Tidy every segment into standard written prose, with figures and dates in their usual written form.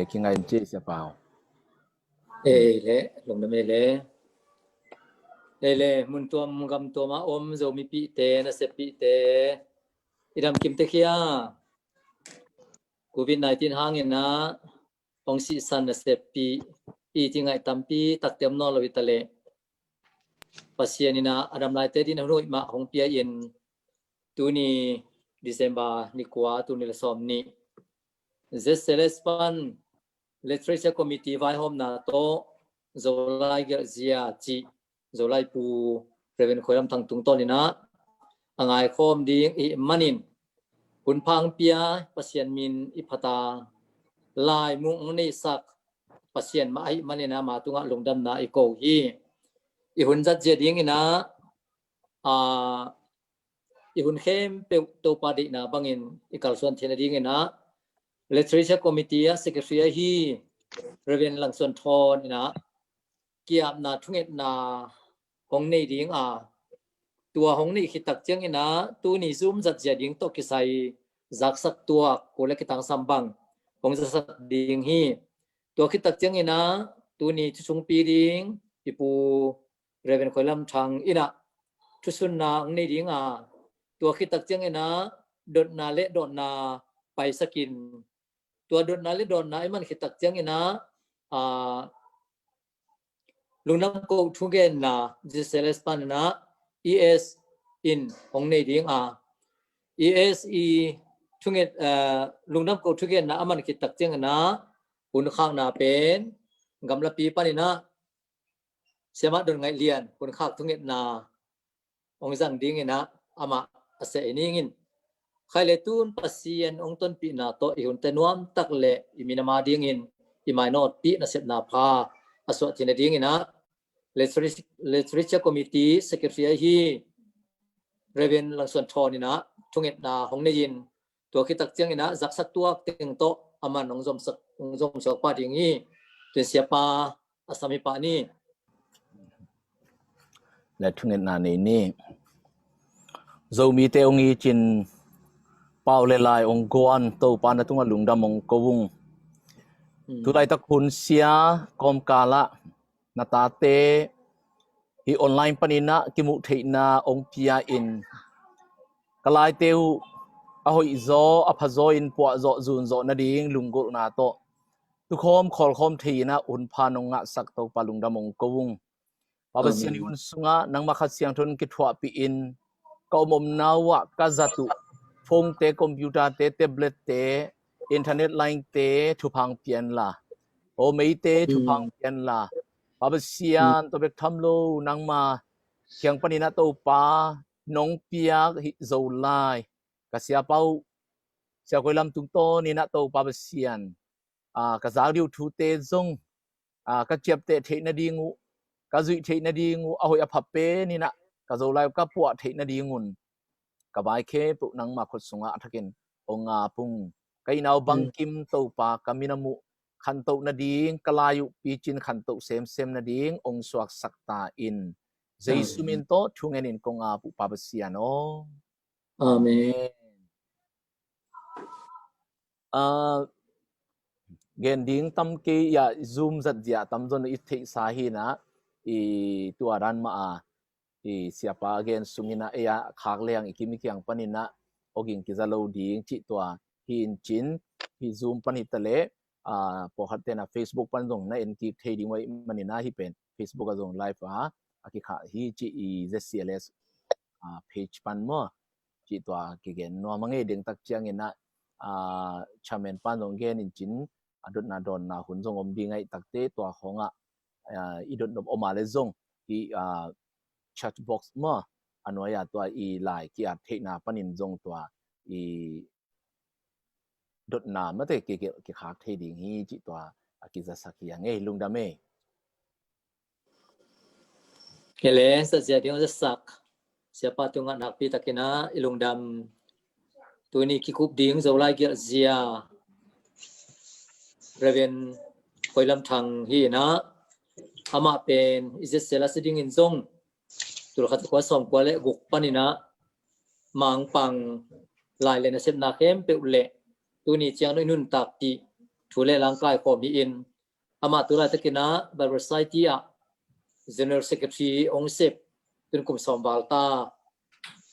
คิงไงเจ๊เสียเปล่าเละลงน้ำเละมุนตัวมุงกำตัวมาอมโจมีปีเตนะเสปีเตอิดำกิมเตคียCOVID-19 หางเงินนะองศิสันนะเสปีอีจิงไงตัมปีตักเต็มนอลวิตาเลปัสยานินะอดัมไลเตดินรุ่ยมาหงเปียอินตุนีDesember ni kuwa tu ni lesom ni Zelespan literature committee vai hom na to Zolai Gelhzia chi Zolai pu preven khoram thang tung to ni na angai khom ding I manin kun phang pia pasien min ipata lai mung ni sak pasien ma ai manina ma tunga lungdam na iko hi I hun zat je ding ina ihun khem pe to padi na bangin ikalson thenadi ngena literature committee secretary hi reven langson thon ina kiam na thunget na hong nei ding tua hong ni khitak chang ina tu ni zoom zat ja ding to kisai zak sak tua kole kitang sambang hong za sak ding hi tua khitak chang ina tu ni chung pi ding ipu reven kholam thang ina Thusinna hong nei dingตัวคิดตักเจียงไงนะโดนนาเละโดนนาไปสกินตัวโดนนาเละโดนนาไอ้มันคิดตักเจียงไงนะลุงน้ำโกทุเกนนะจิเซเลสปันนะ ES in ของในดิ้งESE ทุเกนลุงน้ำโกทุเกนนะมันคิดตักเจียงไงนะคุณข้างนาเป็นกำลังปีปันนะเสียมาโดนไงเรียนคุณข้างทุเกนนะองจังดิ้งไงนะอามาase iningin khailetun pasien ongton pi na to ihun tenuam takle iminama dingin imainot pi na sep na pha aso thina dingina literature committee secretary hi reven langson thonina thunget na hongneyin to khitak chiangina zaksak tuak teng to aman ongjom sok pa dingi tun siapa asami pa niและthunget na ni Zomi te ongi chin pau le lai ong goan to pan na tunga lungdam ong kowung tulai tak hun sia kom kala na ta te hi online panina kimu theina ong pia in kalai teu ahoi zo aphazo in po zo zun zo na ding lungol na to tu khom khol khom theina un phanong nga sak to pa lungdam ong kowung babasian un sunga nang makhat siang thon ki thwa pi in kaumom nawa kazatu phone te computer te tablet te internet line te thupang pian la o mei te thupang pian la babasian to bek thamlo nangma kyang panina to pa nong piak hi Zolai kasia pau sia koilam tung to ni na to babasian ka zariu thu te zong ka chep te theina dingu ka zui theina dingu ahoi aphape ni na ka Zolai ka puwa theina dingun ka bai khe pu nang ma khot sunga thakin onga pung kainaw bangkim to pa kaminamu khan to na ding kalayu pichin khan to sem na ding ong suak sakta in jeisumin to thungenin konga pu pabasiano amen gen ding tam ke ya zoom zat dia tam zon i the sa hi na I tuaran ma siapa again sungina ya khak leang ikimi kyang panina oging kizalo ding chi tua hin chin hi zoom panitale po hatena Facebook pandong na en ki thading wai manina hi pen Facebook azong live aki kha hi chi ZCLS page pan mo chi tua ki gen no mangi ding tak chiang ina chamen pandong gen in chin adot na don na hun zong om dingai takte tua honga idot nom omale zong hi chat box ma anoya tua I lai ki a theina panin zong tua dot na mate ki khak the ding hi chi tua akiza sakya nge lungdame kele sa sia ding sa sak siapa tunga napi takina ilungdam tuni kikup ding Zolai Gelhzia reven koilam thang hi na ama pen izet sela siding in zong tur khat kwa som kwa le guk panina mang pang lai le na sep na kem pe le tu ni chiang noi nun tak ti thu le lang kai ko mi in ama tu la takina Bible Society a General Secretary ong sep tun kum som balta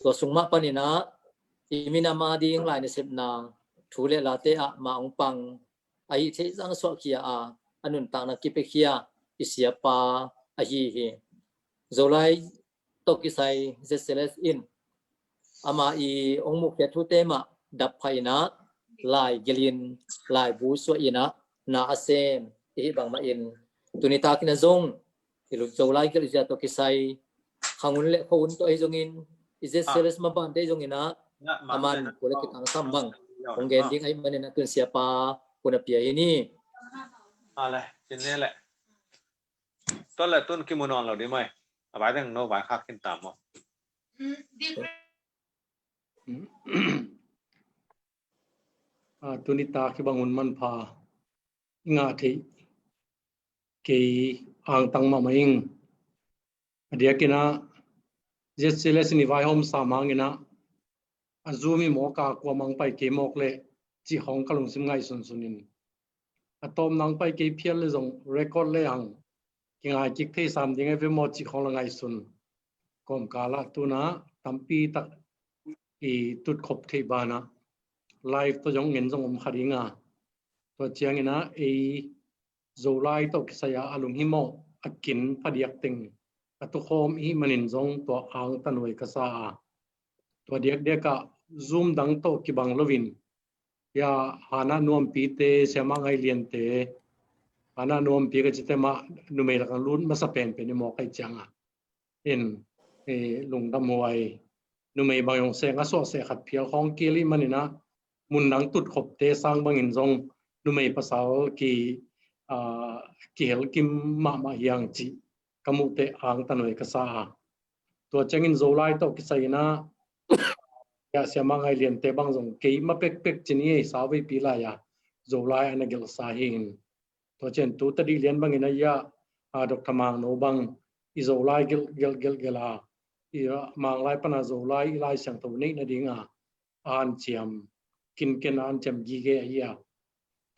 to sungma panina imina ma ding lai ne sep na thu le la te a ma ong pang ai the jang so kia a anun ta na ki pe kia isia pa a hi hi Zolai tokisai zeseles in ama I ong muk ke thu te ma dap phaina lai gelin lai bu so ina na asem I bang ma in tunita kina zong ilu Zolai Gelhzia tokisai khangun le khun to ai zongin zeseles ma ban te zongina aman kule kitang sambang ong gen ding ai manin na tun sia pa kuna pia ini lại trên đây lại tuần lại tuần kim non là đi mày vài thằng nó vài khác kinh tạm không tunita ki bangun man pha nga thi ki ang tang ma maing adia kina jet ni vai hom samangina azumi mo ka kwa mang pai ke mok le chi hong kalung sim ngai sun sunin atom nang pai ke phial le jong record le ang ki ngai ki thei sam ding e mo chi hong la ngai sun kom kala tuna tampi tak I tut khop thei bana live to jong ngin jong kharinga to chiangina e Zolai to kisaya alung himo akin padiak ting atu khom I manin jong to ang tanoi kasa to diak deka zoom dang to kibang lovin ya hana nuam pi te sema ngai lien te hana nuam pi ka chitema numei la kan lun masa pen pe ni mo kai changa in e lungdam huai numei bang yong se nga so se khat phial khong kili manina mun nang tut khop te sang bangin jong numei pasal ki hel kim ma yang chi kamu te ang tanoi kasa to changin Zolai to kisaina ya sema ngai lien te bang jong ke ma pek pek chini sa we pi la ya Zolai ana gel sa hin to chen tu ta di lien bangina ya dok thamang no bang I Zolai gela ya mang lai pana Zolai lai sang to nei na dinga an chiam kin ken an cham gi ge ya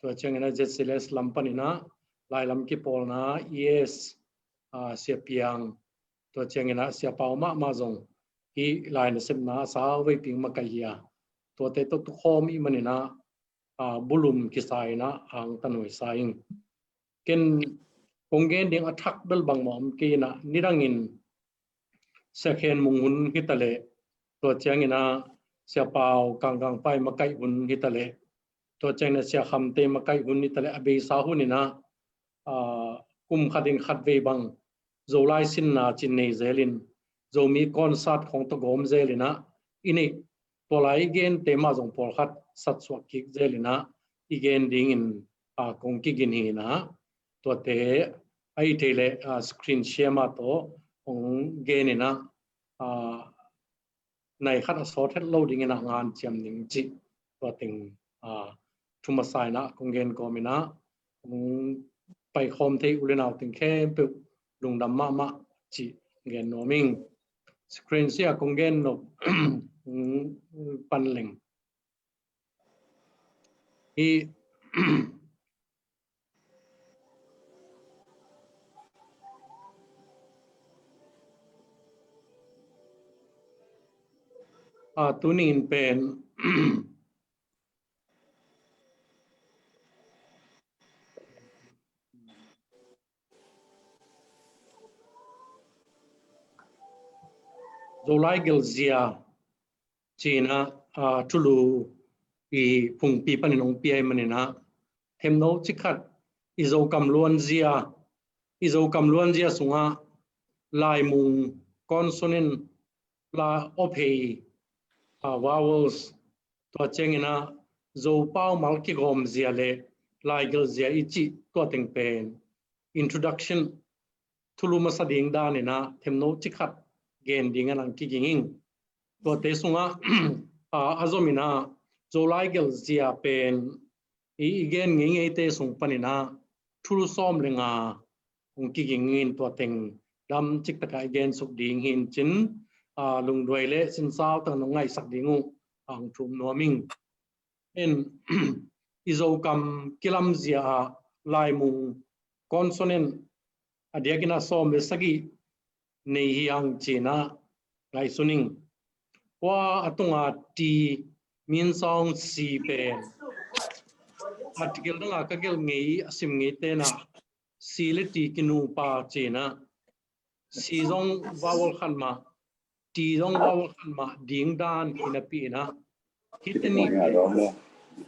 to changina jet seles lampanina lai lam ki pol na yes sia piang to changina sia pau ma jong I lai na sem na sa we ping ma kai ya to te to khom I manina bulum ki sai na ang tanoi saing ken kongen ding athak bel bang mom ki na nirangin sekhen mungun hitale to changina sia pau kang pai ma kai hun hitale to changina sia kham te ma kai hun hitale abe sa hunina kum khadin khat ve bang Zolai sin na chin nei zelin zomi concert khong to gom zelina ini polai gen tema jong pol khat sat swak ki zelina igen ding in kong ki gin hi na to te ai thele screen share ma to ong genina này khát số thét lâu đi nghe ngan chiam ning chi to ting thuma sai na kong gen ko mina pai khom thei ulenau ting khem pe lung dam ma chi gen no ming screen sia kong gen no pan leng I tunin pen Zolai Gelhzia China tulu I phung pi panin ong pi ai manina them no chikhat izo kam luan zia sunga lai mung consonant la ophe vowels to chengina zo pau malki gom zia le lai Gelhzia ichi to teng pen introduction thulu masading da ne na them no chikhat gen dinga nang ki ginging to te sunga azomina Zolai Gelhzia pen igen ngei te sung panina thulu som lenga ong ki gingin to teng dam chik taka igen suk ding hin chin lung doi le sin sao tang no ngai sak dingu ang thum no ming en Gelhzia Gelhzia lai mung consonant adiakina som lesagi nei hiang china ngai suning wa atunga ti min song si pen article nga kagel ngei asim ngei te na si le ti kinu pa china si zong vowel khan ma ti zong vowel khan ma ding dan ina pi na hitani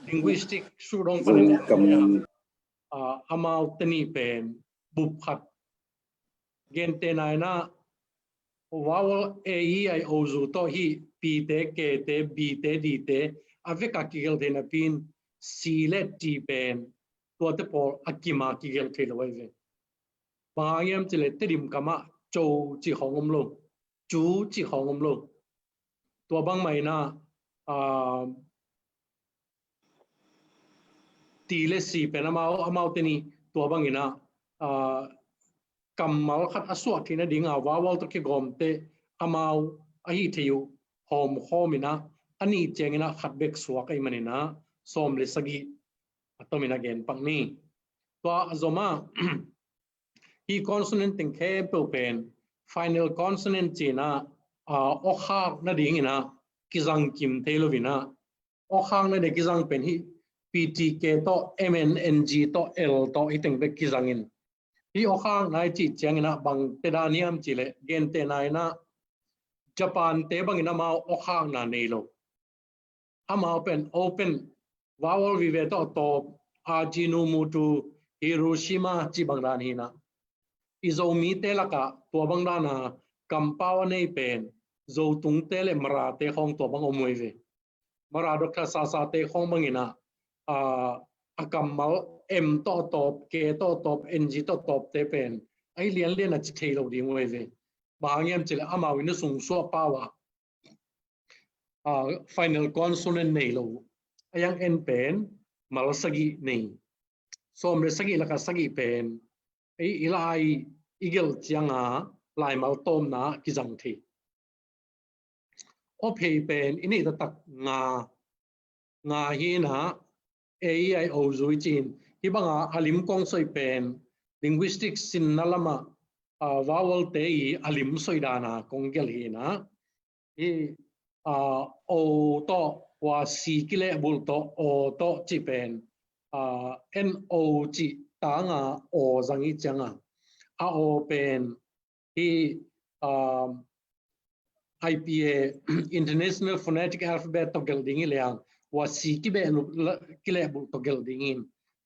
linguistic surong paning amount tani pen bup khat gen te nai na vowel a e i o zu to hi p te k te b te d te aveka kigel de na pin si le t pen to te por akima kigel thelo ve bangem chile terim kama chou chi hongom lo chu chi hongom lo to bang mai na ti le si pen amau te ni to bang ina kamal khat aswa thina dinga wawal to ke gom te amau ahi thiu hom homina ani chengina khatbek suak ai manina som le sagi atomina gen pangni to azoma hi consonant ting khe pe pen final consonant china okha na dingina kizang kim thelovina okhang na de kizang pen hi ptk to mng to l to iteng be kizangin hi okhang nai chi changina bang tedaniam chile gen te nai na Japan te bangina ma okhang na neilo ama open vowel vive to Ajinomoto Hiroshima chi bangdan hina izomi te laka to bangdana kampawa nei pen zo tung te le mara te khong to bang omoive mara dokta sa te khong bangina akamal m to top k to top ng to top te pen ai lian a chi thelo ding weve bangem chile amawin sung so pawa final consonant nei lo ayang en pen malasagi nei som le sagi laka sagi pen ai ilai igel chianga lai mal tom na kizang thi o phei pen ini ta tak nga hi na ai o zui chin hi banga alim kong soi pen linguistics sin nalama vowel te i alim soi dana kong gel hi na hi o to wa si kile bul to o to chi pen n o chi ta nga o zangi changa a o pen hi IPA International Phonetic Alphabet to gelding ilang wa si kibe kile bul to geldingin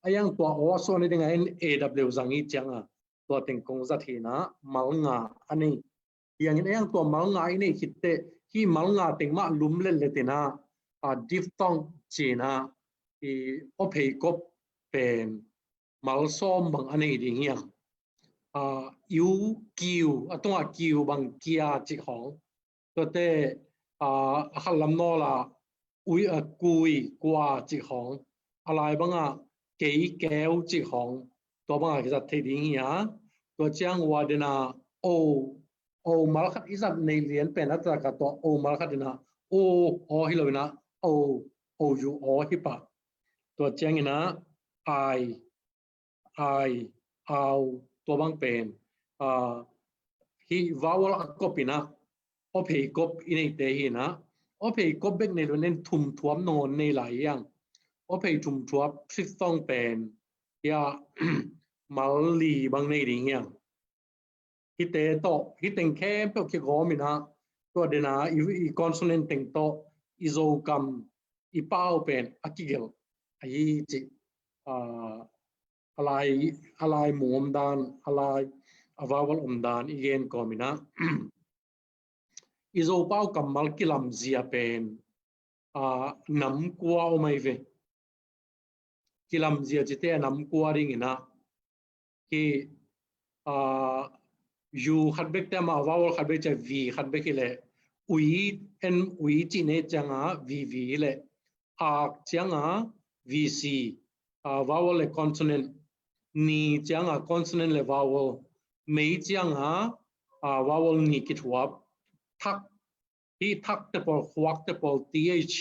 ayang to o so ni dinga n aw zangi changa to teng kong za thina malnga ani yang ayang to malnga ini hitte hi malnga tengma lumle letina diphthong china i ophei kop pen malsom bang ani ding yang u q atonga q bang kia chi hong to te khalam no la ui kui kwa chi hong alai banga kei keu chi hong to banga ki za the ding ya to chang wa dena o mal khat izat nei lian pen atra ka to o mal khat dina o hilowina o yu o hi pa to chang ina I au to bang pen hi vowel akopina o phei kop inei te hi na o phei kop bek nei nen thum thuam non nei lai yang o phei thum thuap thong pen ya mal li bang nei ding yang hi te to hi teng khe pe ki gomina to dena i consonant teng to izo kam i pau pen akigel ai chi alai mom dan alai avawal dan igen komina izo pau kamal kilam zia pen nam kwa o mai ve kilam zia chite nam kwa ring ina ki yu khatbek ta ma vawal khatbek cha v khatbek ile ui chi ne changa v le a changa vc vowel le consonant ni changa consonant le vowel mei changa vowel ni ki thuap thak hi thak te por huak te por th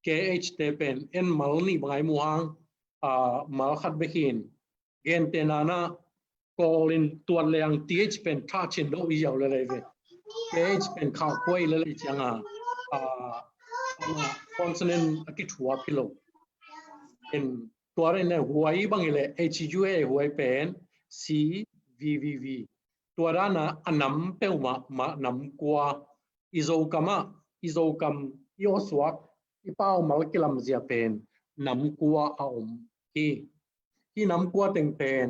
kh te pen en mal ni bai muang mal khat bekin gen tenana kolin tuan leang th pen tha chin do i yaw le ve th pen kha khoi le changa consonant akithua philo in tuare ne huai bangile hua huai pen c vvv tuarana anam peuma ma nam kwa izo kam ioswak ipau mal kilam zia pen nam kwa aum hi nam kwa teng pen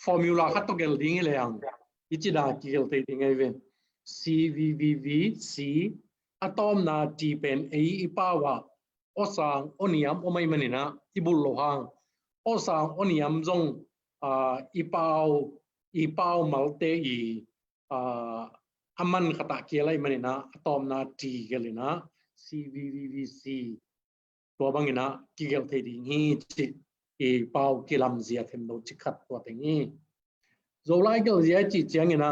formula khat to gel ding leang ichida gel te ding even cvvv c atom na t pen e ipawa osang oniam omai manina ibul lohang osang oniam zong ipau malte i aman kata kialai manina atom na t gelina cvvvc to bangina kigel thei ding hi chi e pau kilam zia them no chikhat to tengi zolai gelhzia chi changina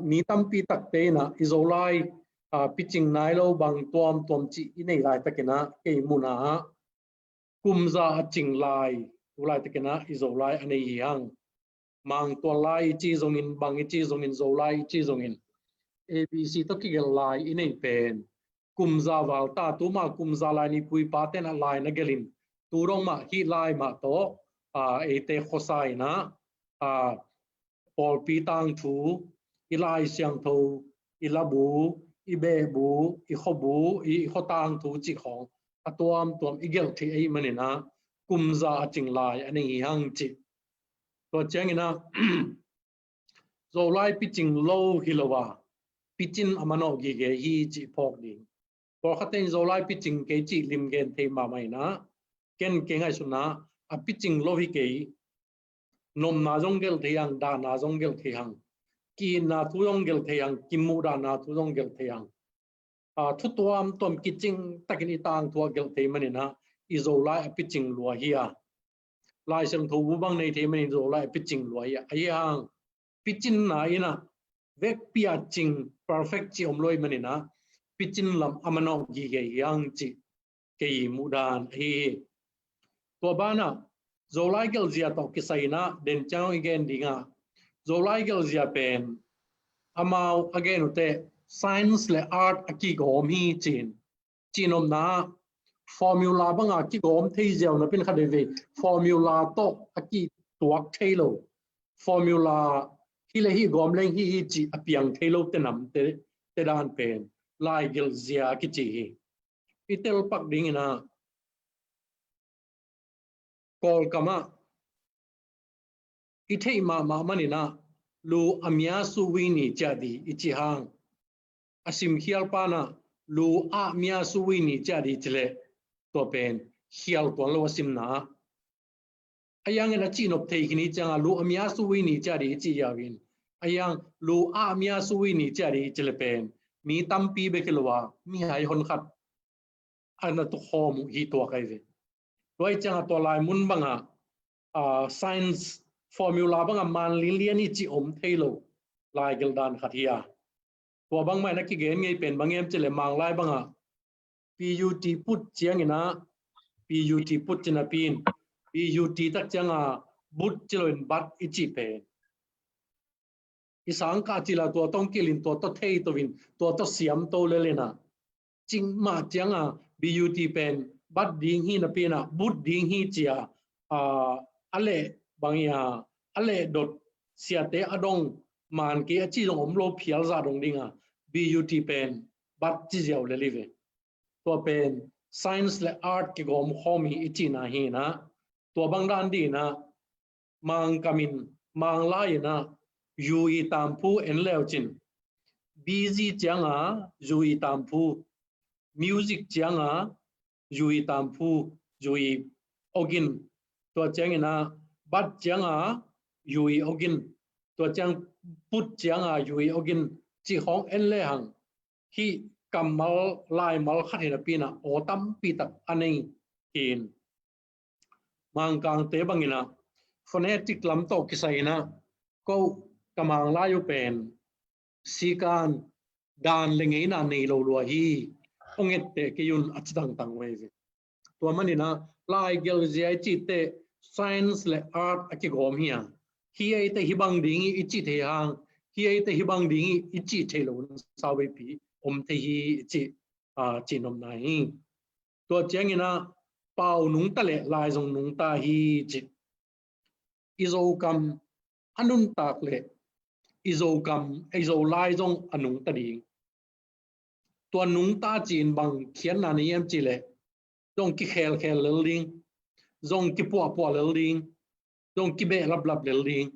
mi tampi takte na izolai pitching nai lo bang tom chi inei lai takena ke muna kumza aching lai ulai takena izolai anei yang mang to lai chi zongin bang chi zongin zolai chi zongin abc to kigel lai inei pen kumza walta tuma kumza lai ni pui paten a lai na gelin turong ma hi lai ma to ete khosai na pol pi tang thu ilai siang tho ilabu ibebu ikhobu i khotang thu chi khong atuam tuam igel thi ei manina kumza aching lai ani hang chi to changina zolai pitching low hilowa pitchin amano gi ge hi chi phok ding por khaten zolai pitching ke chi lim gen the ma mai na ken kengai suna a pitching low hi ke nom na jong gel theyang da na jong gel theyang ki na thu jong gel theyang kimu da na thu jong gel theyang thu tuam tom kitching takini tang thua gel thei manina izolai a pitching lua hiya lai sang thu bu bang nei thei mani zolai a pitching lua hiya ayang pitchin na ina vek pia ching perfect chi omloi manina pitchin lam amano gi ge yang chi ke mudan hi to bana zolai gelhzia to kisaina den chang again dinga zolai gelhzia pen amau again ute science le art aki gom hi chinom na formula banga ki gom thei jaw na pin khadeve formula to aki tuak thailo formula hile hi gom leng hi chi apiang thailo tenam te dan pen lai gelhzia ki chi hi itel pak dingina kol kama ithei ma manina lu amya suwini chadi ichihang asim khial pana lu a mya suwini chadi chile to pen khial to lo asim na ayang na chinop thei khini changa lu amya suwini chadi chi yawin ayang lu a mya suwini chadi chile pen mi tampi bekilwa mi hai hon khat ana to khom hi to kai ve loi changa to lai mun banga science formula banga man lilian chi om thailo lai geldan khathia to bang mai na ki gen ngei pen bangem chele mang lai banga put put chiangina put put china pin put tak changa but chiloin bat ichi pe isang ka chila to tong kilin to thei to win to siam to lelena ching ma changa but pen bat ding hi na pina but ding hi chia ale bangia ale dot siate adong man ki achi jong omlo phial za dong dinga but pen bat chi jaw le live to pen science le art ki gom khomi ichi na hi na to bang dan di na mang kamin mang lai na yui tampu en leo chin busy changa yui tampu music changa yui tampu yui ogin to changina bat changa yui ogin to chang put changa yui ogin chi hong en le hang hi kamal lai mal khathina pina otam pi tak anei in mang kang te bangina phonetic lam to kisaina ko kamang layu pen sikan dan lengei na nei lo lo hi onget te ke yun achidang tang we tua mani na lai Gelhzia chi te science le art aki gom hiya hi ai te hibang ding I chi the hang hi ai te hibang ding I chi the lo sa we pi te hi chi nom nai tua chang ina pau nung ta le lai jong nung ta hi chi izo kam anun tak le izo kam izo lai jong anung ta ding tua nung ta chin bang khian na ni em chi le dong ki khel le ding dong ki po le ding dong ki be lap le ding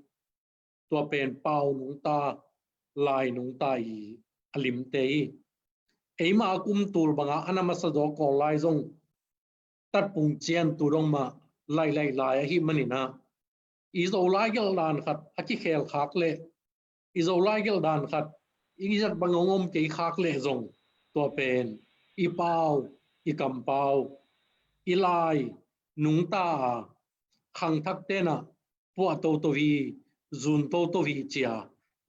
tua pen pau nung ta lai nung ta I alim te ei ma kum tur banga anama sa do ko lai jong tat pung chian tu dong ma lai hi manina izo lai gel dan khat aki khel khak le izo lai gel dan khat ingizat bangongom ke khak le jong tua pen I pau I kam pau I lai nung ta khang thak te na po to vi zun to vi chia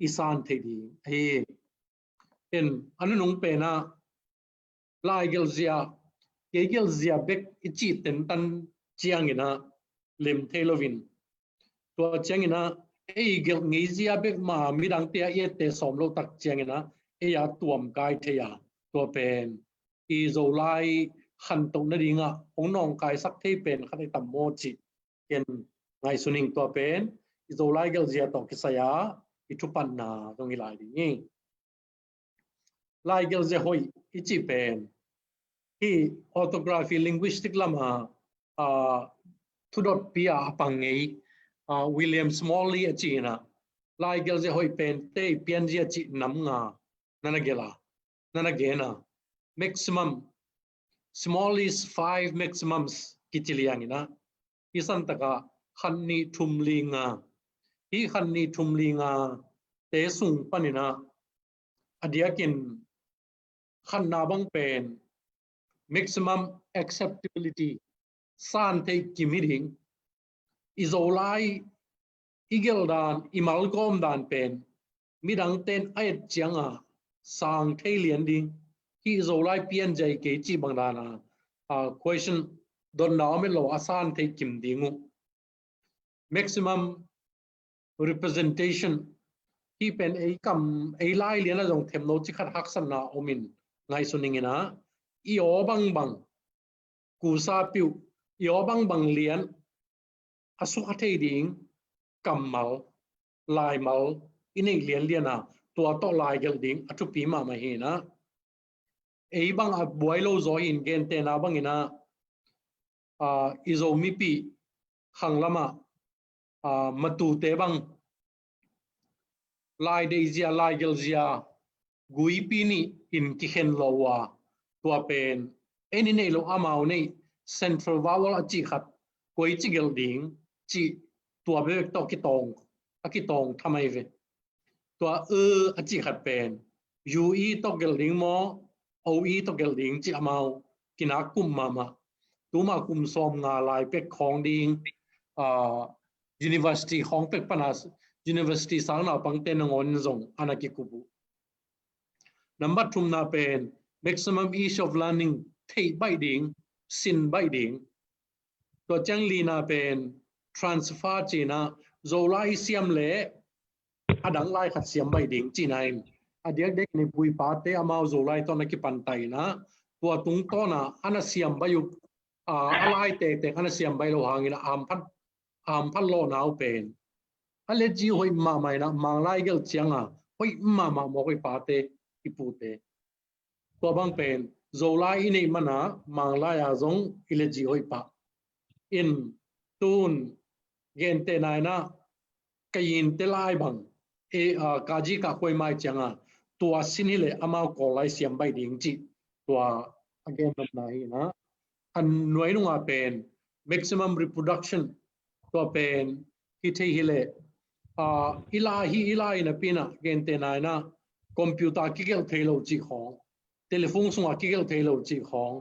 I san the di he en anu nung pe na lai Gelhzia ke Gelhzia bek I chi ten tan chiang ina lem thelovin tua chiang ina ei Gelhzia bek ma mi dang te ye te som lo tak chiang ina e ya tuam kai the ya tua pen I Zolai khan tong na ringa ong nong kai sak thei pen khan tam mo chi ken ngai suning tua pen I Zolai Gelhzia to kisaya I thu pan na dong I lai ding lai Gelhzia hoi I chi pen hi orthography linguistic lama thu dot pia apangei William Smalley achina lai Gelhzia hoi pen te pian jia chi nam nga nana gena maximum small is 5 maximums kichiliangina isan taka khanni thumlinga hi khanni thumlinga te sung panina adiakin khanna bang pen maximum acceptability san te kimiring izolai igeldan imalgom dan pen midang ten ayat chianga sang thei lian ding hi Zolai pian jai ke chi bangdana question don naw me lo asan the kim dingu maximum representation hi pen ei kam ei lai lian jong them no chi khat hak san na omin ngai suningina I obang ku sa piu I obang lian asu khathei ding kammal lai mal inei liana tua to lai gel ding athu pi ma hi na ei bang a boilo zo in gen te na bang ina izo mipi hanglama matu te bang lai deizia lai Gelhzia gui pi ni in ki khen lowa tua pen eni nei lo amau nei central vowel achi khat koi chi gel ding chi tua be to ki tong thamai ve tua achi khat pen ue to gel ding mo OE to gel ding chi amau kina kum mama tuma kum som nga lai pek khong ding university khong pek panas university sang na pang ten ngon zong anaki kubu number 2 na pen maximum ease of learning thei bai ding sin bai ding to chang li na pen transfer china Zolai siam le adang lai khat siam bai ding chi nai adiak dek ni pui pa te amau Zolai to na ki pantai na tua tung to na ana siam bayu alai te ana siam bai lo hangina am phan lo nau pen ale ji hoi ma mai na mang lai gel chianga hoi ma mo hoi pa te ipu te to bang pen Zolai inei mana mang lai a zong ile ji hoi pa in tun gen te nai na kayin te lai bang kaji ka khoi mai changa tua sinile amau ko lai siam bai ding chi tua again na hi na an noi nunga pen maximum reproduction to pen hi thei hile ilahi na pina gen te nai na computer ki gel thei lo chi khong telephone sunga ki gel thei lo chi khong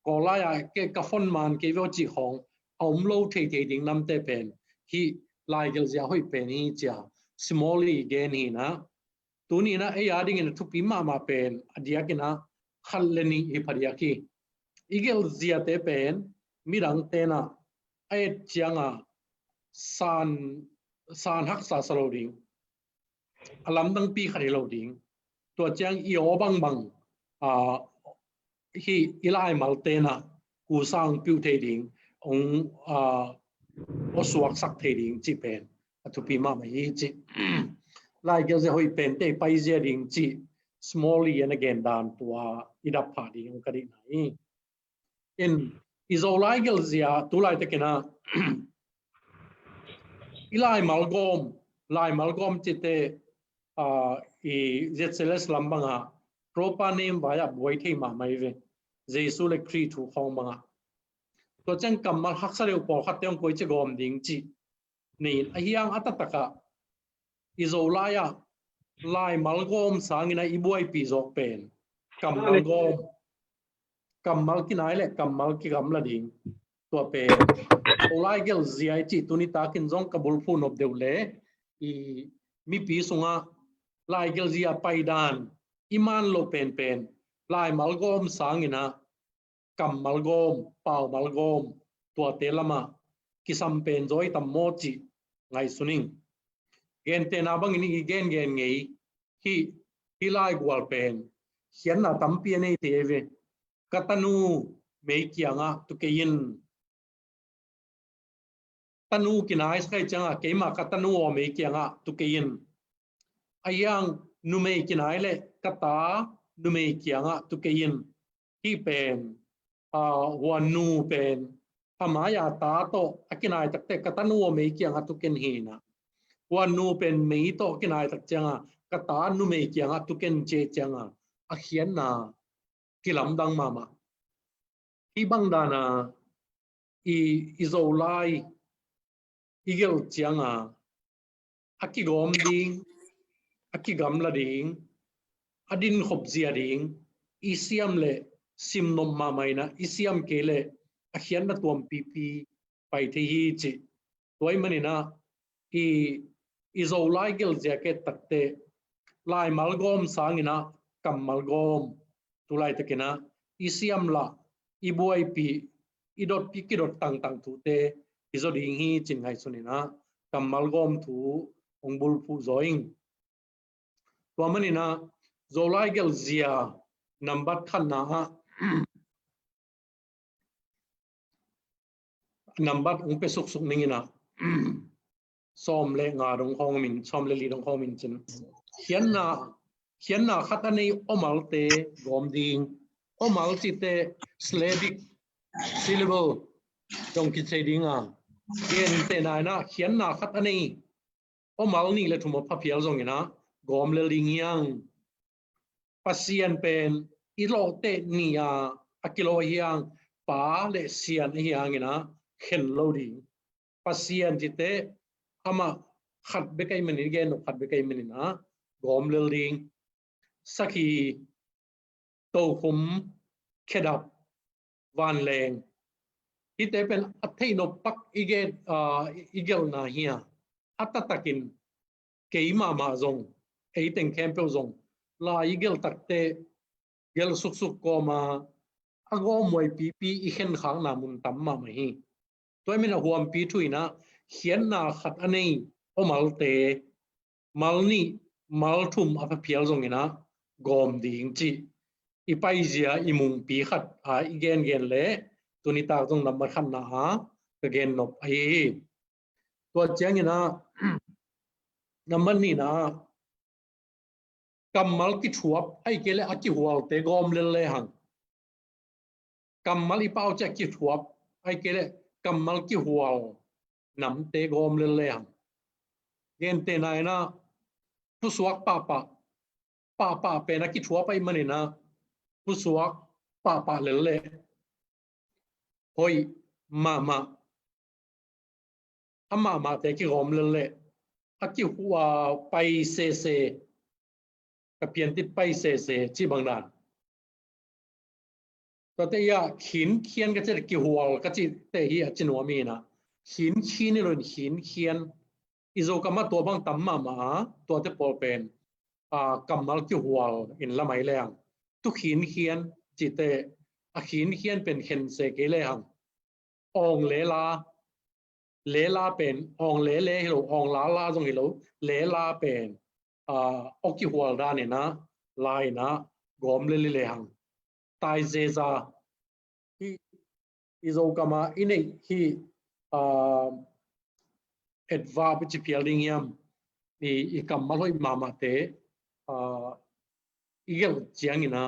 ko lai ke ka phone man ke vo chi khong om lo thei ding nam te pen hi lai Gelhzia hoi pen hi cha smallly gen hi na tuni na e yading in thupi ma pen adiakina khalleni hi phariaki Gelhzia te pen mi rang te na ai chianga san hak sa salo ding alam dang pi khari lo ding to chiang i o bang bang hi ilai mal te na ku sang piu the ding ong o suak sak the ding chi pen atu pi ma mai chi lai Gelhzia hoi pen te pai zia ding chi smally and again dan tua idap pha ding ong kadi nai in Zolai Gelhzia tu lai te kena ilai malgom chi te i zetseles lambanga proper name via boy the ma mai ve jesu le kri thu khong manga to chang kamal haksare upor khatyong koi che gom ding chi ni ahiang atataka Zolaya lai malgom sangina ibuai pi jok pen kamal kinai le kamal ki gamla ding to pen Zolai Gelhzia chi tuni takin jong kabul phun of deule i mi pi sunga lai Gelhzia paidan iman lo pen lai malgom sangina kam malgom pau malgom tua telama kisam pen joy tam mochi ngai suning gen te na bang ni gen ngei hi lai gwal pen hian na tam pi nei te ve katanu mei kianga tu kein tanu kinai sai changa keima katanu o mei kianga tu kein ayang nu mei kinai le kata nu mei kianga tu kein hi pen huan nu pen amaya ta to akinai takte katanu o mei kianga tu ken hina huan nu pen mei to kinai tak changa kata nu mei kianga tu ken che changa a hian na kilam dang mama hi bang dana i Zolai igel chianga akigom ding akigam la ding adin khop zia ding isiam le simnom ma maina isiam kele akhian na tuam pp pai the hi chi toy manina i Zolai Gelhzia ke takte lai malgom sangina kam malgom tulai takena isiam la ibuai pi idot pi kidot tang thu te izo ding hi chin ngai sunina kam malgom thu ongbul pu zoing to manina Zolai Gelhzia number khan na number ung pe suk ningina som le nga dong hong min som le li dong hong min chin hian na khatani omal te gom ding omal chi te Slavic syllable dong ki che dinga gen te na hian na khatani omal ni le thumo phapial zong ina gom le lingiang pasien pen ilo te nia akilo hiang pa le sian hiang ina khen lo ding pasien chi te ama khat be kai manin gen no khat be kai manin na gom le ling saki to khum khedap van leng ite pen athei no pak igel na hia atatakin keima ma zong eiteng kempe zong la igel takte gel suk ko ma ago moi pp i khen khang na mun tam ma hi toy mena huam pi thuina hian na khat anei omal te malni malthum apa phial zong ina gom ding chi ipai zia imung pi khat a igen le tunita jong number khan na ha again nop ai to chang ina number ni na kamal ki thuap ai kele aki hual te gom le hang kamal i pau cha ki thuap ai kele kamal ki hual nam te gom le hang gen te na na pu suak pa pe na ki thuap ai manina pu suak pa le hoi mama ama te ki gom le aki huwa pai se ka pian ti pai se chi bang dan to te ya khin khian ka che ki hual ka chi te hi a chinwa mi na khin ni ron khian izo kama to bang tam ma to te pol pen kamal ki hual in lamai leang tu khian chi te a khian pen khen se ke le hang ong lẽ la pen ong lẽ hiểu ong la trong hiểu lẽ la pen oki hual ra này na lai na gom lẽ hang tai zeza hi izo kama ini hi adva bichi pialing yam i kamaloi mama te Gelhzia ina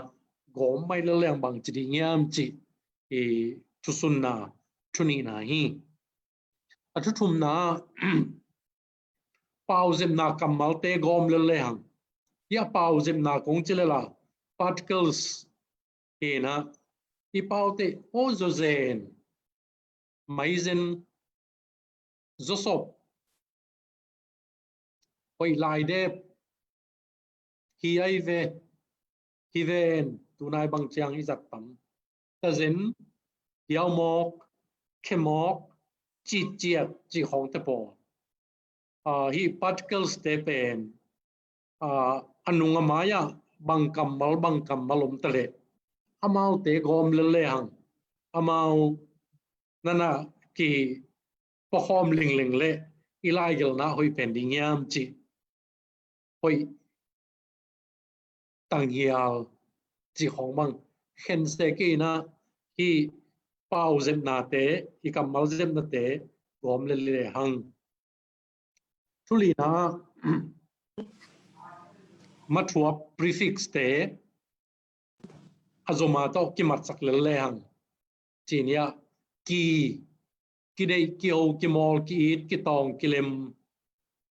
gom mai leng bang chi yam chi i Thusinna Thusinna hi atutum na pauzem na kamal te gom lehang ya pauzem na kong chilela particles na i paute ozozen maizen zosop oi lai de hi ai ve hi ven tunai bang chiang i zat tam ta zen yao mok khemok chi chiat chi hong te po hi particles te pen anunga maya bang kamal tale amau te gom le hang amau nana ki pohom ling le ilai gel na hoi pen ding yam chi hoi tang hial chi hong bang khen se ki na hi pau zem na te hi kamal zem na te gom le hang thuli na mathua prefix te azoma to ki mat sak le hang chinia ki dei ki o ki mol ki it ki tong ki lem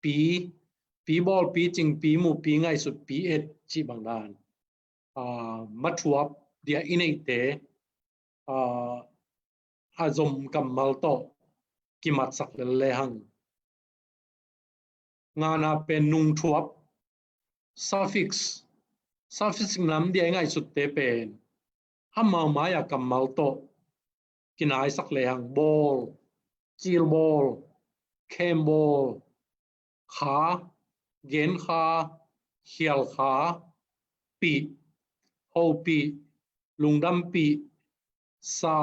pi bol pi ching pi mu pi ngai sut pi et chi bang dan mathua dia inei te azom kamal to ki mat sak le hang ngana pen nung thuap suffix nam dia ngai sut te pen amau maya kamal to kinai sak le hang ball chil ball kem ball kha gen kha hial kha pi ho pi lungdam pi sa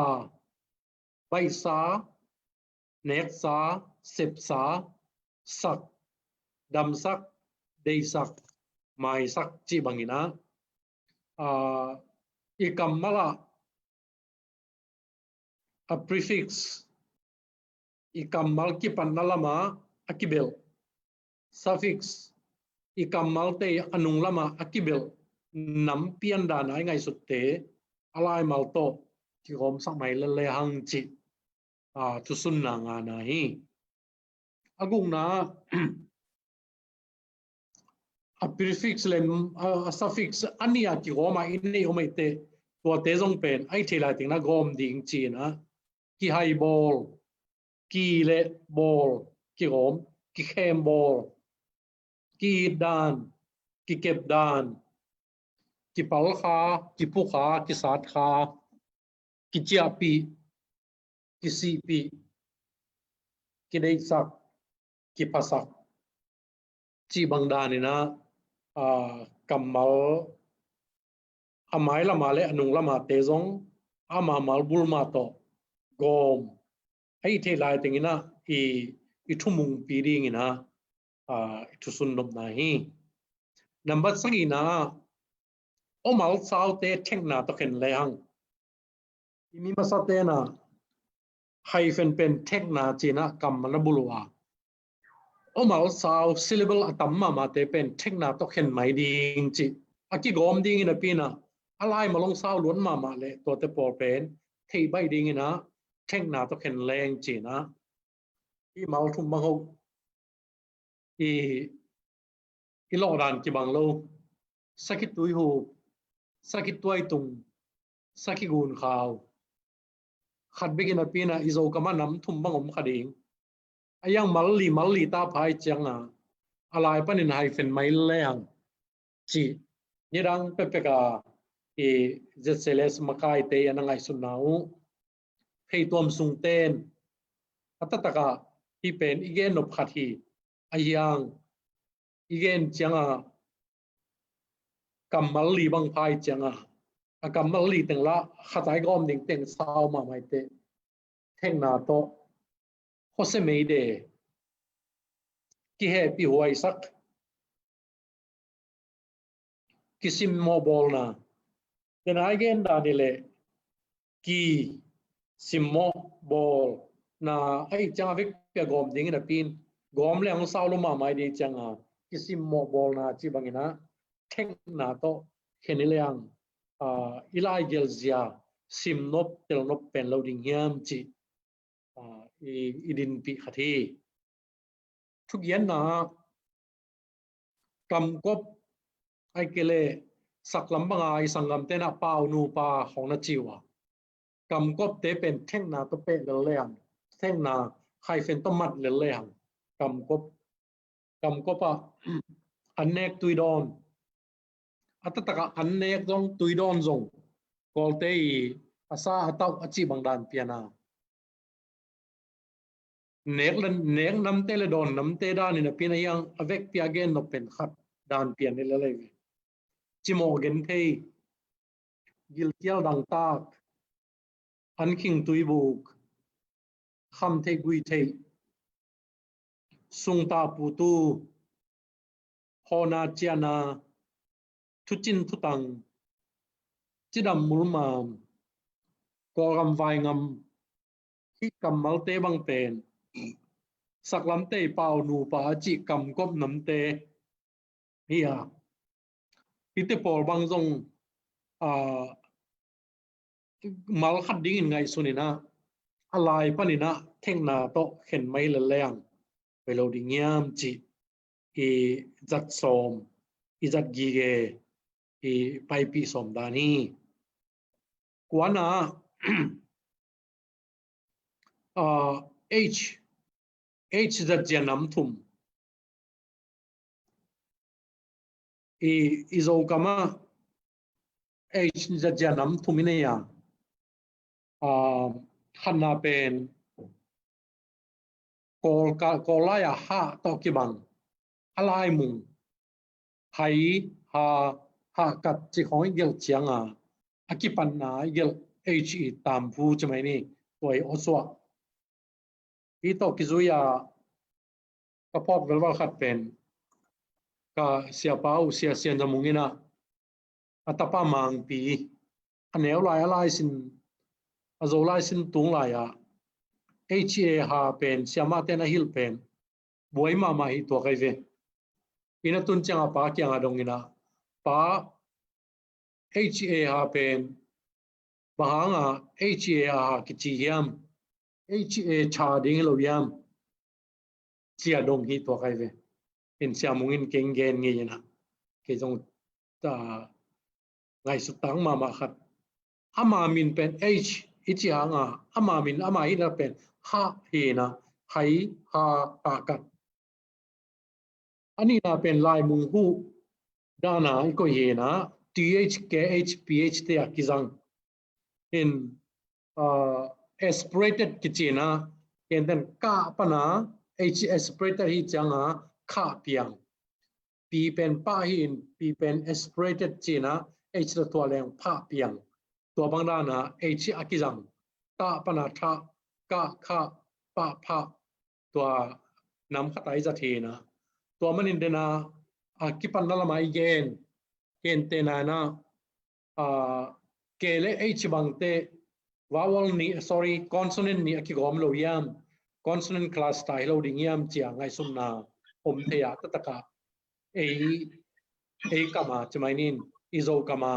bai sa nek sa sep sa sak dam sak dei sak mai sak chi bangina i kammala a prefix i kammal ki pannalama akibel suffix i kammal te anung lama akibel nam pian dan ai ngai sutte alai mal to ki hom sak mai le hang chi Thusinna nga na hi agung na a prefix lem a suffix ania ki homa inni homai te to te jong pen ai thela ting na gom ding chi na ki hai ball ki le ball ki hom ki khem ball ki dan ki kep dan ki pal kha ki pu kha ki sat kha ki chia pi ki si pi ki dei sak ki pasak chi bang dan ni na kamal amai lama le anung lama te jong ama mal bul ma to gom ai the lai ting ina i thumung pi ding ina Thusinna na hi number sangi na omal sao te theng na to khen le hang imi masa te na hyphen pen theng na china kam na bulwa omal sao syllable atam ma te pen theng na to khen mai ding chi aki gom ding ina pina alai malong sao luan ma le to te por pen thei bai ding ina theng na to khen leng chi na i mal thum ma ho i lo dan ki bang lo sakit tui hu sakit tuai tung sakit gun khaw khat begin apina izo kama nam thum bangom khading ayang malli ta phai changa alai panin hyphen mai leang chi nirang pepeka zeseles makai te anangai sunau hei tom sung ten atataka hi pen igen nop khathi ayang igen changa kamal li bang phai changa kamal li teng la khatai gom ding teng sao ma mai te thèn na to hose mei de ki he pi huai sak kisim mo bol na then again da ni le ki simmo bol na ai changa vek pe gom ding na pin gom le ang sao lo ma mai de changa kisim mo bol na chi bangina thèn na to henileang ilai gelzia sim nop tel nop pen loading hiam chi idin pi khathi thuk yan na kam kop ai kele saklam banga ai sangam te na pau nu pa hong na chiwa kam kop te pen theng na to pe le leang theng na khai fen to mat le leang kam kop a anek tuidon atataka anek dong tuidon zong kol te asa atau achi bangdan piana nek nam te le don nam te dan in pina yang avek pi again no pen khat dan pian le le chimo gen thei Gelhzia dang tak an king tui buk kham thei gui thei sung ta pu tu hona chiana thuchin thutang chidam mulmam ko gam vai ngam khi kam mal te bang pen saklam te pau nu pa chi kam kop nam te hiya ite por bang zong mal khat ding in ngai sunina alai panina theng na to khen mai le leang pe lo ding yam chi e zat som i zat gi ge e pai pi som dani kwana h zat janam thum e izo kama h zat janam thum ine ya khana pen kola ya ha to ki bang alai mung hai ha kat chi khoi gel chianga akipan na gel he tam phu chmai ni toi oswa i to kizuya ka pop velwa khat pen ka sia pau sia sian jamungina atapa mang pi aneu lai alai sin Zolai sin tung lai ya ha pen siama te na hil pen buai ma hi to kai ve ina tun changa pa kyanga dongina pa ha pen bahanga ha kichi yam cha ding lo yam chia dong hi to kai ve in siamungin keng gen ngi na ke jong ta ngai su tang ma khat ama min pen ichi anga ama min ama hi na pen ha he na hai ha ta kat ani na pen lai mung hu dana ko ye na ph te akizang in aspirated kichina and then ka pana aspirated hi changa kha piang pi pen pa hi in pi pen aspirated china la to leng pha piang to bang dana akizang ta pana tha ka kha pa pha to nam khatai za thina to manin dena kipan nala mai gen te na na kele bang te vowel ni sorry consonant ni akigom lo yam consonant class style lo ding yam chia ngai sum na om the ya ta kama chmainin izo kama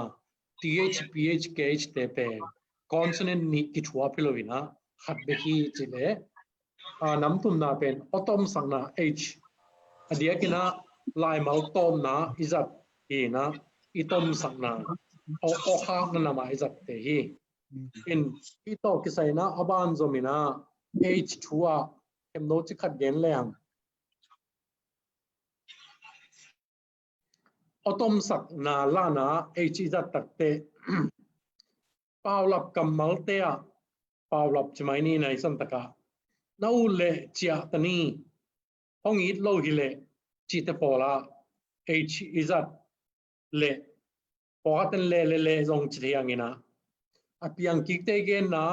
ph te pe consonant ni ki thua philovina khat be hi chile nam tum na pen otom sang na adia kina lai mal tom na izat na itom sang na o kha na ma izat te hi in ito kisai na aban zomina thua em no chi khat gen leang otom sak na la na izat tak te paulap kamal te a paulap chmai ni nai san taka nau le chia tani hong it lo hi le chi te pola izat le poatan le zong chi yang ina apiang ki te gen na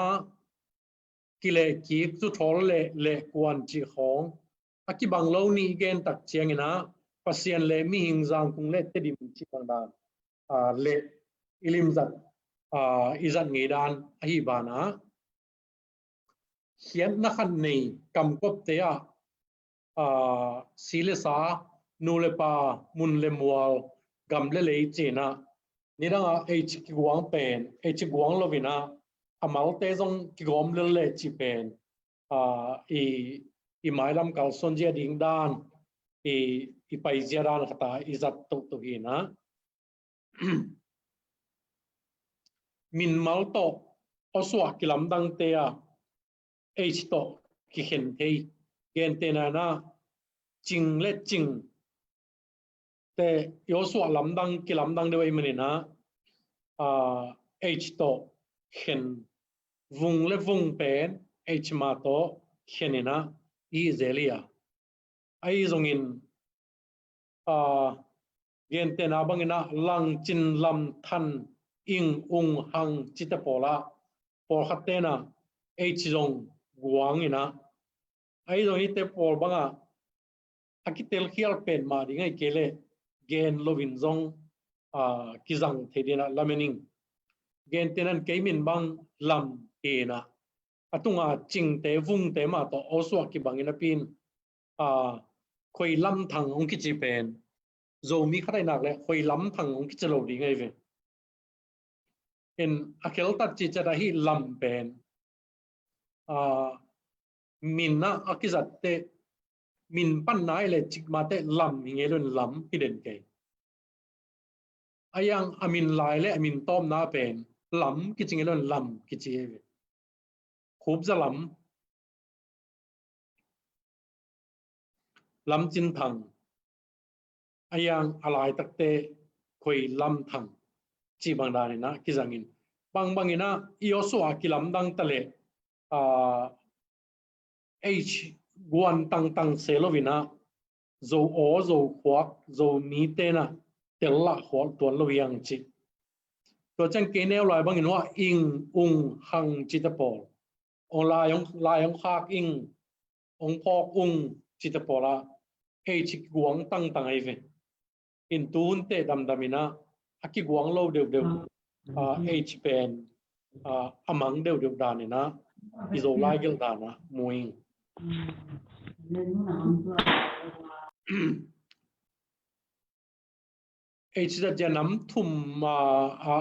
ki le ki chu thol le kwan chi khong aki bang lo ni gen tak chiang ina pasien le mi hing jang kung le te dim chi bang dan le ilim zat izat ngi dan hi bana hian na khan nei kam kop te sile sa nu le pa mun le mual gam le lei china ni ranga h ki guang pen h guang lovina amal te jong ki gom le chi pen i mai lam kal son dia ding dan i pai zia dan khata izat to hi na min mal to oswa kilam dang te h to ki khen thei gen te na ching le ching te yoswa lam dang ki lam dang de wei mani na h to khen vung le vung pen h ma to khenina i Gelhzia ai zongin gen te na bangina lang chin lam than ing ung hang chita pola por khatena h zong guang ina ai zong ite por banga akitel khial pen ma dingai kele gen lovin zong kizang thedina lamening gen tenan keimin bang lam ena atunga ching te vung te ma to oswa ki bangina pin khoi lam thang ong ki chi pen zo mi khatai nak le khoi lam thang ong ki chalo di ngai ve en akel tat chi chada hi lam pen min na akizat te min pan nai le chik ma te lam ngelon lam hidden ke ayang amin lai le amin tom na pen lam ki chingelon lam ki chi ve khub za lam chin thang ayang alai takte khoi lam thang chi bang da ni na ki zangin bangina ioswa ki lam dang tale h guan tang selovina zo o zo khwak zo mi te na tella khol ton lo yang chi to chang ke neo lai bangin wa ing ung hang chi ta pol on la yong khak ing ong phok ung chi ta pola h guang tang ai ve in tun te damina aki guang lo deu h pen amang deu danina i Zolai gel dana muing h da janam thum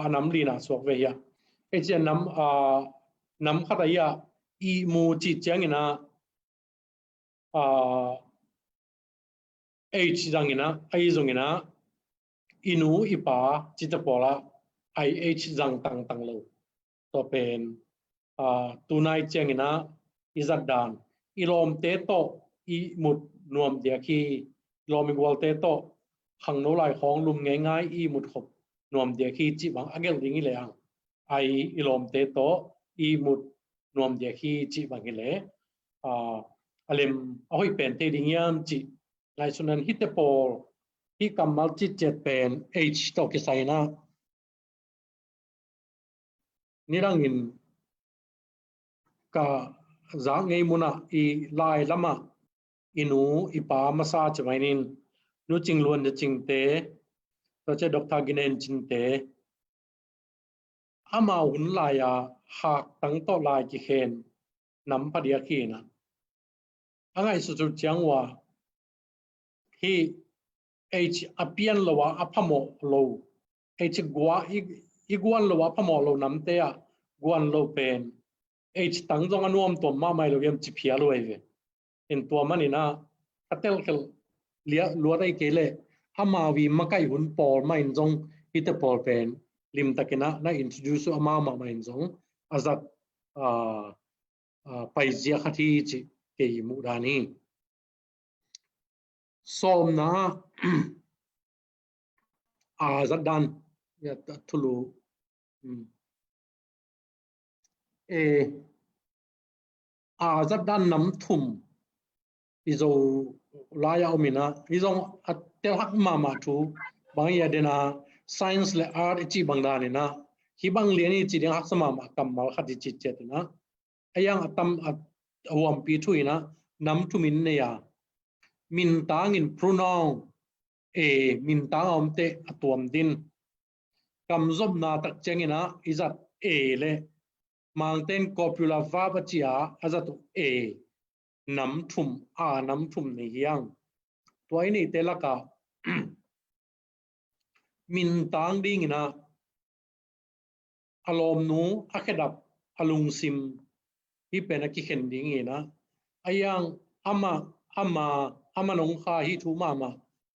anam lina sok ve ya h janam nam khata ya i mu chi changina h jangina ai zongina inu ipa chita pola ih jang tang lo to pen tunai changina izat dan ilom te to i mut nuam dia khi lom igwal te to hang no lai khong lum ngai i mut khop nuam dia khi chi bang agel dingi le ang ai ilom te to i mut nuam dia khi chi bang le alem ahoi pen te ding yam chi lai sunan hite pol hi kamal chi chet pen h to ki saina nirangin ka za ngei muna i lai lama inu ipa masa chwainin nu chingluan de chingte to che doctor ginen chingte ama un la ya hak tang to lai ki khen nam padia khina angai su chu changwa hi h apian lowa aphamo lo h gwa iguan lowa phamo lo namte a guan lo pen h tang jong anuam to ma mai lo yam chi phia lo ve en to manina atel kel lia luarai kele ama wi makai hun pol main jong ite pol pen lim takena na introduce ama ma main jong azat pai zia khati chi ke mu dani som na azat dan ya thulu azat dan nam thum izo laya omina izong atel hak mama thu bang ya dena science le art chi bangdani na hi bang liani chi ding hak sama ma kamal khati chi chetna ayang atam at awam pi thui na nam tu min ne ya min tang in pronoun e min tang om te atuam din kam zob na tak chengina izat e le mangten copula verb chia azat e nam thum a nam thum ni yang toy ni telaka min tang ding ina alom nu akedap alung sim hi pena ki khen ding ina ayang ama nong kha hi thu ma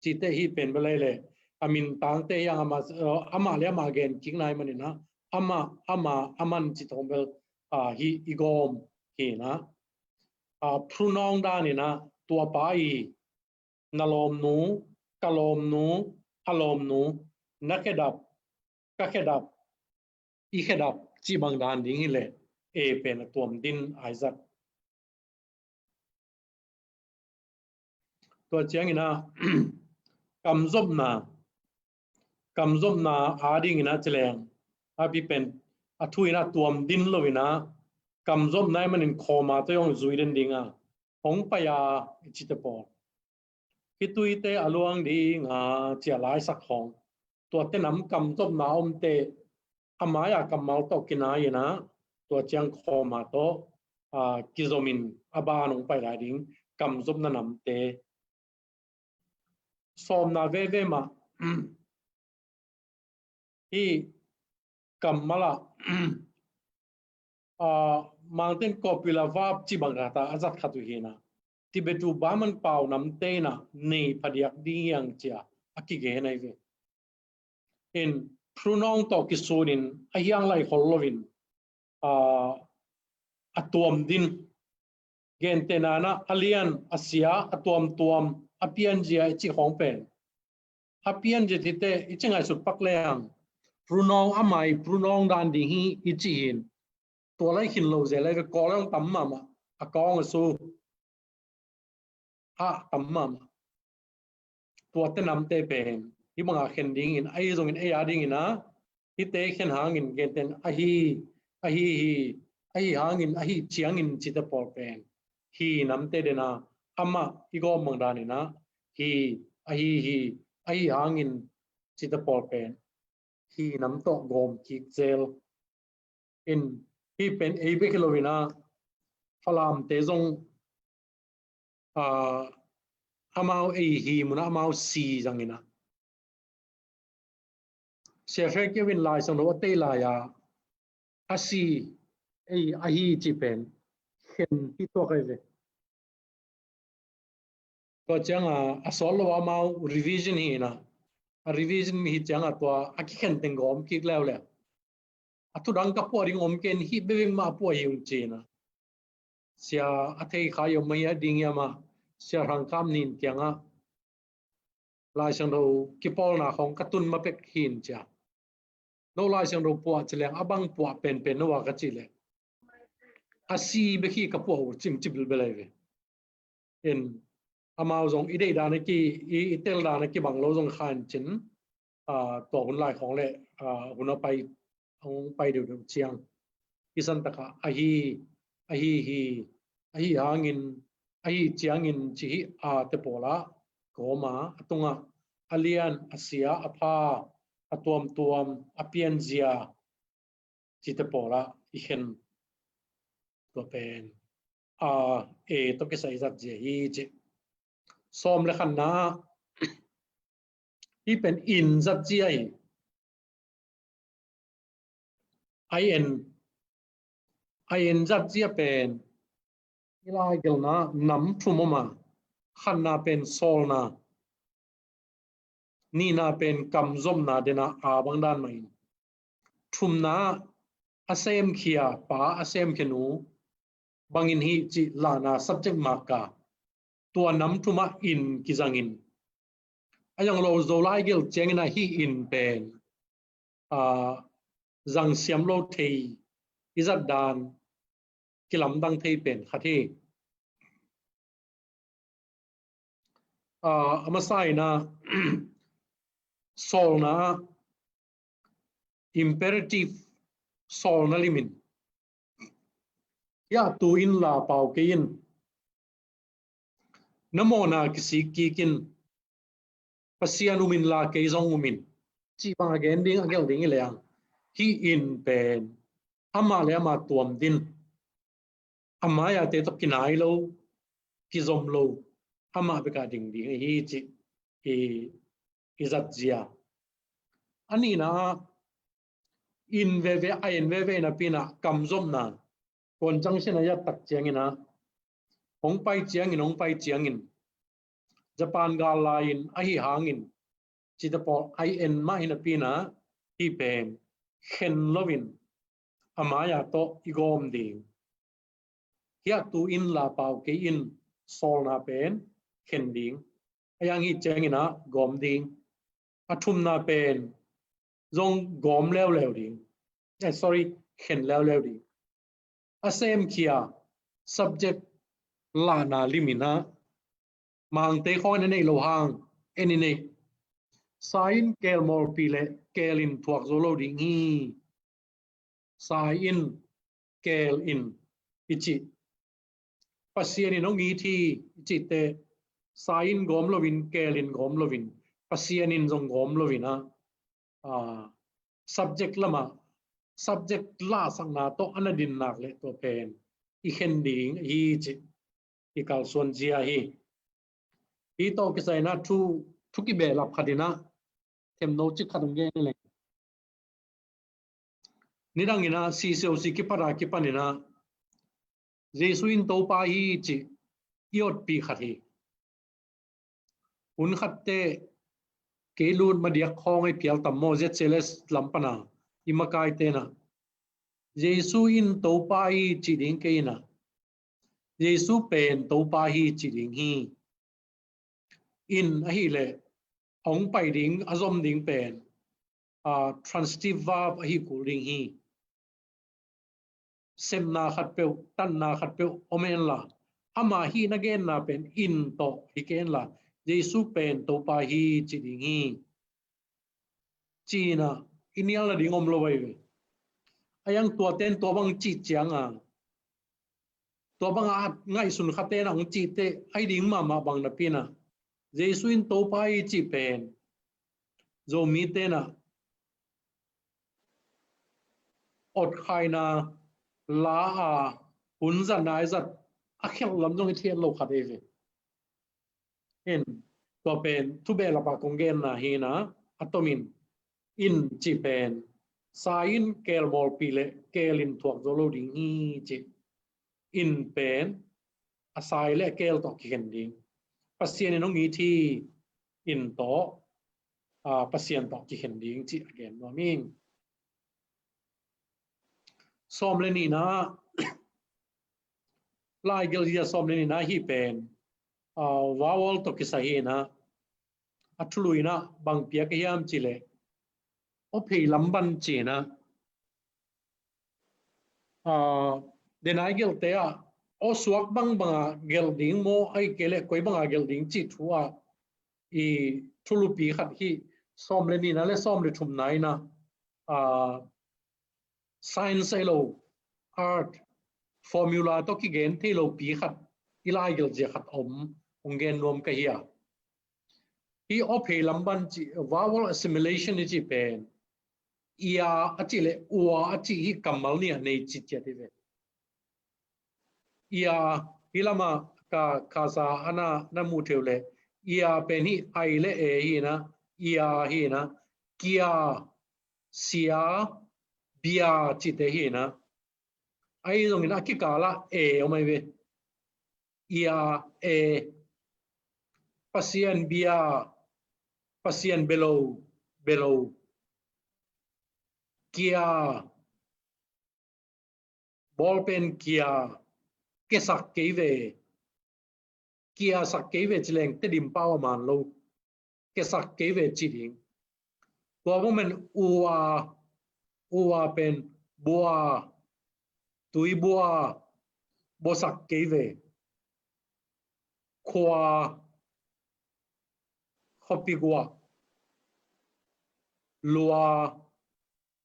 chi te hi pen belai le amin tang te yang ama le ma gen king nai manina aman chi thong bel hi igom hi na pronoun da ni na tua pa i nalom nu kalom nu alom nu nakedap kakedap ikedap chi bang dan ding hi le e pen tuam din aizatตัวเจียงนะกำซบนาอาดิ่งนะเจริญอาพี่เป็นอาทุยนะตัวมดินเลยนะกำซบนายมันอินโคมาตัวยังจุยเดินดิ่งอ่ะหงปยาจิตปอคิดตุยเตอลวงดิ่งอ่ะเจียหลายสักของตัวเตน้ำกำซบนาอมเตอามายากำเมาตกินายนะตัวเจียงโคมาโตกิโซมินอาบานงไปหลายดิ่งกำซบนานำเตสอมนาเวมาที่กำมาละมังเต้นกอปิลาวาบจีบังราตาอาจัดขัดวินะที่เบตูบามันเป่าน้ำเตนะในพอดียกดิ้งยังเจียอากิเกนไอเวเห็นพรูน้องตอกิสูนินอายังไลฮอลโลวินอัตวมดินเกนเตนานะอเลียนอาเซียอัตวมอเปียนเจียจิของเป็นอเปียนเจติเตอิจิงไงสุดปักเลียงพรูน้องอามายพรูน้องดันดีฮีอิจิหินตัวไรหินโลเจเลยก็กอลงตั้มมาอากองสู้ตั้มมาตัวเตนำเตเป็นที่บางอาเข็นดิ้งอินไอซงอินไอยาดิ้งอินนะที่เตเข็นหางอินเกนเตนอฮีหางอินเชียงอินจิตปอลเป็นฮีนำเตเดนะอามาอีกอมังดานินะฮีหางอินจิตปอลเป็นฮีนำโตกอมกิกเซลอินที่เป็นเอเบคิโลวินาฟลามเตซงอามาเอฮีมุนอามาซีจังอินะเสียเฟกวินไลสังโรเตลายาอาซีอาฮีจิเป็นเห็นที่ตัวใครเวก็จังสอนเราว่ามา revision ฮีนะ revision ฮีจังตัวอากิเข็นติงกอมกิกแล้วแหละทุดังกับพวกริงอมเกนฮีเบวิงมาพวกยุงเจนะเสียอาเทย์ขายไม่ยดิ่งยามาเสียรังคำนินเกียงลายเชิงเรากิปอลนาของกระตุนมาเป็กหินจ้ะโนลายเชิงเราปวดเฉลียงอบังปวดเป็นนวากระจิเลยอาซีเบคีกับพวกจิบเบลเลยเอ็นอามาส่งอีเดดานกีอีเตลดานกีบังโลส่งขานจินตัวคนลายของเลยคนเอาไปเดี๋ยวเชียงอิสันตะกะอาฮีหางินเชียงินจีเตปโละโกมาตุงอาเลียนอาเซียอาพาตัวมอาเปียนเจียจิเตปโละอีเห็นตัวเป็นตัวกิสัยจัดเจียจีสอมเลขันนะที่เป็นอินจัดเจียIN จัดเจียเป็นอีลายเกลนะน้ำทุ่มมาขันนาเป็นโซลนานี่นาเป็นกำซมนาเดนะบังดานมาอินทุ่มนาอาเซมเขียป้าอาเซมเขนูบังอินฮีจิลานา subject มากาตัวน้ำทุ่มอินกิจังอินยังเราโซไลเกลเจงนะฮีอินเป็นจังเสียมโลเทยอิจัดดานกิลำดังเทยเป็นขัดที่มาใส่นะโซลนะ imperative โซลนะลิมิน ya tu in la pau ke in namo na kisi ki kin pasian umin la ke zong umin chi ba gen ding agel ding leang hi in pen ama le ama tuam din ama ya te to kinai lo ki zom lo ama be ka ding ding hi chi Gelhzia ani na in ve a in ve na pina kam zom na kon chang sina ya tak chiang ina hong pai chiang in Japan ga lain a hi hangin chi ta po ai en ma ina pina hi pen khen lovin amaya to igom ding hiya tu in la pau ke in sol na pen khen ding ayang hi chiang ina gom ding athum na pen zong gom leo ding sorry khen leo ding asem kia subject la na limina mang te khoi nei lo hang eni nei sain kel mor pile kelin thuak zolo ding hi sain kel in ichi pasiani no ngi thi ichi te sain gom lovin kelin gom lovin pasianin zong gom lovina subject lama subject la sang na to anadin nak le to pen i khen ding hi chi i kal son jia hi hi to ki sai na thu ki be lap khadina them no chi khadum ge le nirang ina si se si ki para ki panina jesuin to pa hi chi iot pi khathi un khatte ke lun ma dia khong ai pial tam mo je cheles lampana imakai te na jesuin to pa hi chi ding ke na jesu pen to pa hi chi ding hi in a hi le ong pai ding azom ding pen transitive verb a hi ku ding hi sem na khat pe tan na khat pe omen la ama hi na gen na pen in to hi ken la jesu pen to pa hi chi ding hi chi na inial la ding om lo bai ayang tua ten to bang chi chiang to bang ngai sun khate na ong chi te ai ding ma bang na pina jesu in to pa hi chi pen zo mi te na ot khai na la hun za nai zat a khel lam jong thian lo khat e en to pen thu be la pa kong gen na hi na atomin in chi pen sain kel mol pile kelin thuak zo lo ding hi chi in pen asai le kel to ki ken ding pasien no ngi thi in to pasien to ki ken ding chi again no ming som le ni na lai Gelhzia som le ni na hi pen wawol to ki sa hi na athului na bang pia ke yam chi le o phei lamban chi na denai gel te o suak bang banga gel ding mo ai kele koi banga gel ding chi thua i thulu pi khat hi som le ni na le som le thum nai na science elo art formula to ki gen the lo pi khat ilai gel je khat om gen nom ka hiya hi o phei lamban chi vowel assimilation chi pen ia achi le ua achi hi kamal ni nei chi che te ve ia hilama ka kasa ana na mu theule ia pen hi ai le e hi na ia hi na kia sia bia chi te hi na ai dong ina ki kala e o mai ve ia e pasien bia pasien belo kia ballpen kia ke sak ke ve kia sak ke ve chleng te dim paw man lo ke sak ke ve chi ding to moment ua pen bua tui bua bo sak ke ve khoa khopi gua lua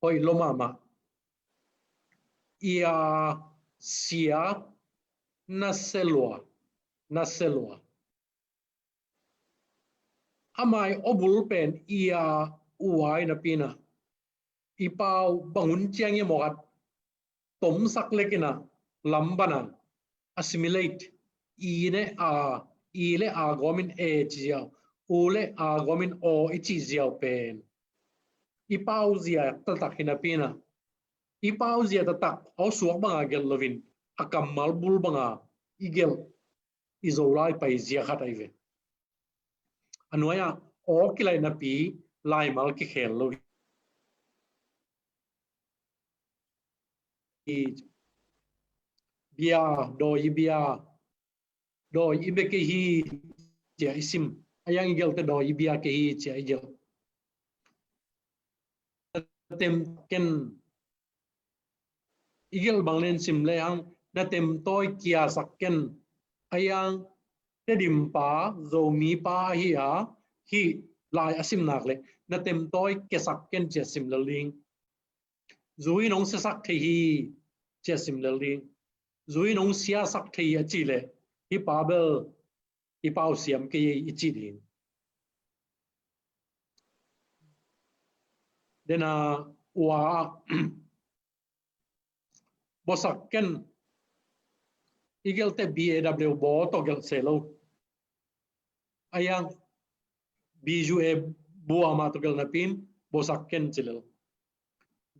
hoi loma ma ia sia na selua amai obul pen ia uai na pina ipau bangun chiang ye mogat tom sak lekina lambana assimilate ile a gomin e chiao ule a gomin o ichi ziao pen ipau zia tatak hina pina ipau zia tatak au suak banga gel lovin akam malbul banga igel izolai pai zia khat aive anuaya o kilai na pi lai mal ki khel lo bia do ibe ke hi chia isim ayang igel te do bia ke hi chia igel tem ken igel banglen sim le ang na tem toy kia sakken ayang te dim pa zo mi pa hi a hi lai asim nak le na tem toy ke sakken chia sim le ling zui nong se sak the hi chia sim le ling zui nong sia sak the hi chi le hi pa bel hi pau siam ke i chi ding dena wa bosakken igel te baw bo to gel selo ayang biju e bua ma to gel na pin bosakken chilel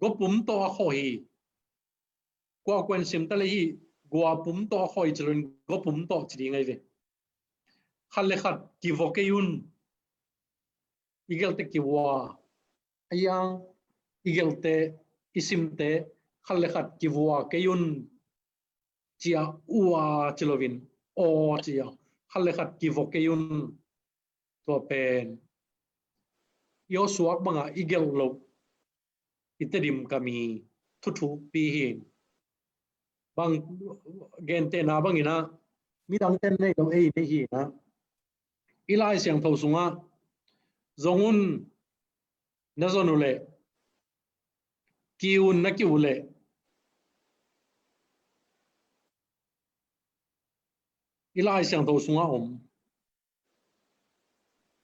go pum to a khoi kwa kwen sim ta le hi go pum to khoi chilun go pum to chi ngai ve khalle khat ki vokeyun igel te ki wa ayang igel te isim te khalle khat ki wa keyun chia ua chilovin o chia khalle khat ki vokeyun to pen yo suak banga igel lo itedim kami thu pi hin bang gente na bangina mi dang ten nei lo ei nei hi na ilai siang tho sunga zongun na zonule kiun na kiule ilai siang tho sunga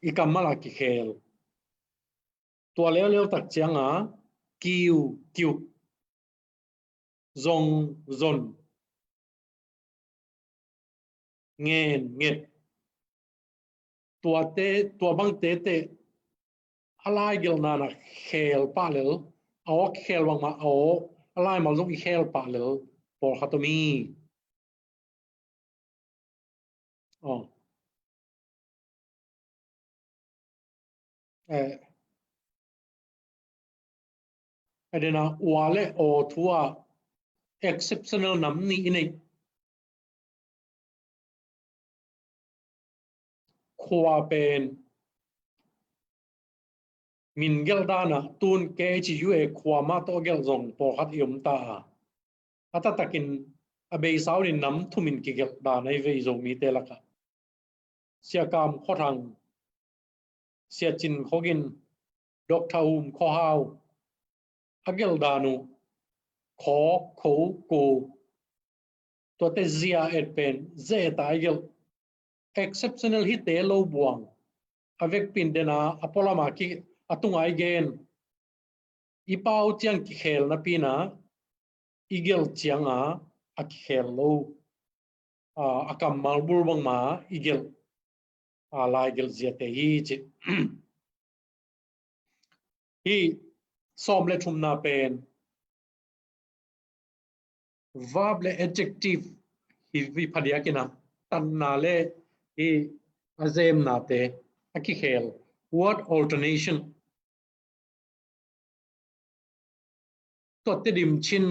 ikamala ki khel to leo tak chianga kiu zong zon nget tua bang te alai gel na khel pa lel aw khel wang ma aw alai ma zong khel pa lel por khatomi adena wale o thua exceptional nam ni inei khwa pen min gel dana tun ke chi yu e khwa ma to gel zong por khat yum ta ata takin abe saurin nam thumin ki gel da nei ve zo mi te laka sia kam khothang sia chin khogin doctor hum kho hau agel danu kho kho ko to te zia et pen ze ta igel exceptional hi te lo buang avec pin dena apolama ki atunga igen ipau chiang ki khel na pina igel chianga a khel lo akam malbur bang ma igel la gelhzia te hi chi hi som le thum na pen verb le adjective hi vi phadia kina tan na le hi azem na te aki khel word alternation to te dim chin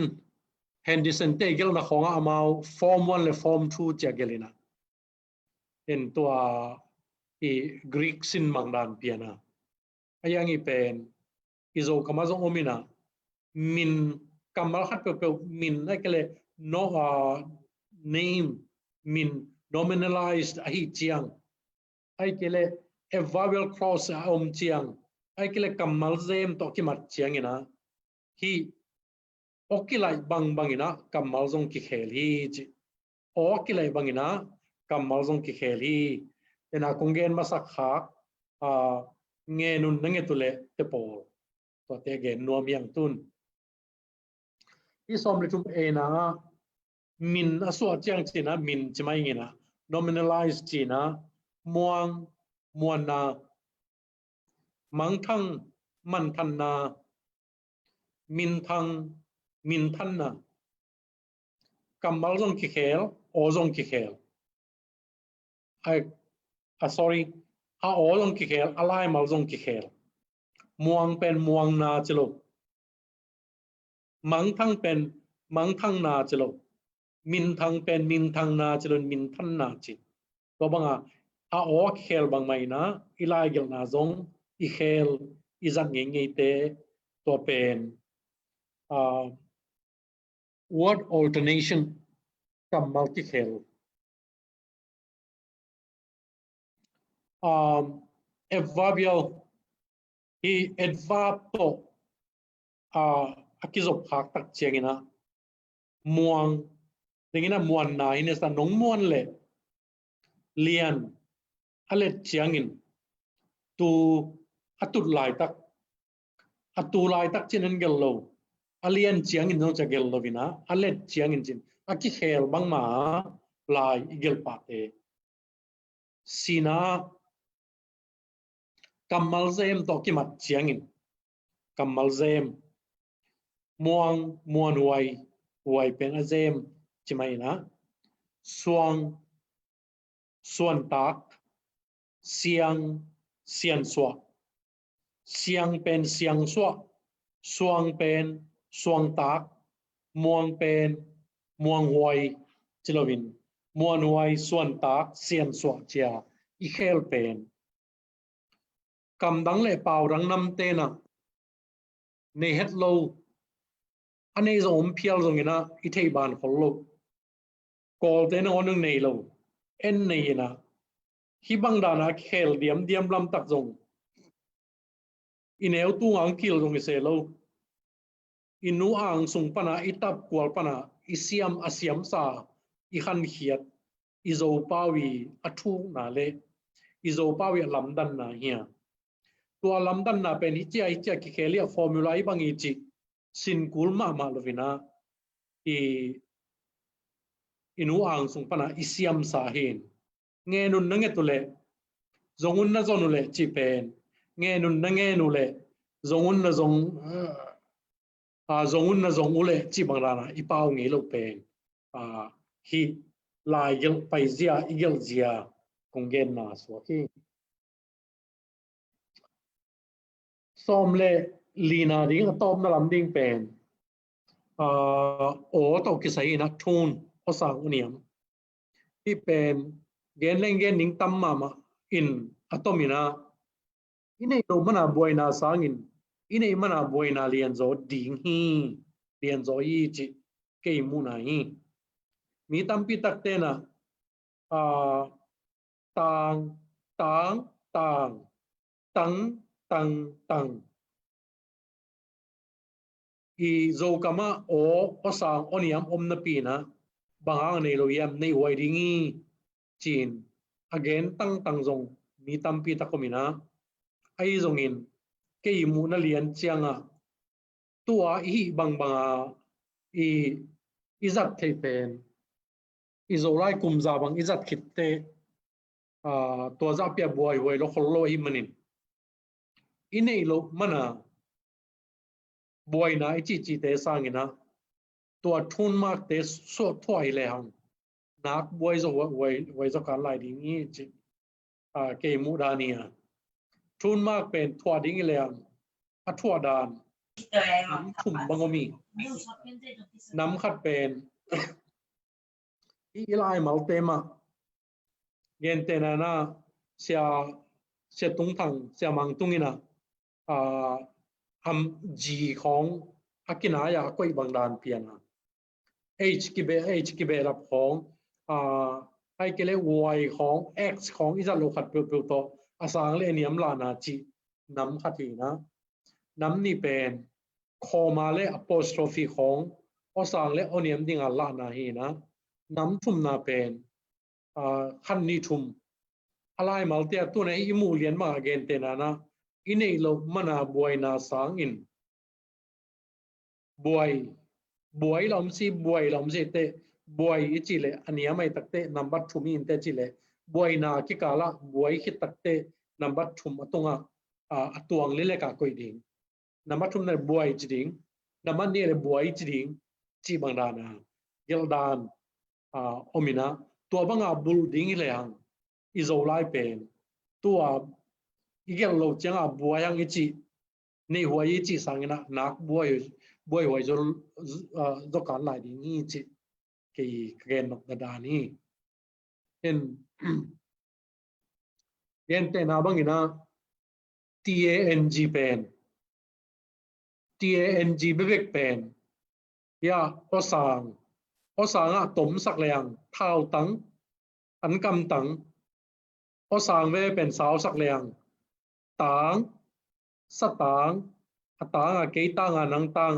henderson te gel na khonga amau form 1 le form 2 cha gelina en to i greek sin mangdan piana ayang i pen izo kamazong omina min kamal khat pe min na kele no name min nominalized ahi chiang ai kele a vowel cross chiang ai kele kamal zem to ki mat chiang ina hi okilai bangina kamal zong ki khel hi chi okilai bangina kamal zong ki khel hi ena kungen masak khak nge nun nange tule te pol to te gen nuam yang tun i som le tum ena min aswa chiang china min chimai ngina nominalize china muang muana mang thang man than na min thang min than na kamal zong ki khel o zong ki khel sorry a o zong ki khel alai mal zong ki khel muang pen muang na chilo mang thang pen mang thang na chilo min thang pen min thang na chilo min than na chi to banga a o khel bang mai na ilai gel na zong i khel i zang nge nge te to pen word alternation kamal ki khel adverbial hi adverb to akizop khak tak chengina muang dengina muan na inesta nong muan le lian alet chiangin tu atut lai tak atu lai tak chinen gello alian chiangin no chagel lovina alet chiangin chin aki khel bang ma lai igel pate sina kamal zem to ki mat chiangin kamal zem muang muan wai pen azem chimai na suang suan tak siang swa siang pen siang swa suang pen suang tak muang pen muang huai chilovin muan huai suan tak sian swa chia i khel pen kam dang le pau rang nam te na ne het lo ane zo om phial zong ina i thei ban khol lo kol te na onung nei lo en nei na hi bang da na khel diam lam tak zong ineu tu ang kil zong se lo inu ang sung pana itap kwal pana isiam asiam sa i khan khiat i zo pawi athu na le i zo pawi lam dan na hia tua lam dan na pen hi chia ki khelia formula i bangi chi sin kul ma lovina i inu ang sung pana isiam sa hin nge nun na nge tule zongun na zonule chi pen nge nun na nge nule zongun na zong zongun na zong ule chi bang rana i pau nge lo pen hi lai gel pai zia i gelhzia kungen na so hi som le lina ding atom na lam ding pen o to ki sai na thun o sang uniam hi pen gen leng gen ning tam ma in atomina inei lo mana boina sangin inei mana boina lian zo ding hi lian zo yi chi ke mu na hi mi tam pi tak te na tang tang tang tang tang tang i zo kama o sang oniam om na pi na bang nei lo yam nei wai ringi chin again tang tang zong mi tam pi takomina ai zong in ke mu na lian chianga tua hi bang i izat thei pen i zolai kum za bang izat khit te tua za pia boy wai lo khol lo hi manin inei lo mana boy na chi te sangina tua thun mak te so thoi le hang nak boy zo wai zo kan lai ding ni chi ke mu da nia thun mak pen thwa ding le hang a thwa dan nam thum bangomi nam khat pen i lai mal tema gen te na sia tung thang sia mang tungina am ji khong akina ya koi bang dan piana h ki be lap khong ai ke le y khong x khong iza lo khat pe to asang le niam la na chi nam khati na nam ni pen คอมาเล apostrophe ของอสางเลอเนียมดิ่งอัลลานาฮีนะน้ำทุ่มนาเป็นขันนี้ทุ่มอะไรมาเตียตัวไหนอิมูเลียนมาเกนเตนานะอินเอโลมันอาบวยนาสางอินบวยลำซีบวยลำซีเตบวยอิจิเลอันนี้ไม่ตักเตนับบัตทุ่มอินเตจิเลบวยนาคิกาละบวยคิดตักเตนับบัตทุ่มอตุงะตัวงเลเลกาโกยดิ่งนับบัตทุ่มเนี่ยบวยจิดิ่งนับบัตเนี่ยบวยจิดิ่งจีบังดานะเกลดานอมินะตัวบังอาบุลดิ่งเลยฮังอิโซไลเป็นตัวอีกอย่างเราจังอาบวยยังอิจิในหัวอิจิสังนะนักบวยหัวจะต้องการหลายดิ่งอิจิกี่เกณฑ์นกดานี่เห็นเห็นแต่นาบังอินะ TANG เป็น TANG เบกเป็นยาอสางตมสักแรงเท้าตังอันกำตังอสางเวเป็นสาวสักแรงตางสตางตางเกยตางนังตาง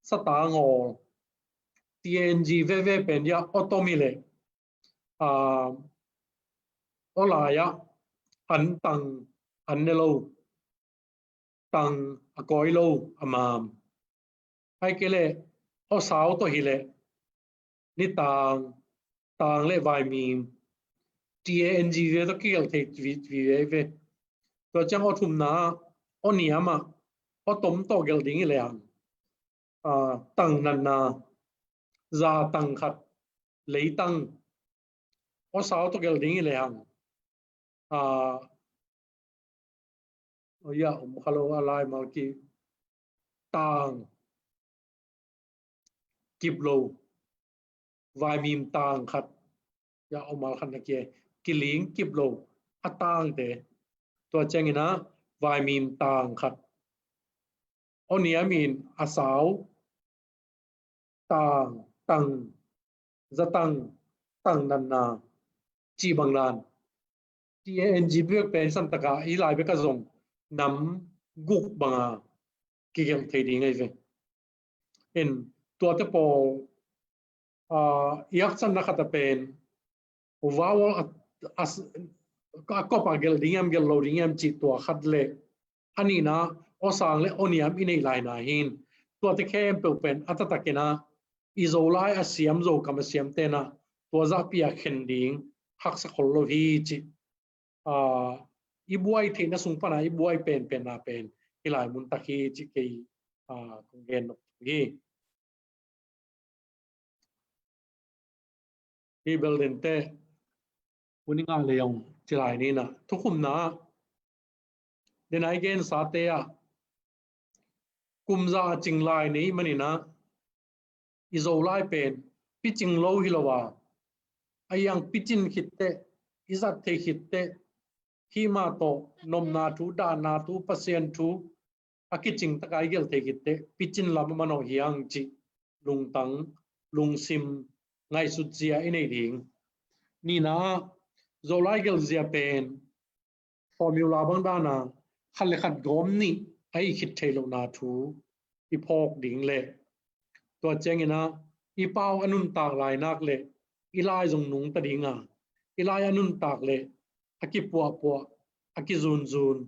สตางอ TNG เวเป็นยาออโตมิเลอลายะอันตังอันเนโลตังอกอยโลอามามไอเกเลอสาวตัวฮิเลนี่ต่างเลวายมีม TANG เวตัวเกี่ยวเทวีเวตัวจังอทุมนาอเนียมาอตมโตเกลดิ้งเลยตังนันนาซาตังขัดเลยตังอสาวตัวเกลดิ้งเลยอย่าฮัลโหลอะไรมากี่ต่างกิบโลวายมีมต่างขัดอย่าเอามาขันตะเกียกิลิงกิบโลอัตต่างเตตัวเจงินะวายมีมต่างขัดเอาเนียมีนอาสาวต่างตังจะตังนันนาจีบังลาน TNG เพื่อเป็นสันตะกาอีไลเบกะซงน้ำกุกบังกิเกมเทดีไงเว้เห็นตัวเตปอยากสันนักตะเป็นว้าวก็ปากเกลดิ้งเกลโลดิ้งจิตตัวขัดเล็กอันนี้นะอสางและอเนียมอินในลายนาหินตัวที่เข้มเป็นอัตตะกินะอิโซไลอาเซียมโซกัมเซียมเตนะตัวจะเปียเข็นดิ้งหักสักคนโลฮีจิอีบวยที่น่าสงปนาอีบวยเป็นนาเป็นอีหลายมุนตะคีจิกีคงเงินนี้ที่เบลเดนเต้วันนี้งานเลยองจิหลายนี้นะทุกคนนะเดนไอเกนสาเตียกุมซาจิงลายนี้มันนี่นะอิโซไลเป็นพิจิงโลฮิลวาไอยังพิจินขิดเตอิสัตเทขิดเตฮีมาโตนมนาทูดานาทูปัสเซียนทูอากิจิงตะกายเกลเทขิดเตพิจินลำมันโอเฮียงจิลุงตังลุงซิมไงสุดเสียอินเอดิงนี่นะโซไลเกลเซียเป็นฟอร์มิวลาบางด้านะขัดเลขัดกอมนี่ไอขิดเทโลนาทูอีพอกดิ่งเล่ตัวเจงนะอีเป้าอนุนตากลายนักเล่อีลายจงนุงตะดิงอีลายอนุนตากเล่อากิปัวอากิซูน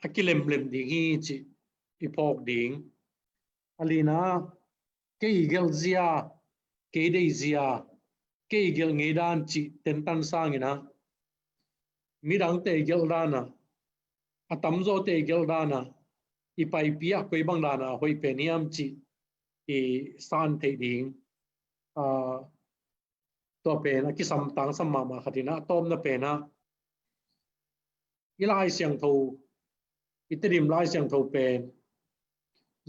อากิเลมดิ่งฮีจิอีพอกดิ่งอลีนะเกย์เกลเซียเกย์เดเซียเกย์เกลเงดานจิเต็นตันสร้างนะมีดังเตเกลดานะอาตัมโซเตเกลดานะอีไปเปียคุยบังดานะหอยเป็นยามจิอีสานเทดิงตัวเป็นอากิสัมตังสัมมาขัดินะต้มนะเป็นนะอีลายเสียงทูอิตริมลายเสียงทูเป็น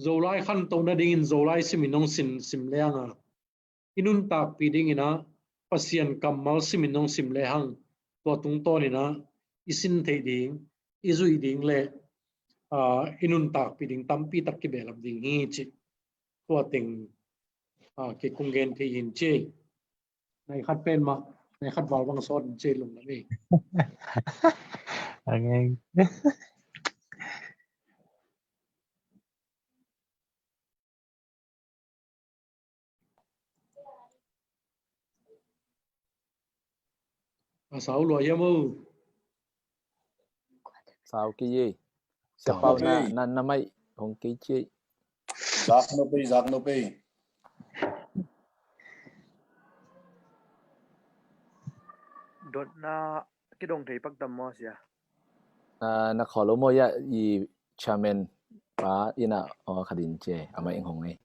โซไลขันตัวนั้นดิ่งโซไลสิมินงสิมเลียงอินุนตากปีดิ่งนะปัสยันกัมมัลสิมินงสิมเลียงตัวตุงโตนี่นะอิสินเทดิ่งอิจุยดิ่งเล่อินุนตากปีดิ่งตั้มปีตักกิเบลับดิ่งฮีจิตัวติงเกี่ยงเงินที่ยินเจในขัดเป็นมาในขัดวอลวังโซนเจลุงนั่นเอง sáu loại yếm u sao cái gì sẽ bao na mấy không cái chi giặc no pay đột na cái đồng thấy bắt tầm mò xia na khó lắm rồi y chairman ba ina khadin che ama ing hong ấy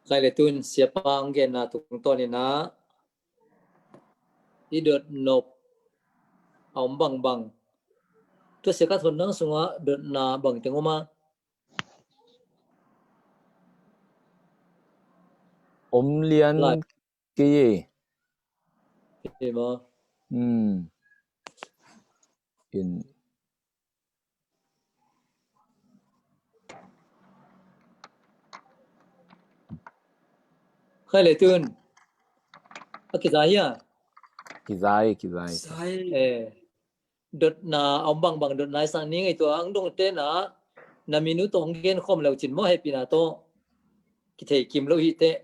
khai le tun sia pang gen na tung to ni na i đợt nộp ống bằng tôi sẽ các thuần năng sunga đợt na bằng tiếng Oma liên cái gì thì mà in khai le tun cái gì à cái dài đợt na ống bằng đợt na sang ní ngày tôi ăn đông tên na minu tong gen khom lâu chín mò hay pina to cái thầy kim lâu hít tệ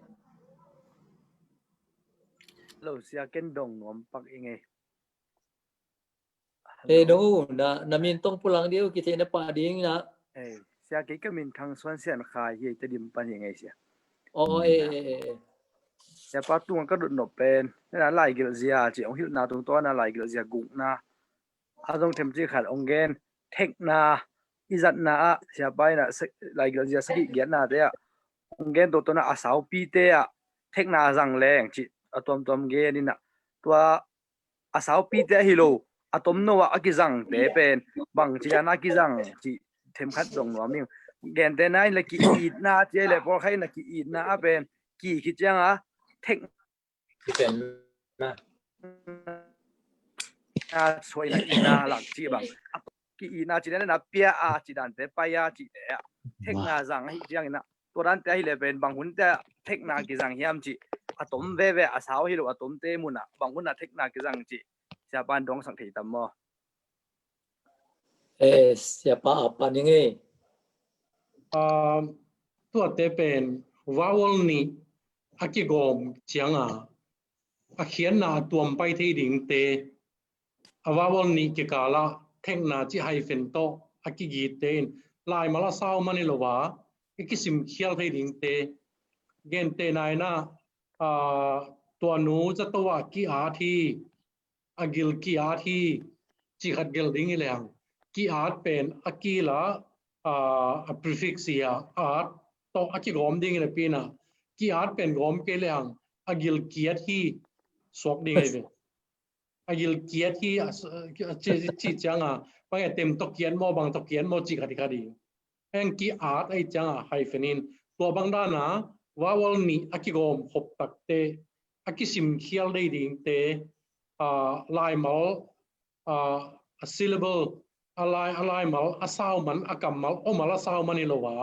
lâu xia ken đồng ngom pak inge đâu na min tong pulang dia cái thầy na pa ding na xia cái mình thằng xuân xian khai hi te dim pan inge xia xia pa tung ka đột nộp pen na lai Gelhzia chỉ ông hiểu na tung to na lai Gelhzia gục na adong them chi khat ông gen thek na izat na xia pai na lai Gelhzia saki gen na te ông gen to na asau pi te thek na rang leng chi atom gen ni na tua asau pi te hi lo atom no wa ki rang te pen bang chi na ki rang chi them khat dong no ming gen te nai la ki it na che le por khai na ki it na pen ki chang thek soi na ina lak chi bang ki ina chi na pia chi dan te pa ya chi te thek na rang hi chiang ina to dan te hi le pen bang hun te thek na ki rang hiam chi atom ve asau hi lo atom te mun na bang hun na thek na ki rang chi sia ban dong sang thei tam mo siapa apa ni nge tua te pen vowel ni akigom chianga akhian na tuam pai thei ding te vowel ni ke kala theng na chi hyphen to akigi ten lai mala sao mani lowa ikisim khial thei ding te gen te nai na tua nu cha to wa ki a thi agil ki a thi chi khat gel ding ilang ki art pen akila a prefix ya art to akigom ding le pina ki art pen gom ke lang agil kiat hi sok ding ai ve agil kiat hi chi changa pa tem to kian mo bang to kian mo chi khati khadi en ki art ai changa hyphenin to bang da na vowel ni akigom hop tak te akisim khial dei ding te lai mal a syllable alai mal asau man akam mal o mal asau mani lowa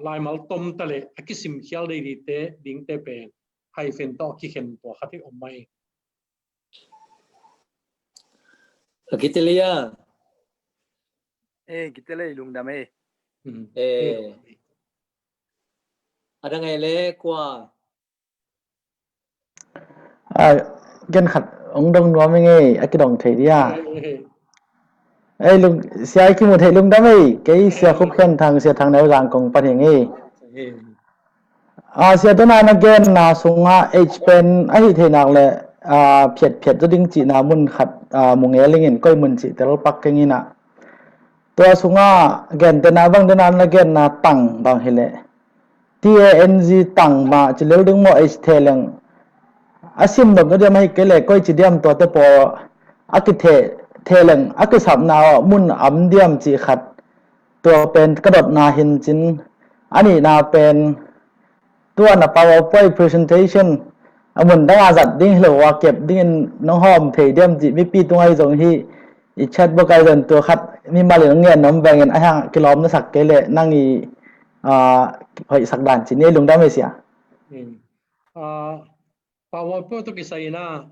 lai mal tom tale akisim khial dei te ding te pen hyphen to ki khen to khati omai Kitelia kitele lung dam ada ngai le kwa gen khát ông đông nó mới nghe cái đồng thấy đi lùng xe khi một thấy lùng đó mấy cái xe khúc khen thằng xe thằng nào rằng cùng phát hiện nghe xe đó là gen là sung H pen ấy thế nào là phiệt cho đinh chị nào muốn khát muốn nghe linh coi muốn chị tới bắt cái gì nè tôi sung gen tên nào vâng tên nào là gen là tăng bằng hệ lệ TANG tăng mà chỉ lấy đứng một H thế lần asim dom dia mai kele koi chi diam to te po akithe theleng akisap na mun am diam chi khat to pen kadot na hin chin ani na pen tua na PowerPoint presentation amun da zat ding lo wa kep ding no hom thei diam chi mi pi tungai jong hi I chat bo kai ren to khat mi ma le ngen nom vengen a hang kilom na sak kele nangi hoi sak dan chi ne lung da me sia PowerPoint to kisai na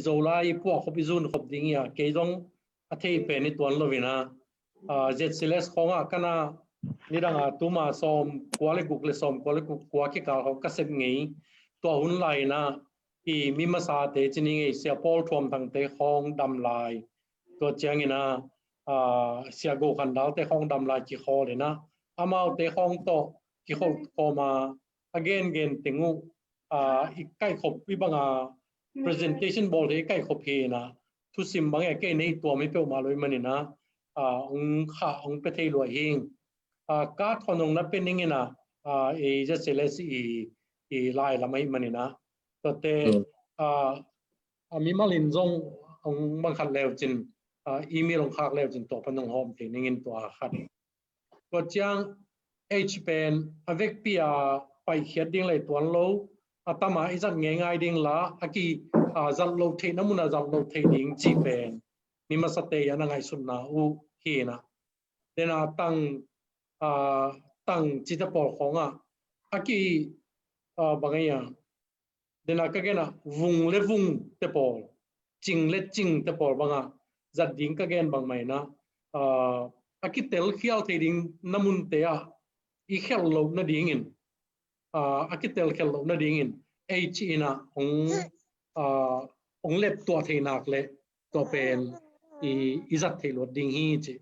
Zolai po khop izun khop dingia ke dong athei pe ni tuan lovina ZCLS khonga kana niranga tuma som kwale google som kwale kwa ki ka ka sep ngei ตัวหุ่นไหลนะมีมาซาเตจินิงเสียพอลทวมทั้งเตห้องดำลายตัวเจียงนะเสียโกขันดาวเตห้องดำลายกี่ข้อเลยนะอามาเตห้องโตกี่ข้อมา again ติงูอีกใกล้ขบวิบังpresentation ball ที่ใกล้ขบเพนะทุสิมบางอย่างใกล้ในตัวไม่เปรี้ยวมาเลยมันนี่นะองไปเที่ยวเองการทอนงนับเป็นยังไงนะจะเสร็จแล้วสิไล่ละไม่มันนี่นะแต่มีมาลินจงองบางขัดแล้วจินอีเมลของข้าแล้วจินตัวพนงหอมถึงยังไงตัวขัดก็จังHเป็นเวกปีไปเขียนดิ้งเลยตัวโลตามาอีจังง่ายๆดิ้งละกีจัลโลเทน้ำมันจัลโลเทดิ้งจีเป็นมีมาสเตย์ยังไงสุดนะเฮนะเดน่าตั้งจิตปอของกีบางอย่างเดน่าก็แค่นะวุงเล็วุงเตปอลจริงเล็จริงเตปอลบางจัดดิ้งก็แค่บางไม่นะกีเตลเขียวเทดิ้งน้ำมันเตะอีเขลโลน่าดิ้งินกีเตลเขลโลน่าดิ้งินHนะองเล็บตัวเทนักเล็บตัวเป็นอีจัดเทลวดดิ้งฮีจี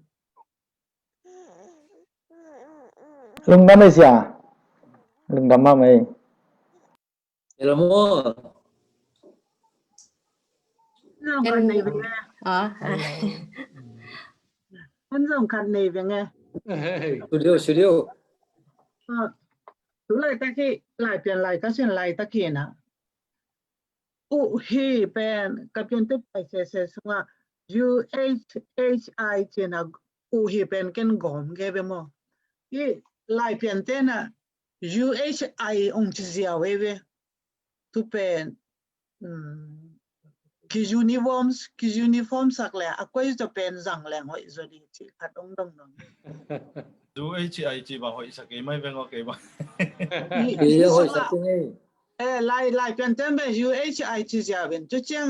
ลุงดำไม่เสียลุงดำมาไหม Hello mo. Nó cần này về nghe. Hắn dùng cần này về nghe. Studio. Tú lại ta khi lại tiền lại ta xin lại ta kia nè. Hi bên các nhân tích phải sẽ xong UHHI trên là hi bên kén gom cái bên mà. Hi lại tiền tên là UHI ông chỉ giàu về. Tu bên cái uniform sắc lẹ, à quay cho bên rằng lẹ hội rồi đi chỉ khát đông đông đông. UHI chỉ bảo hội sắc cái mấy bên cái mà. Thì hội sắc cái này. Lại bên tên bên UHI chỉ giàu bên, cho chăng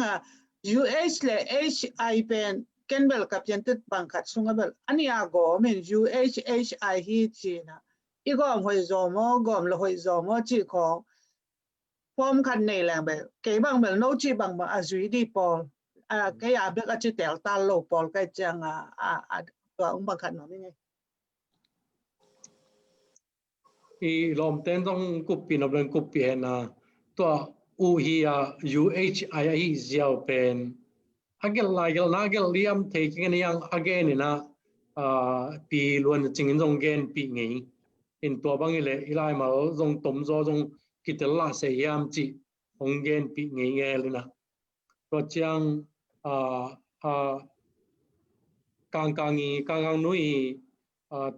UH lẹ HI bên kén bel các nhân tích bằng khát sung bel, anh ya gom bên UHHI hi chỉ na, ý gom hội giàu mò gom là hội giàu mò chỉ có form khăn này là bel, cái bằng bel nấu chỉ bằng mà duy đi Paul, cái biết chỉ tel ta lô Paul cái chăngตัวองบังคับหน่อยไม่ไง ลมเต้นต้องกุบปีนอบเรื่องกุบปีนะตัวUHI เจียวเป็นเกลนาเกลเลียมเทกินยังนี่นะปีล้วนจริงจงเกนปีงี้อินตัวบางเลยอีไลมาจงต้มจงกิตละเสียมจีองเกนปีงี้เลยนะก็จังกางนุย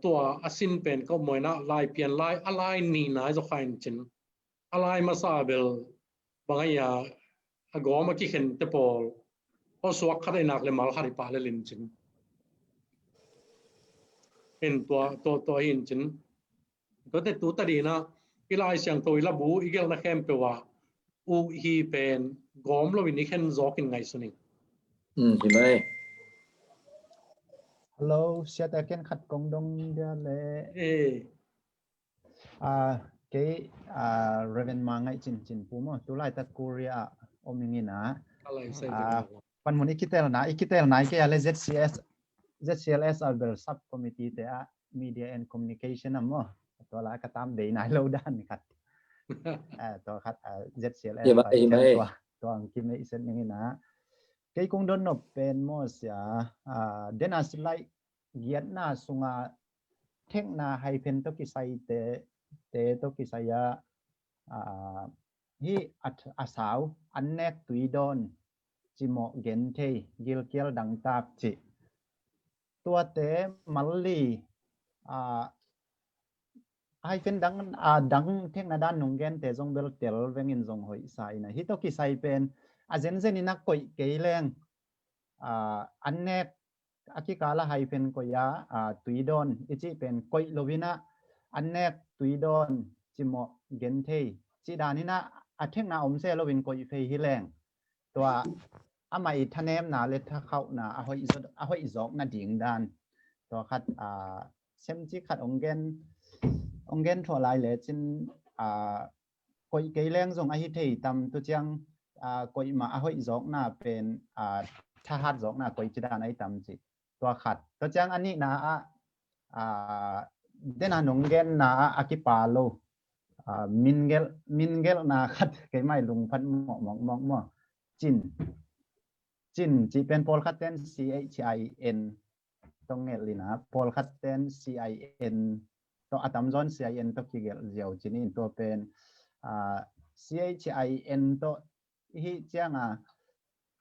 ตัวอาศินเป็นก็มวยนะลายเปลี่ยนลายอะไรนี่นะจะขายจริงอะไรมาซาเบลบางอย่างก็มาคิดเห็นแต่พอสวักขัดนักเลยมาหาริปาเลลินจริงเห็นตัวเห็นจริงก็แต่ตัวตัดดีนะอีลายเสียงตัวอีลาบูอีเกลนักแคมเปว่าฮีเป็นกอมเราวินิเห็นจอกินไงสุนิเห็นไหมHello, siya taken khat kong dong dia le. Cái Raven mangai chin pu mo tu lai ta Korea omingina. Pan mun ikitel na ke ale ZCLS albel subcommittee te media and communication mo. To la ka tam dei nai lo dan khat. To khat ZCLS to ang kim me isen ngina. Cái cũng đơn nộp bên mua xia đến lại giết na sunga thek na hay pen to ki sai te to ki sai hi asau annek tuidon chimo gen the gil kiel dang tap chi tua te malli hay pen dang thek na dan nung gen te jong bel tel vengin jong hoi sai na hi to ki sai pen azen ina koi keileng annek akikala hyphen koya tuidon ichi pen koi lovina annek tuidon chimo gente chi danina athengna omse lovin koi fe hileng towa amai thanem na le tha khau na ahoi izok na ding dan to khat semchi khat ongen tholai le chin koi cái leng zong a hi thei tam tu chang koi ma a hoi zok na pen tha hat zok na koi chidan ai tam chi to khat to chang ani na den anong gen na akipa lo min gel na khat cái mai lung phat mo chin chỉเป็น Paul khaten CHIN ตรงเงลินะ Paul khaten CIN ตัวอัตมจอน CIN ตัวกี่เกลเจียวจีนี่ตัวเป็นCHIN ตัวฮิจ้าง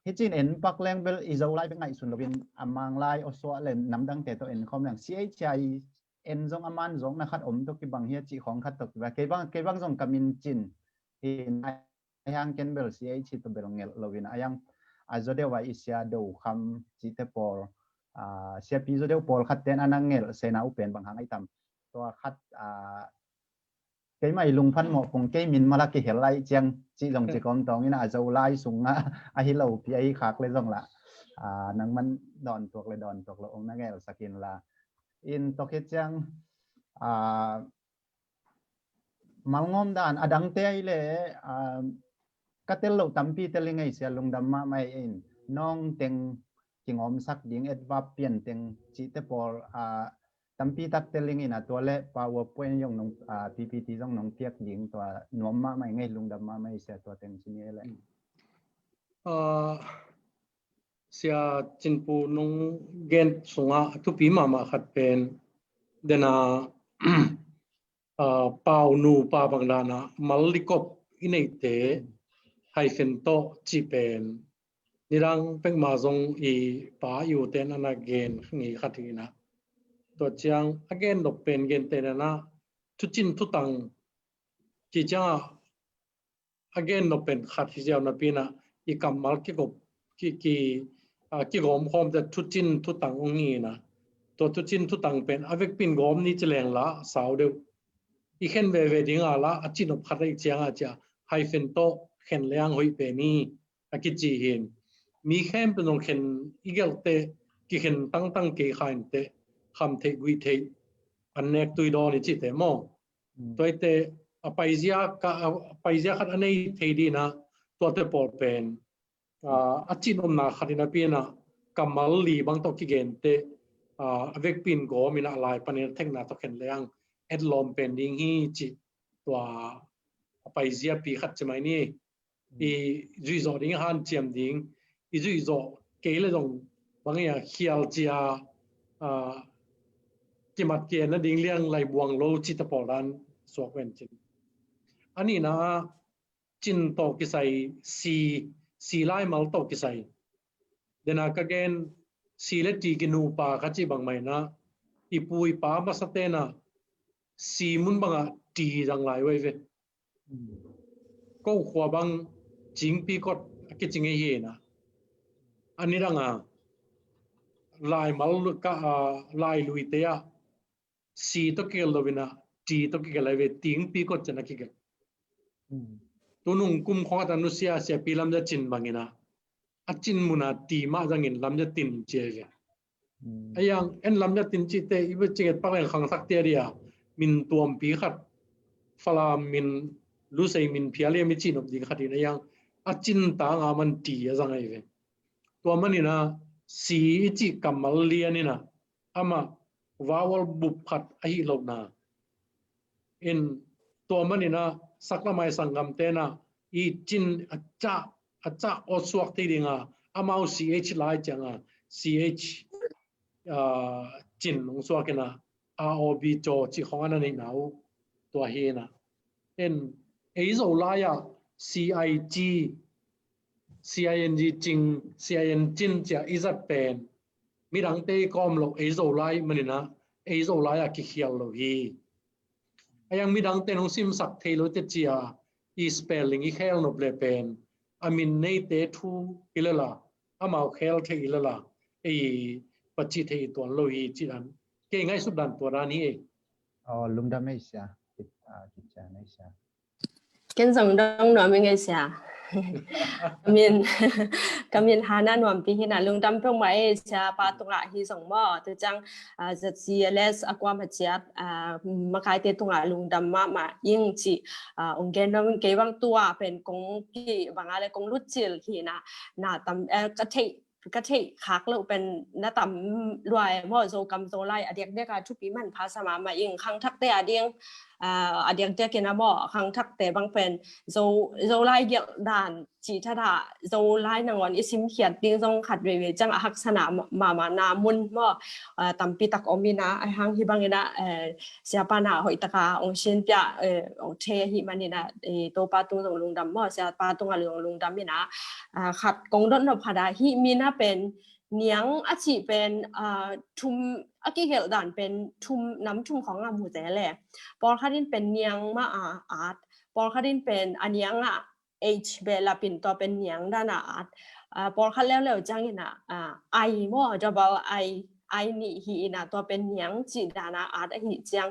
ฮิจินเอ็นปักแรงเบลอีโซไลเป็นไงสุนทรวินอามังไลอสวะเลนน้ำดังแต่ตัวเอ็นคอมอย่าง CHIN จงอามันจงนะครับตัวกี่บางเฮียจีของขัดตัวแบบเก็บางจงกามินจินฮินยังเกนเบล CH ตัวเบลเงลวินยังazo dewa isya do kham chite por sia pizo de por khaten anangel sena upen bang hang itam to khat ke mai lung phan mo pong ke min mala ke helai chiang chi long chi kom tong ina azo lai sunga a hi lo pi ai khak le jong la nang man don tok le ong na ngel sakin la in to ke chiang malngom dan adang te ai le katel lo tampi telingai sia lungdam ma mai in nong teng kingom sak ding etwa pian teng chi te por tampi tak telingi na to le powerpoint yong nong ppt jong nong piak ding to nom ma mai ngai lungdam ma mai sia to teng chi ni le sia chinpu nong gen sunga tu pi ma khat pen dena pau nu pa bang dana malikop inei te hyphen to chi pen nirang peng ma zong I pa yu ten ana gen ngi khatina to chiang again dok pen gen te na tu chin tu tang ki cha again no pen khat hi jaw na pina I kamal ki gop ki gom khom te tu chin tu tang ngi na to tu chin tu tang pen avek pin gom ni chleng la saw de I khen ve ding ala a chin op khat ai chiang a cha hyphen to khen leang hoi pe ni aki chi hin mi khem penong khen igel te ki khen tang ke khain te kham the gui the anek tui do ni chi te mo toi te apaizia khat anei the di na to te por pen a chin om na khatina pi na kamal li bang to ki gen te avek pin go mina lai panen thek na to khen leang et lom pen ding hi chi twa apaizia pi khat chmai ni I zui zo ding han chiam ding I zui zo ke le dong bang ya Gelhzia ki mat ke na ding liang lai buang lo chi ta por dan so wen chin ani na chin to ki sai si lai mal to ki sai dena ka gen si le ti ki nu pa ka chi bang mai na I pui pa ma sa te na si mun banga ti dang lai wei ve ko khwa bang jing pi kot ki ching e he na ani ranga lai mal ka lai lui te ya si to ke lovina ti to ke lai ve ting pi kot chana ki ge tunung kum kho ta nu sia sia pi lam ja chin bangina a chin muna ti ma jangin lam ja tin che ge ayang en lam ja tin chi te I bu chinget pa lang khang sak te ria min tuam pi khat fala min lu sei min phiale mi chin op ding khatin ayang a chin ta nga man ti a jang ai ve to manina si chi kamal lianina ama wawal bup khat a hi lo na in to manina saklamai sangam te na I chin acha o suak te dinga amau ch lai changa ch chin nong suakena rob cho chi khona nei nau to he na en Zolai CING ching CIN chin cha izat pen mirang te kom lo Zolai manina Zolai ki khial lo hi ayang midang te nong sim sak thelo te chia I spelling I khel no ple pen amin nei te thu ilala amau khel the ilala pachi the ton lo hi chi dan ke ngai sub dan to ra ni lungdam mai sia kit cha mai sia Ken zong dong no mi ngai sia Kamin kamin hana nuam pi hina lungdam pong mai cha pa tunga hi song mo tu chang ZCLS akwa ma chiat makai te tunga lungdam ma ying chi onggen nom ke bang tua pen kong ki bangale kong lut chil hi na tam ka theiก็ที่คักเราเป็นนักต่ำรวยมั่วโจกำโจไลอเดียกเด็กทุกปีมันภาษามายิงครั้งทักแต่อเดียงอเดียกเด็กนะบ่ครั้งทักแต่บางเป็นโจไลเกี่ยวด่านจีทัดาโจไลนางวันอิสิมเขียดดิ้งจงขัดเวจังหักษณะมานามุนมั่วตั้มปีตักอมินะไอหังฮิบังนะเสียปานาหอยตะกาองชินเปียองเทหิมันนี่นะโตปาตุงลุงดำมั่วเสียปาตุงอลุงดำนี่นะขัดกงดนพดาหิมีนะเป็นเนียงอาชีเป็นทุมอากิเกลด่านเป็นทุมน้ำทุมของงามหูแต่แหละปอลคาดินเป็นเนียงมาอาร์ตปอลคาดินเป็นอันเนียงH เบลาปินตัวเป็นเนียงด้านอาร์ตปอลคาแล้วจังนี่นะI มั่วจะบอกI นี่ฮีนะตัวเป็นเนียงจีด้านอาร์ตฮีจัง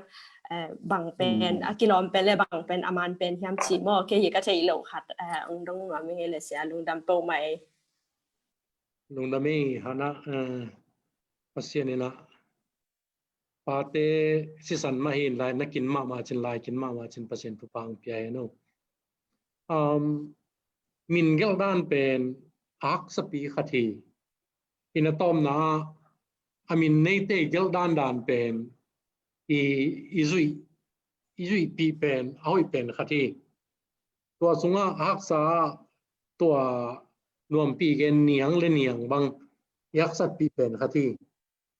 บางเป็นอากิลอมเป็นเลยบางเป็นอามันเป็นยามชีมั่วแค่ยี่ก็ใช้เหลวขัดองดงว่าไม่เงี้ยเลยเสียลุงดำโปไหมลุงดำไม่ฮานะปัสยานีนะปาเตสิสันมาหินลายนักกินมาจินลายกินมาจินปัสยานผู้ปังเปียโนมินเกลด้านเป็นอักสปีขัดีอินตอมนะอามินในเตเกลด้านเป็นอีจุยปีเป็นเอาอีเป็นขัดีตัวสุงะอักษาตัวนวมปีเกนเนียงเลเนียงบางยักษ์สัตปีเป็นขัดี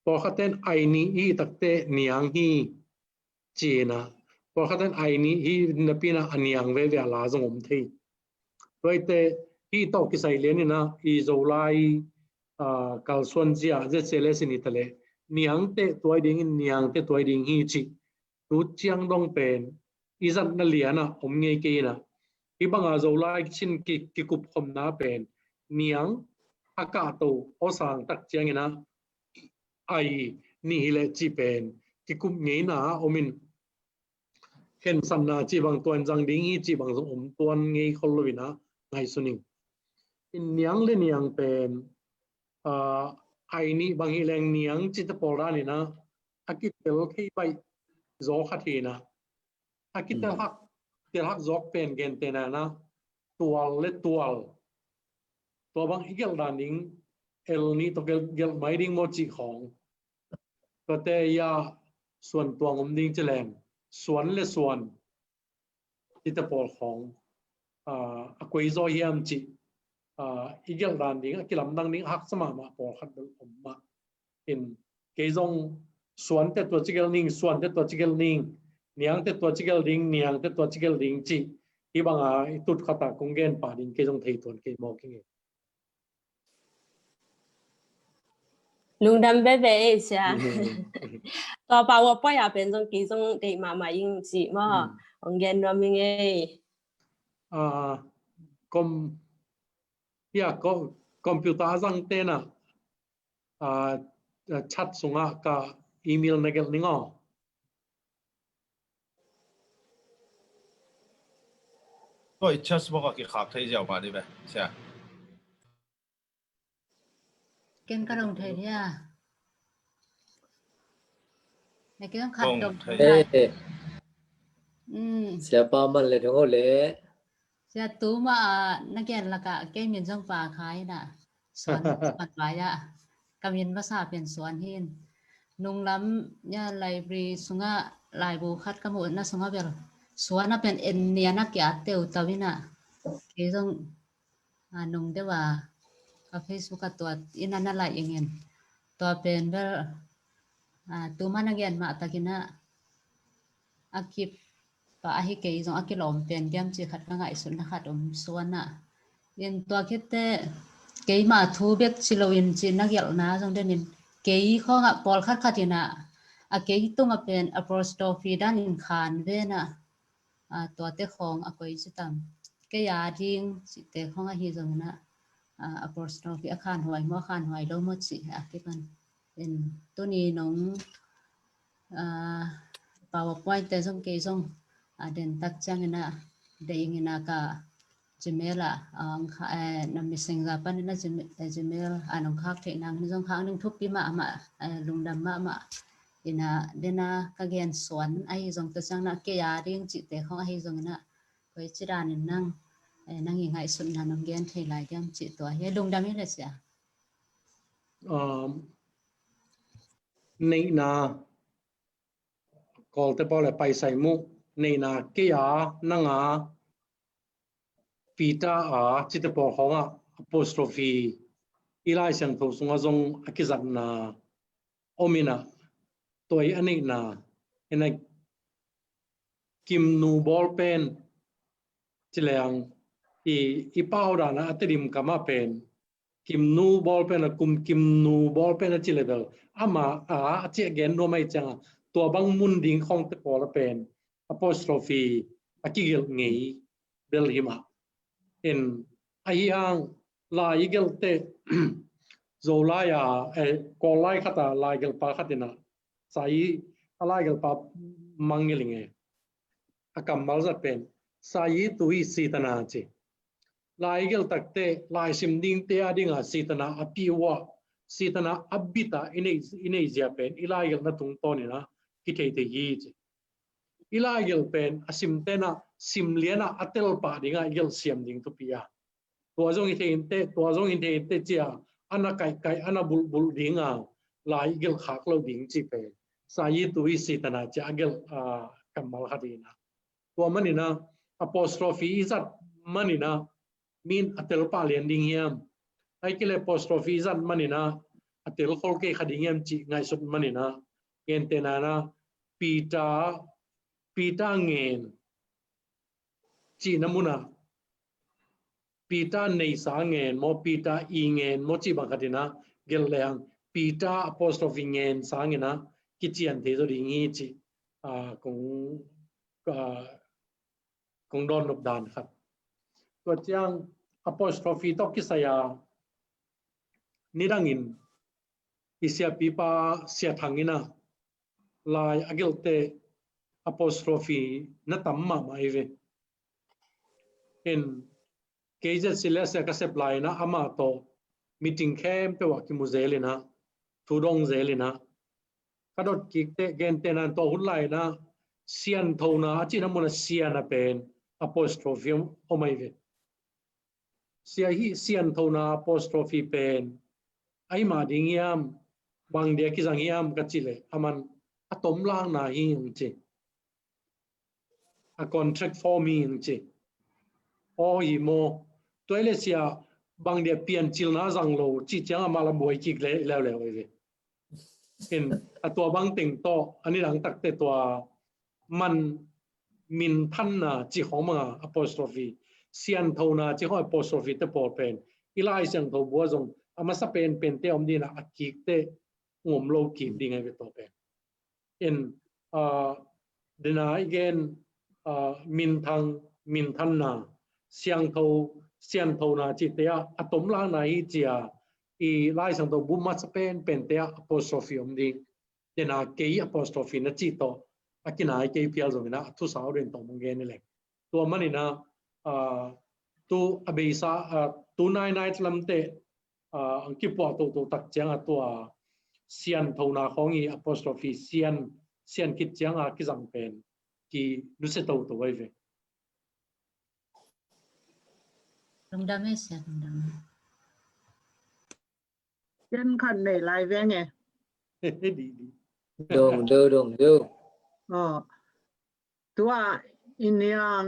พอขัดเต้นไอนี้ฮีตักเตเนียงฮีจีนะพอขัดเต้นไอนี้ฮีนับปีนะอันยังเวลาสงมทีโดยแต่ฮีตอกกิไซเลนี่นะอีโซไลกัลส่วนเจียเจเซเลสินิตเลเนียงเตตัวดิ่งเนียงเตตัวดิ่งฮีจีรู้เจียงดงเป็นอีจันนั่นเลียนะอมเงยกีนะอีบางอาโซไลชินกิกุบคมนาเป็นเนียงอากาศโตอสังตักเจียงนะไอนี่แหละจีเป็นกิกุบเงยนะอมินเห็นสันนาจีบางตัวจังดิ่งฮีจีบางสมตัวเงยคนลุยนะไงสุนิงอินเนียงเลเนียงเป็นไอนี่บางทีแรงเนียงจิตปอรานี่นะอากิเตลที่ไปโจขัดทีนะอากิเตลฮักโจกเป็นเกณฑ์เตนะนะตัวเล็ดตัวบางอีกอย่างด้านนี้เอลนี่ตัวเกลไม่ดิ้งโมจิของก็แต่ยาส่วนตัวงมดิ้งจะแรงส่วนและส่วนจิตปอของอควายโซเฮียมจิอีกอย่างด้านนี้กิลำดังนี้หักสมาปอขัดผมมาเป็นเกยงส่วนแต่ตัวจิเกลนิ่งส่วนแต่ตัวจิเกลนิ่งเนียงแต่ตัวจิเกลดิ่งเนียงแต่ตัวจิเกลดิ่งจิที่บางตุดขัดกงเกนป่าดิ่งเกยงไทยตัวเกยมอกิงลุงดำเบ๊ะใช่ต่อไปว่าป้ายเป็นจงกี่จงเด็กมายิงจีมาองเงินว่ามีไงคอมคอมพิวเตอร์จังเตนะชัดส่งกับอีเมลนักเก็ตนิ่งก็อีชัสบอกว่ากี่ขับไทยเจ้ามาดิเบ้ใช่เก่งกระดงไทยเนี่ยในเรื่องขัดดงไทยเสียปามันเลยทั้งหมดเลยเสียตู้มานักเรียนละกะเก่งมีช่องป่าขายน่ะสวนปัดไว้อะกำยินภาษาเป็นสวนหินนุ่งล้ำย่าไลบรีสุงะลายบูคัดกระหมดนะสุงะเบลสวนน่ะเป็นเอ็นเนียนักเกียรติเตียวตาวินะคือต้องนุ่งได้ว่าเฟซบุ๊กตัวอินันนั่นแหละอย่างเงี้ยตัวเป็นเบลตัวมันนักเรียนมาตะกินะอากิบป่าฮิเกยจงอากิลอมเป็นเดียมจีขัดง่ายสุดนะครับส่วนน่ะยันตัวคิดแต่เกยมาทูเบ็ดซิโลวินจีนักเรียนนะจงเดินเกยข้องปอลขัดที่น่ะเกยต้องมาเป็นอโปรสโตฟีด้านอินคานเวน่ะตัวเตะของก็ยิ่งต่ำเกยยาดิ้งเตะของฮิจงน่ะอโปรสโตฟีอาคารหอยมอคานหอยโลมดสิที่มันเป็นตัวนี้น้องป่าวป้อยแต่จงเกยจงเดินตักจังนะเดียงนะกะ Gmail nằm bị sinh ra pan na Gmail anong khắc thế năng nông khắc nông thúc pi mà lùng đầm mà ina dena kagen suan ai zong ta chang na ke ya ring chi te khong ai zong na koi chira nin nang nang yi ngai sun na nong gen thei lai gam chi to he lùng đầm le sia nei na call te pole pai sai mu nei na ke ya nanga pita a chi te po honga apostrophe ilai sang tho sunga zong akizat na omina toy ani na ena kim nu ball pen chileang i pau da na aterim kama pen kim nu ball pen kim nu ball pen chilebel ama a che gen no mai changa to bang mun ding khong te pol pen apostrophe akigel ngei bel hima in ayang la igel te Zolai kolai khata la igel pa khatina sai ala igel pa mangelinge akam malzat pen sai tui sitana chi lai gel takte lai sim ding te adinga sitana apiwa sitana abita ine japan ilai gel na tung toni na kitei te yi chi ilai gel pen asim tena simliana atel pa dinga gel siam ding tu pia to zong ite te chia ana kai ana bul dinga lai gel khak lo ding chi pe sai tui sitana cha gel kamal hadina to manina apostrophe izat manina min atel pa lian ding hiam ai kile apostrophe izat manina atel khol ke khading hiam chi ngai sut manina ken tenana pita ngen chi namuna pita nei sa ngen mo pita i ngen mo chi bangkatina gel leang pita apostrophe ngen sa ngena kichian the zo ding hi chi kung don nộp đànครับตัวเจียง apostrophe ตอกกิสยานิรังอินอิเสียปีปาเสียทางอินะลายอกิลเต apostrophe นัตัมมาไม่เวเห็นเกจสิเลสก็เซปลายนะอามาโต meeting แคมเปว่ากิมุเซลินะทุดงเซลินะกระโดดกิกเตเกนเตนันโตหุ่นไลนะเซียนโทนาจีนมันเซียนเป็น apostrophe โอไม่เวเสียฮีเซียนโทนา apostrophe เป็นไอมาดิงยามบางเดียกิจังยามกัจจิเลอามันอะตอมล่างนาหิงจีอะ contract forming จีโอฮีโมตัวเลเซียบางเดียเปลี่ยนจิลนาจังโลจีจังมาละบวยกิกเลแล้วเวเห็นตัวบางติ่งโตอันนี้หลังตักเตตัวมันมินทันนะจีของมา apostrophe เซียนโทนาจีของ apostrophe เตปอเป็นอีไลเซียนโทบัวจงอามาสเปนเป็นเตอมดีนะอักกิกเตงมโลกิมดีไงเวตัวเป็นเอ็นเดน่าอีกนมินทันนะเซียนโทนาจีเตะอะตอมล่างไหนจีอีไลเซียนโทบุมาสเปนเป็นเตะ apostrophe อมดีเดน่าเกย์ apostrophe นะจีโตอากินายเกย์พิอาจงนะทุสาวเรียนต่อมงเกนี่แหละตัวมันนี่นะตัวอเบซ่าตัวนายลำเตะอังกฤษปอตัวตักเจียงตัวเซียนโทนาของอี apostrophe เซียนคิดเจียงกิจังเป็นที่รู้สึกตัวไว้เว้ย ลงดำไม่เสียลงดำเช่นคันในไลน์เว้ยไง ดี ดูอ๋อตัวอินยัง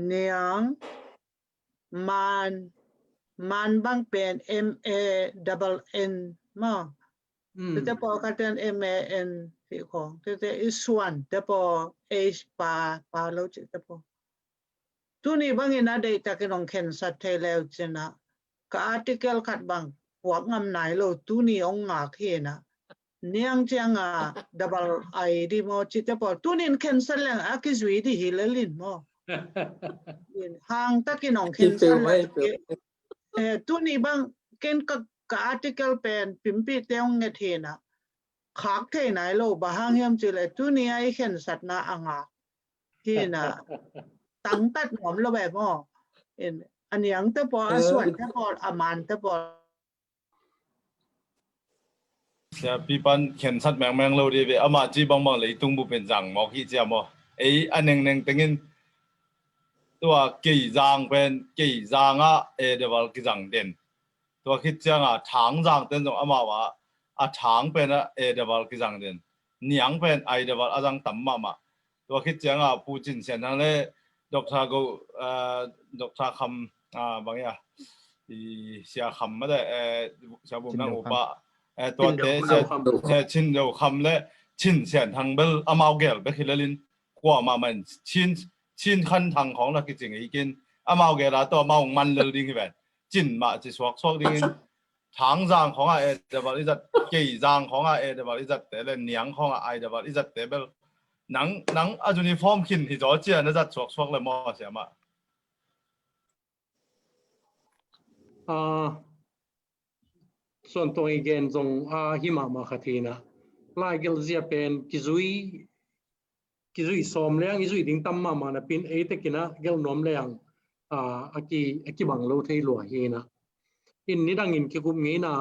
เนียงมันบางเป็น MANN มั้งแต่พอกันเป็น MAN ที่ของแต่อีส่วนแต่พอ H ปาแล้วจิแต่พอตัวนี้บางอย่างนะเด็กตะกี้น้องเขียนสัตว์ไทยแล้วจ้ะนะก็อาร์ติเคิลขัดบางหัวงำไหนเราตัวนี้องหงากเห็นนะเนียงจังdouble I ดีมั้งจิแต่พอตัวนี้เขียนสัตว์แล้วอากิจวิธีฮิลลินมั้งห่างตะกี้น้องเขียนสัตว์แล้วตัวนี้บางเขียนก็อาร์ติเคิลเป็นพิมพ์ปีเตียงเงี้ยเห็นนะขากเท่ไหนเราบางอย่างจิเลยตัวนี้ไอ้เขียนสัตว์นะอ่างเห็นนะตั้งตัดหอมเราแบบว่า อันยังตะปอส่วนตะปออามันตะปอ จะพี่ปันเขียนชัดแมงเราดีไปอามาจีบางเลยตุ้งบุเป็นจังมอกที่เจ้าโมอันหนึ่งตึงตัวกี่จางเป็นกี่จางอ่ะเดี๋ยวกี่จางเด่นตัวคิดจังอ่ะถางจางเด่นตรงอามาว่าถางเป็นเดี๋ยวกี่จางเด่นเหนียงเป็นเดี๋ยวอาจารย์ตั้มมาตัวคิดจังอ่ะผู้จินเสียนทั้งเลยดร.กูดร.คำบางอย่างเสียคำไม่ได้ชาวบุญนั่งอุปะตัวเตะชินเดียวคำเลยชินเสียนทางเบลอามาเกลไปคิดลินกว่ามามันชินขั้นทางของนักจิงอีกินอามาเกลตัวมามันเลยดิ้งแบบจินมาจะสวกดิ้งทางจางของเดี๋ยวอีจัดกี่จางของเดี๋ยวอีจัดแต่เล่นเหนียงของเดี๋ยวอีจัดแต่เบลหนังอาจุนีฟอร์มขินที่จอเจียนั่นจะสวกเลยมั้งเสียมาส่วนตัวอีกเกณฑ์ตรงหิมะมาขัดทีนะลายGelhziaเป็นกิจุยสอมเลี้ยงกิจุยดิ้งตั้มมานะเป็นตะกินะเกลน้อมเลี้ยงอากีบังโลเทลัวเฮนะอินนี่ดังอินคิกุมงี้นะ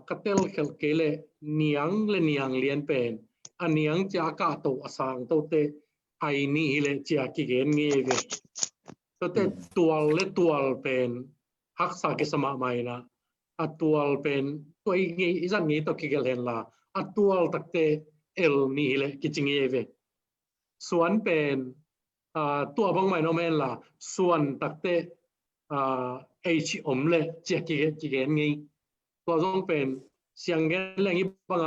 กัตเตลเขลเกเลเนียงเลียนเป็นอันเนียงจะกาโตอสังโตเตไอนี่เลจะกิเกนงี้เวโตเตตัวเป็นฮักษากิสมาไม่นะตัวเป็นตัวงี้อีสันนี้ตัวกิเกลเห็นละตัวตักเตนี่เลยกิจงี้เวส่วนเป็นตัวบางไม่นอมเองละส่วนตักเตอมเลยจะกิเกนงี้ตัวต้องเป็นเสียงเกลเรื่องนี้บาง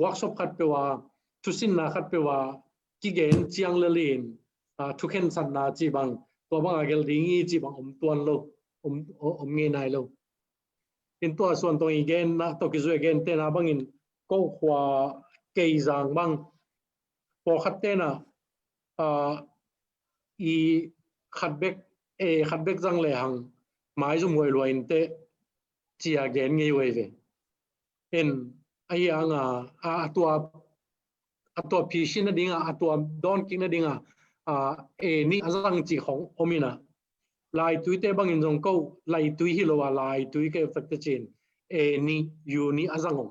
workshop ขัดไปว่าThusinnaขัดไปว่ากิเกนเจียงเลลินทุกเห็นสันนาจีบังตัวบางเกลดิ้งจีบังตัวโลเงี้ยนายโลเป็นตัวส่วนตัวอีกเกนนะตัวกิจวัตรเกนเตนะบางอินก็ขวาเกยจางบางพอขัดเตนะอีขัดเบกจังเลยหังหมายจุ่มวยรวยเตเจียเกนเงี้ยเว้ยเห็นไอ้ยังตัวพีชินนั่นเองตัวดอนกินนั่นเองนี่อาจังจีของอมินะลายตุยเตบังอินจงก็ลายตุยฮิโลวาลายตุยเก็ฟักเตจินนี่ยูนี่อาจังง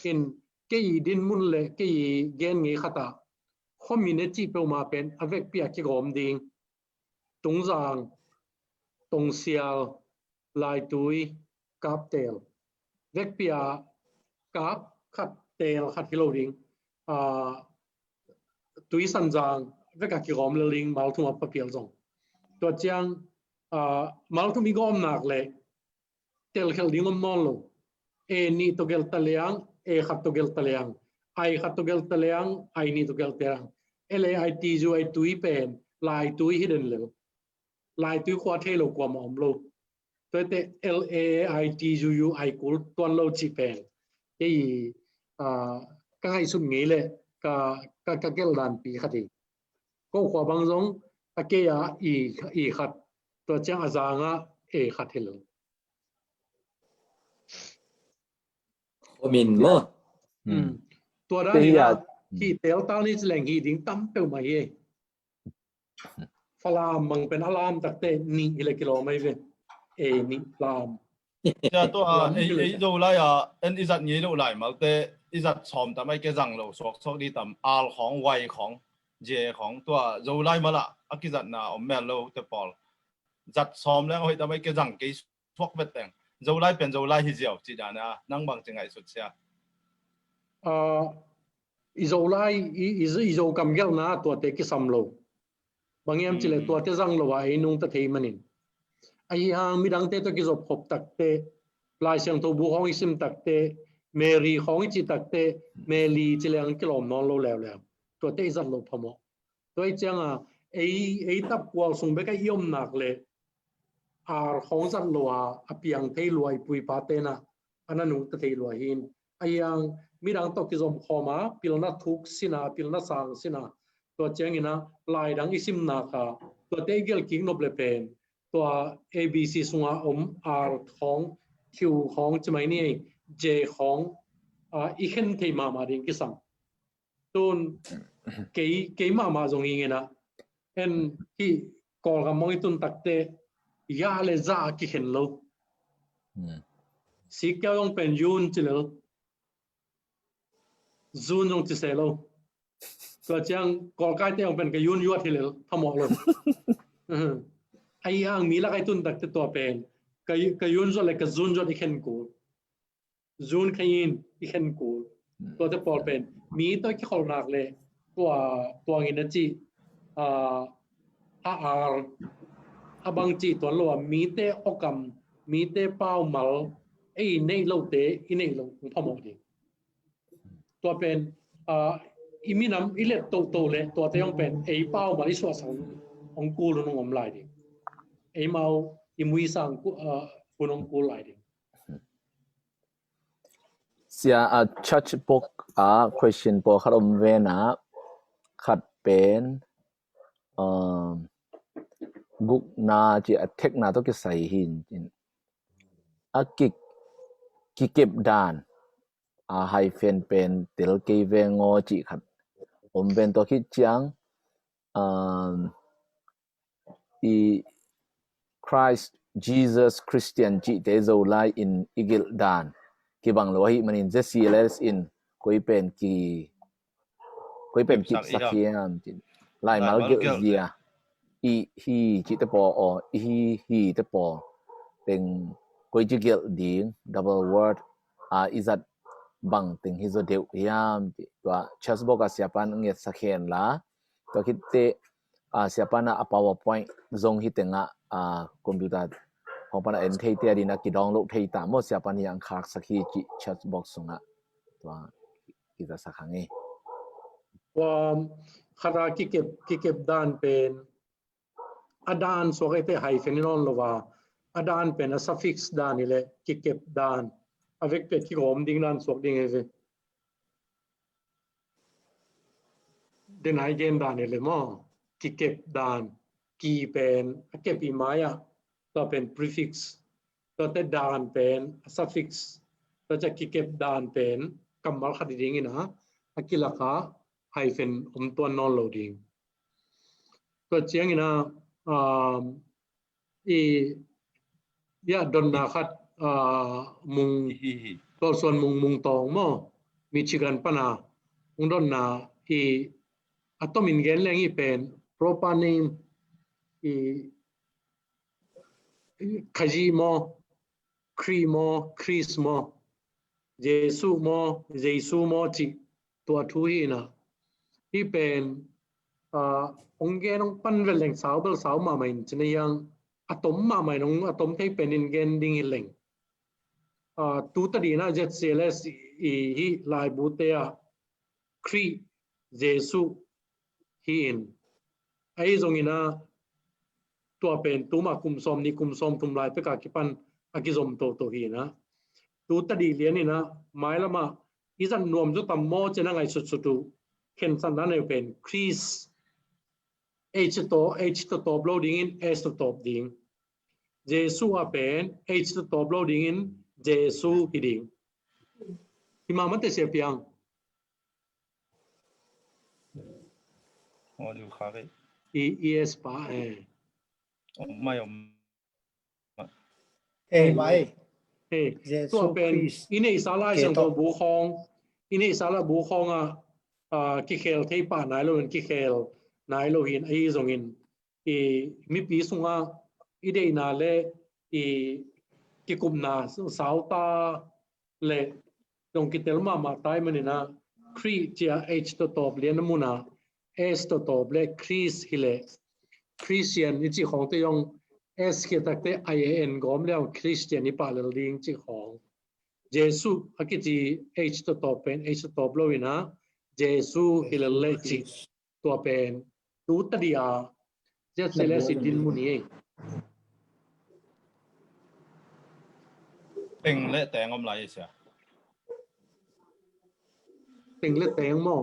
เห็นเกยดินมุนเล่เกยเกนเงี้ยขัดคอมมิวนิตี้เปิลมาเป็นอเวกเปียกิกอมดิงตรงจางตรงเซียลลายตุยกับเตลเวกเปียกับขัดเตลขัดฮิโลดิงตุยสันจางเวกกิกอมเลลิงมาลทุ่มปะเปียลจงตัวเจียงมาลทุ่มมีกอมหนักเลยเตลเขลดิงอมนอนโลนี่ตัวเกลตะเลียงขัดตัวเกลตะเลียงขัดตัวเกลตะเลียงนี่ตัวเกลตะเลียงตีจูตุยเป็นลายตุยฮิดเดนเลวลายตุยควาเทโลกว่าหมอมโลตัวเตตีจูกูลตัวโลจีเป็นก็ให้สุดงี้เลยก็เกลดันปีขัดก็ขวาบางจงเกียขัดตัวเจ้าอาจารย์ขัดเฮลมินมั้งตัวด้านนี้ที่เตลตานี่แหล่งฮีดิ้งตั้มเปลมาเย่ฟลามมังเป็นอารามตักเตนี่อิเล็กโลไม่เป็นนี่ฟลามจะตัวโดไลอิจัดนี้โดไลมาเตอิจัดชอมแต่ไม่เกจังเราสอกดีต่ำอาร์ของไวของเจของตัวโดไลมาละอักจัดนะแม่เราเตปอลจัดชอมแล้วให้แต่ไม่เกจังเกยสวกเบ็ดแต่งโดไลเป็นโดไลฮิเจียวจีดานะนั่งบังจังไงสุดเสียZolai kam gel na tua te ki samlo bangyam chile tua te jang lo ai nung ta thei manin ai hang midang te to ki zop khop tak te lai siang to bu hong isim tak te meri hong chi tak te meli chilang kilom non lo lew lew tua te zat lo phamo toi chang ai tap kwal sung be ka yom nak le ar hong zat lo apiang thei lo ai pui pa te na ananu ta thei lo hin ai yangมีดังตกกิจมพอมาพิลนัททุกสินะพิลนัทสังสินะตัวเจงินะลายดังอิสิมนาคาตัวเตเกลกิงนบเลเป็นตัว ABC สุงาR ของ Q ของจะไม่นี่ J ของอีเข็นเทมาดิ่งกิสังตุนเกยมาจงยิงนะเอ็นที่ กอลกับมองตุนตักเตยาเลจ่ากิเห็นโลสิเกี่ยวเป็นยูนจิเลจูนยงจิเซโลก็จังกอลกายเตยงเป็นกยูนยวดที่เลทั้งหมดเลยไอ้ยังมีละไอ้ตุนตักเตตัวเป็นกยูนจอดเลยกจูนจอดอีกเห็นกูจูนขยินอีกเห็นกูตัวจะปอลเป็นมีตัวที่เขาหนักเลยตัวเงินจีบางจีตัวเรามีเตออกมมีเตเป้ามาไอ้ในเราเตอีในเราพอหมดดีตัวเป็นอีมีน้ำอีเล็ดโตเลยตัวเตยังเป็นไอ้เป้ามาที่ส่วนของกูลงอมลายดีไอ้เมาอีมุยสังกูลงกูลายดีเสียchurch book question พอขัดอมเวนะขัดเป็นกุกนาจีเทคนาต้องกิใส่หินกิเก็บดานไฮเฟนเป็นเตลเกเวงอจีขัดอมเป็นตัวคิดจังChrist Jesus Christian จีเตโซไลอินอิกิลดานกีบางโลหิมันอินเจซีเลสอินคุยเป็นกีสักเขียนจิไลมาเกลเซียฮีจิตปอฮีตปอเป็นคุยจิเกลดิ้ง double word is that บางถึงฮิโซเดียวยามตัวชัสบอกเสียปันเงียสักเขียนละตัวคิดเตเสียปันPowerPoint ทรงฮิตงคอมพิวเตอร์ของปนเอ็นเทียดีนักกีดองโลกเทียตามมดเสียปันยังขาดสักทีจิชัดบอกสงะตัวกิจสักครั้งนี้ว่าขณะกิเก็บด้านเป็นดานสวกไอเตไฮเฟนนอนลว่าดานเป็นsuffix ด้านนี่แหละกิเก็บด้านอเวกเป็ดที่ผมดิ้งด้านสวกดิ้งไอเฟเดนไอเกนด้านนี่แหละมั้งกิเก็บด้านกีเป็นเก็บอีไม้ตัวเป็น prefix ตัวแต่ดานเป็น suffix ตัวจะกิเก็บดานเป็นกำมัลขัดดิ้งนะกิลักะไฮเฟนตัวนอนโหลดิ้งตัวเชียงนะยาดอนนาขัดมุงตัวส่วนมุงตองมั้งมิชิกันปนามุงดอนนาอะตอมินเกนแรงเป็นโปรปานีมขจีมอครีมอคริสมอเยซูมจิตัวทุยนะที่เป็นองเกนองปันเวลเลงสาวเบลสาวมาใหม่จะเนี่ยยังอะตอมมาใหม่น้องอะตอมที่เป็นอินเกนดิ้งเลงตูตัดดีนะเจ็ดเซเลสฮีลายบูเตียครีเยซูฮีอินไอ้ตรงนี้นะตัวเป็นตัวมาคุมซอมนี่คุมซอมทุมลายไปกับกิปันอากิซอมโตฮีนะตูตัดดีเลียนี่นะหมายละมาอีสันนวมจุดตั้มโมจะนั่งไงสุดเข็นสันนั้นเป็นคริสH ตัว loading in S ตัว ding เยซูเป็น H ตัว loading in เยซูฮิดิงที่มามันจะเสียเพียงดูครับ ES ป่ะไม่ไม่ตัวเป็นอินเนสาลาอย่างตัวบุคคลอินเนสาลาบุคคลกิเคลที่ป่านายโลหินกิเคลนายโลหินไอ้ตรงนี้มีปีสุงอีเดนาเลกิกุมนาสาวตาเลตรงกิเตลมาตายมันนี่นะครีเจีย H ตัวเลียนมุนา S ตัวเลคริสฮิเลคริสเตียนนี่จีของตัวยง S เกี่ยวกับ IAN ก็ไม่เรียกคริสเตียนนี่ป่าเลลิงจีของเยซูอากิจี H ตัวเป็น H ตัวบลูอินะเยซูฮิเลเลจิตัวเป็นตูตดีอาเจ็ดเซเลสิดินมุนีเป็นเละแตงอมไรเสียเป็นเละแตงมั้ง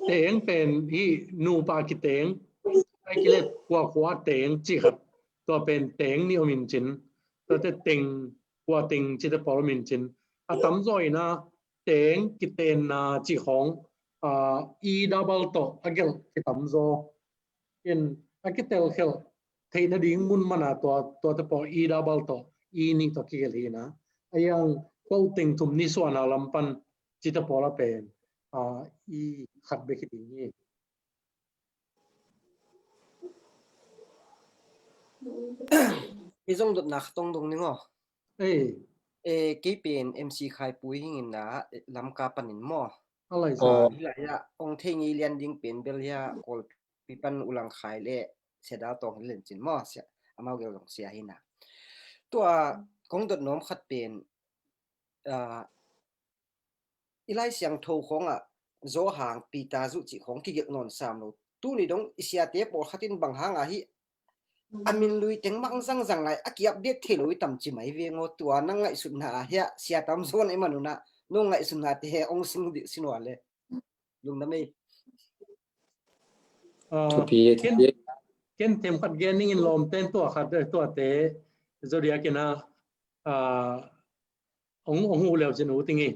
แตงเป็นที่นูปากิแตงไอ้กิเลสกว่าแตงจีครับตัวเป็นแตงนี่อมินจินตัวจะแตงกว่าแตงจีจะปอลมินจินอาตำจอยนะแต teng kiten na chi khong e double to agel kitam zo in akitel khel theina ding mun mana to te po e double to e ni to ki gel hina ayang quoting tum ni so na lampan chi te pola pen e khat be ki ni izong dot na tong dong ningo cái pen MC khai pui hingin na lam ka panin mo alai sa ya ong thengi lian ding pen bel ya kol pipan ulang khai le seda tong len chin mo sia amau gel dong sia hina tua kong dot nom khat pen ilai siang tho khonga zo hang pita zu chi khong ki gel non sam lo tu ni dong isia te por khatin bang hanga hi amin lui teng mang sang sang lai aki update the lui tam chi mai ve ngo tua na ngai sun na ya sia tam zon emanuna no ngai sun na te he ong sing di sinwale lung na me ken tem khat gening in lom ten to khat to te zodiac na ong hu leo chen u tingi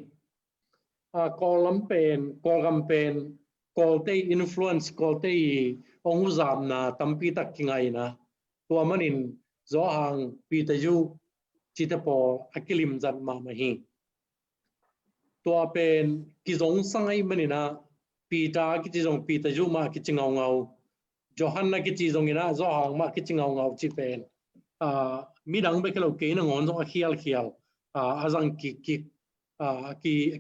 kolam pen kol te influence kol te ong zam na tampi tak kingai na tua manin zo hang pi ta ju chi ta po akilim zat ma ma hi tua pen ki zong sangai manina pi ta ki chi zong pi ta ju ma ki chingau ngau Johanna ki chi zong ina zo hang ma ki chingau ngau chi pen mi dang be kelo ke na ngon zo khial azang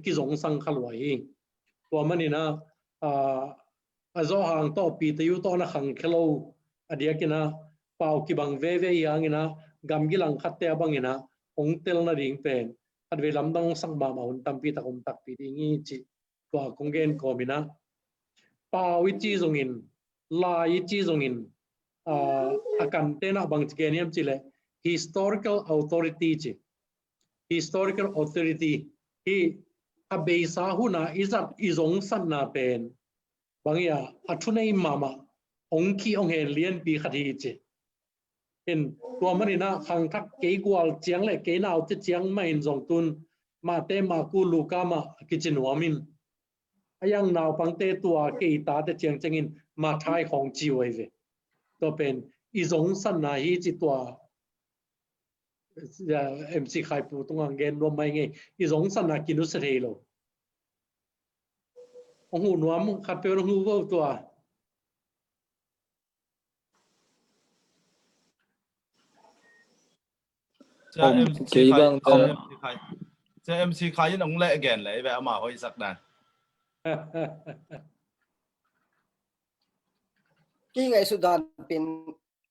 ki zong sang khalwai tua manina zo hang to pi ta yu to na khang khelo adia kina pau ki bang ve yang ina gam gi lang khat te bang ina ong tel na ring pen adve lam dang sang ba ma hun tam pi ta kum tak pi ding i chi tua kongen ko mina pau wi chi zong in la yi chi zong in akan te na bang cheniam chi le historical authority chi historical authority hi abesa huna izat izong san na pen bangya athunai mama ongki onghe lian pi khati che in tua manina khang thak ke gwal chiang le ke naw te chiang ma in zong tun ma te ma ku luka ma kitchen wamin ayang naw pangte tua ke ta te chiang chengin ma thai khong chi wei ve to pen izong san na hi chi tua MC khai pu tung ang gen rom mai nge izong san na kinu se lo ong hu nuam khat pe ong hu go tua MC khai nong le again le ba ma hoi sak dan ki ngai sudan pen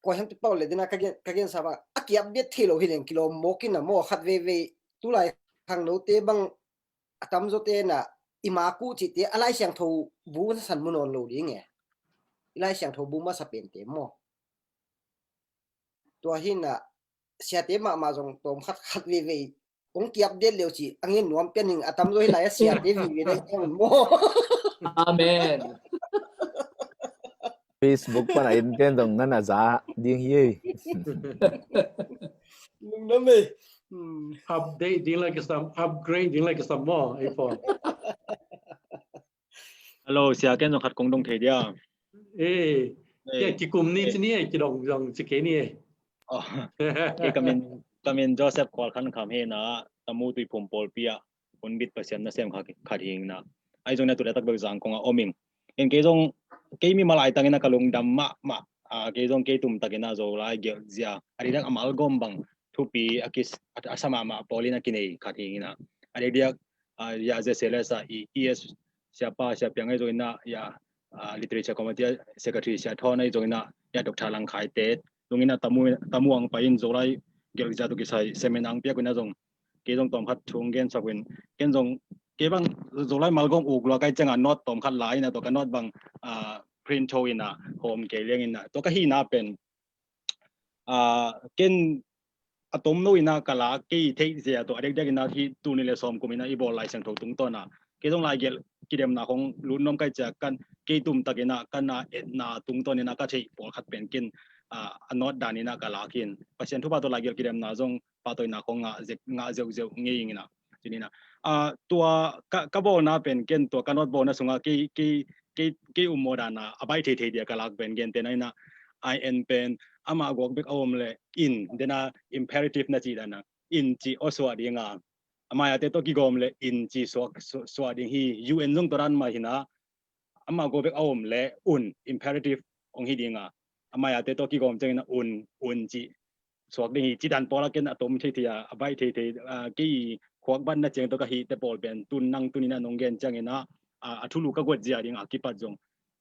ko han ti paul le dina ka gen sa ba aki update thilo hi len kilo mo ki na mo khat ve tu lai khang no te bang atam zo te na ima ku chi te alai siang tho bu san mun on lo ding e ilai siang tho bu ma sa pen te mo to hin na sia te ma jong tom khat ve ong ki update leo chi angin nuam pening atam zo hi lai sia te vi dai mo amen Facebook pa na in ken dong na za ding ye lung na me update ding like some upgrade ding like some more iPhone hello sia ken dong khat kong dong the dia ke ki kum ni chi ni ki dong chi ke ni ke kamin Joseph kwal khan kham he na tamu tui phum pol pia un bit pasien na sem kha ding na ai jong na tu tak bek jang kong a oming en ke jong ke mi malai tangena kalung dam ma ke jong ke tum takena Zolai Gelhzia ari dang amal gom bang thupi akis asama ma polina kinei kha ding na ari dia ya je selesa es siapa yang ai joina ya literature committee secretary sia thon ai joina ya dr lang khai te lungina tamu ang pain Zolai Gelhzia tu kisai semenang pia kuna jong ke jong tom khat thung gen sakwin ken jong ke bang Zolai malgom uglo kai changa not tom khat lai na to ka not bang print tho ina home ke leng ina to ka hi na pen ken atom no ina kala ke thei je to adek dek ina hi tu ni le som kumina i bol lai sang tho tung to na ke jong lai gel kidem na khong lun nom kai cha kan ke tum takena kana etna tung to ni na ka thei pol khat pen kin anot danina kala kin pasien thu ba to lai gel kidem na jong pa to na khong nga zeu ngei ina ทีนี้นะตัวกระโบนะเป็นเกณฑ์ตัวกันวัดโบนะสงกี่อุโมดานะอบายเทียเดียกลักเป็นเกณฑ์เตนัยนะ in เป็นอามากอกเบกเอาอมเลย in เดนะ imperative นะจีดานะ in จีอสวาดีงาอามายาเตโตกิกอมเลย in จีสวาดีฮี UN จงตัวนั้นมาหินะอามากอกเบกเอาอมเลย un imperative องฮีดีงาอามายาเตโตกิกอมจังนะ un จีสวาดีฮีจีดันปอลาเกนอะตอมเทียอบายเทียกี่ขวากบันนะเจงตัวกะฮีเตปอลเป็นตุนนังตุนินะนงเกนจังนะทุลุกะกวดเจียดิงอากิปัจจง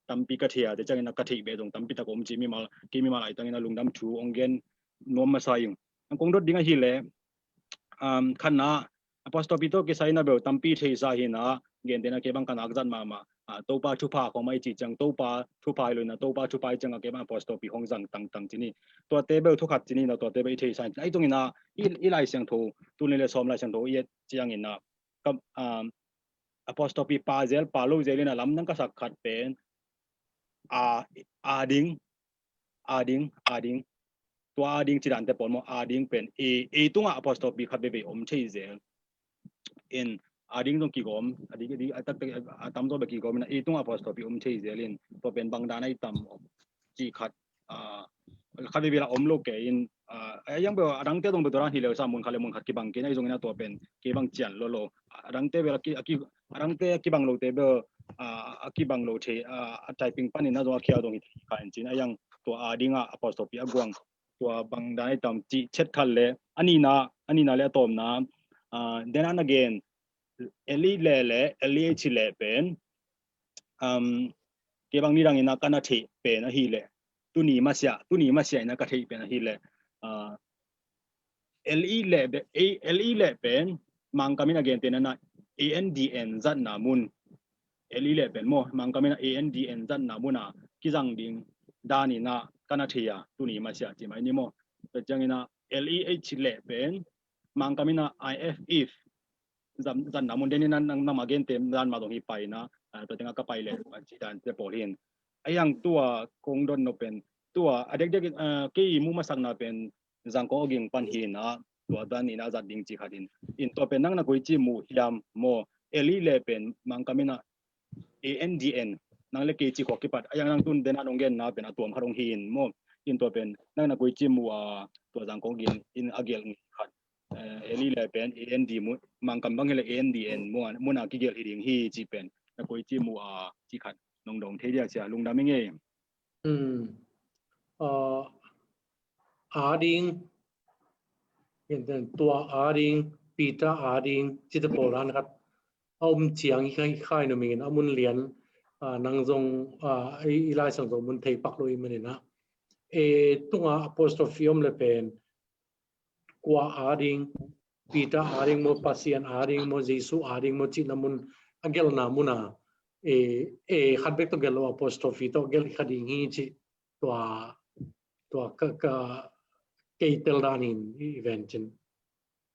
ตัมปีกะเทียจะจังนะกะทิเบจงตัมปีตะกอมจิมีมาไอตังนะลุงดำชูองเกนนวมมาไซยุงอังกงดดดิงะฮีเลขันนะอพอสตอปิโตเกไซนะเบลตัมปีเทซาฮีนะเกนเตนะเกบังกันอักจันมาโตปาทุพาของไม่จีจังโตปาทุพาเลยนะโตปาทุพาจังเกบังอพอสตอปิของจังตังจินี่ตัวเตเบลทุกขัดจินี่นะตัวเตเบลเทซาไอตรงนี้นะอีไลเสียงโทตุนเลซอมไลเสียงโทเอียจียังนะกับapostrophe pazel palo zelina lam nang kasak khat pen ading to ading chidan te pon mo ading pen e tunga apostrophe khat be om chei zel in ading dong ki gom adi atak atam to be ki gom na e tunga apostrophe om chei zel in to pen bang danai tam chi khat khat be la om lo ke in yang be adang te dong be doran hi le sa mun khale mun khat ki bang ke na jong na to pen ke bang chian lo adang te be la ki adang te ki bang lo te be ki bang lo the typing pan in na zo khia dong ka in chin ayang to adinga apostrophe agwang to bang dai tam chi chet khal le ani na le tom na then and again eli chi le pen ke bang ni rang ina kana the pe na hi le tu ni ma sia na ka the pe na hi le li le pen mang kamin again ten na andn zat na mun li le pen mo mang kamin andn zat na muna kizang ding dani na kana thia tu ni ma sia chi mai ni mo to jangina leh le pen mang kamin if zan na mun den na magen tem dan ma dong hi pai na to tenga ka pai le chi dan te polin ayang tua kong don no pen tua adek ke mu ma sang na pen zang ko ging pan hi na tua dan ni na zat ding chi khatin in to pen nang na koi chi mu hiam mo eli le pen mang kamina andn nang le ke chi ko ki pat ayang nang tun den anong gen na pen atom kharong hin mo in to pen nang na koi chi mu to zang ko ging in agel khat eli le pen and mu mang kam bang le andn mo na ki gel hiding hi chi pen na koi chi mu chi khat nong dong the dia sia lung da meng e adingตัวading pita ading จิตโบราณครับเอาเจียงค่ายนมีนเอามุนเลียนนางจงไอ้ลายสังสมมุนเทปักลุยมันนะตัว apostrophe อมเลยเป็นกว่า ading pita ading โม pasien ading โม jesu ading โมจิตนามุนอังเกลนามุนาขัดเบกตัวเกล apostrophe ตัวเกลขัดยิงฮีจิตัวก็เกยเตลดานินอีเวนต์จิน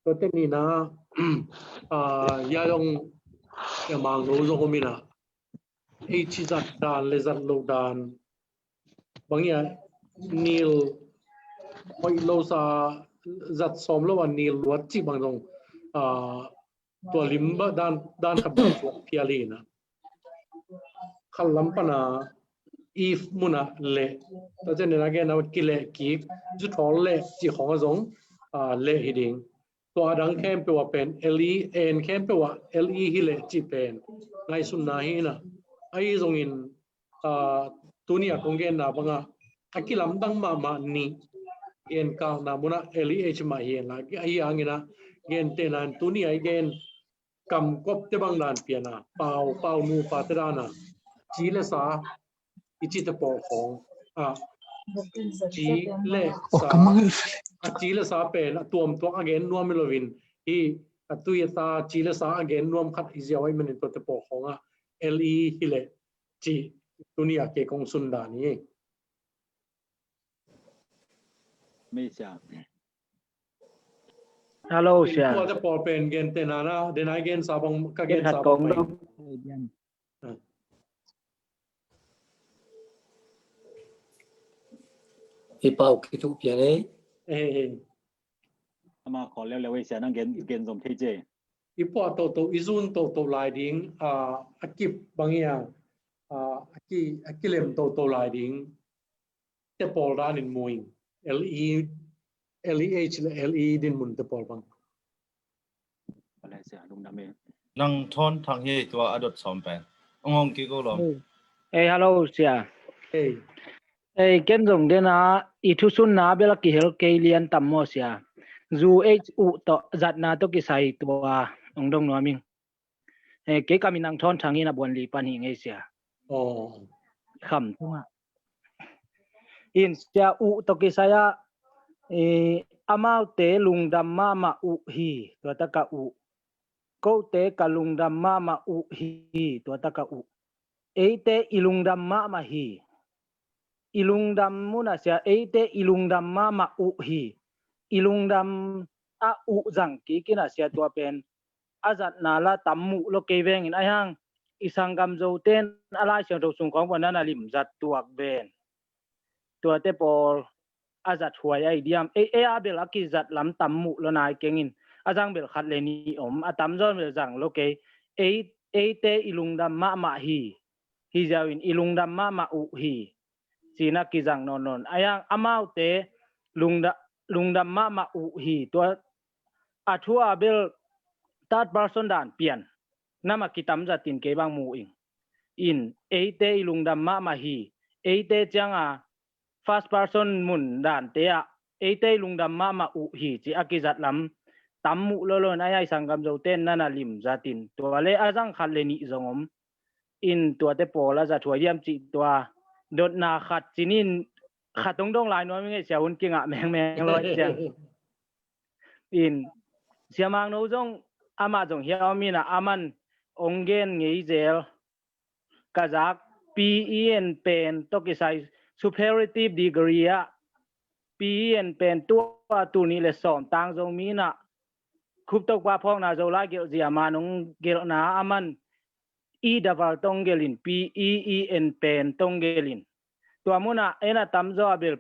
ตัวเต็มนี่นะยาลงมังโนโซโฮมินะไอชิจัดดานเลจัดโลดานบางอย่างนิลพอโลซาจัดสอมแล้วว่านิลวัดจีบางตรงตัวลิมบะด้านขับดันฟอกพิอาลีนะขันลัมปนาif มุนะเละแต่เจนนี่นะแกนะกิเลกีจุดท้อเละจีของอสงเละฮิดิงตัวดังแคมเปว่าเป็น le n แคมเปว่า le ฮิเละจีเป็นไงสุนนะฮินะไอ้ตรงอินตัวนี้คงแกนะบังอ่ะอากิลัมดังมานี่เอ็นกางนะมุนะ leh มาเฮียนะไอ้ยังนะเกนเตนันตัวนี้ไอ้เกนกำกบเตบังดานเปียนะเป่านูปาตรานะจีเลสาอิจิตปอของจีเลสาเป็นตัวอเกนนวมเมลวินอีตัวยตาจีเลสาอเกนนวมขัดอิเซียไว้มันตัวปอของle ฮิเลจีตัวนี้เกกงสุนดานี่ไม่ใช่ฮัลโหลเชียตัวปอเป็นเกนเตนานะเดนไอเกนซาบังกเกนซาบังอีเป่าคิดทุกอย่างเลยมาขอเร็วๆไว้เสียนั่งเกณฑ์สมเทเจ ipo to izun to lai ding akip bangia akilem to lai ding te pol ran in muing LEH LE din mun te pol bang Malaysia lung đam mê nang thon thang hi tua adot som pen ong ki ko lom hello sia hey ken jong de na Thusinna bela ki hel ke lian tam mo sia zu u to zat na to ki sai tua ong dong no ming ke kaminang thon thang ina bon li pan hi nge sia kham tunga in sia u to ki saya amau te lung dam ma u hi to ta ka u ko te ka lung dam ma u hi to ta ka u te ilung dam ma hi ilung dam muna sia te ilung dam ma u hi ilung dam a u jang ki kina sia to pen azat na la tammu lo ke veng in ayang isang gam zo ten ala siang to sung khong banana lim zat tuak ben to te pol azat huai ai diam a bel aki zat lam tammu lo nai kengin azang bel khat le ni om atam zon bel jang lo ke te ilung dam ma hi jawin ilung dam ma u hi sina ki jang non ayang amau te lung dam ma u hi to athua bel third person dan pian nama kitam zatin ke bang mu in te ilung dam ma hi te changa first person mun dan te a te lung dam ma u hi chi akizat lam tammu lo na ai sangam zo ten nana lim zatin to le azang khat le ni zongom in to te pola za thoi diam chi to dot na khat chinin khatong dong lai no nge sia hun kinga meng lo chang in siamang no jong ama jong hiao na aman ongen ngei zel kazak pen pen to ki sai superlative degree a pen tu ni le som tang jong mi na khup tok pa phong na Zolai Gelhzia manung gel na aman daval tong gelin pen tong gelin to amuna ena tamzo abel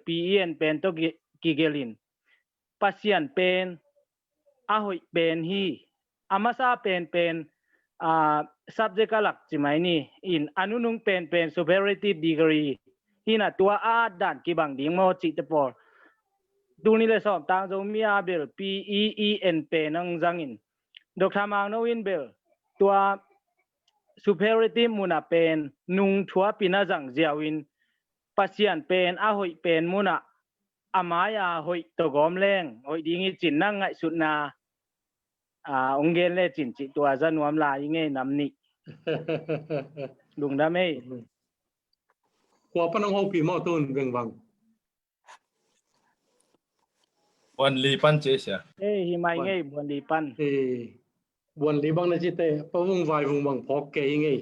pen to ki gelin pasian pen ahoi pen hi amasa pen subject alak chimai ni in anunung pen superlative degree hina tua a dan ki bang ding mo chi te por tu ni le som tang zo mia bel pen nang zangin dok thamang no in bel tua superlative muna pen nung thua pina jang jiawin pasian pen ahoi pen muna amaya hoi to gom leng hoi dingi chin nang ngai sut na onggen le chin chi tua za nuam la nge nam ni lung da me kwa panang ho pi mo ton veng bang wan li pan che sia hi mai nge bon li pan bon li bang na chi te pa vung vai vung bang phok ke nge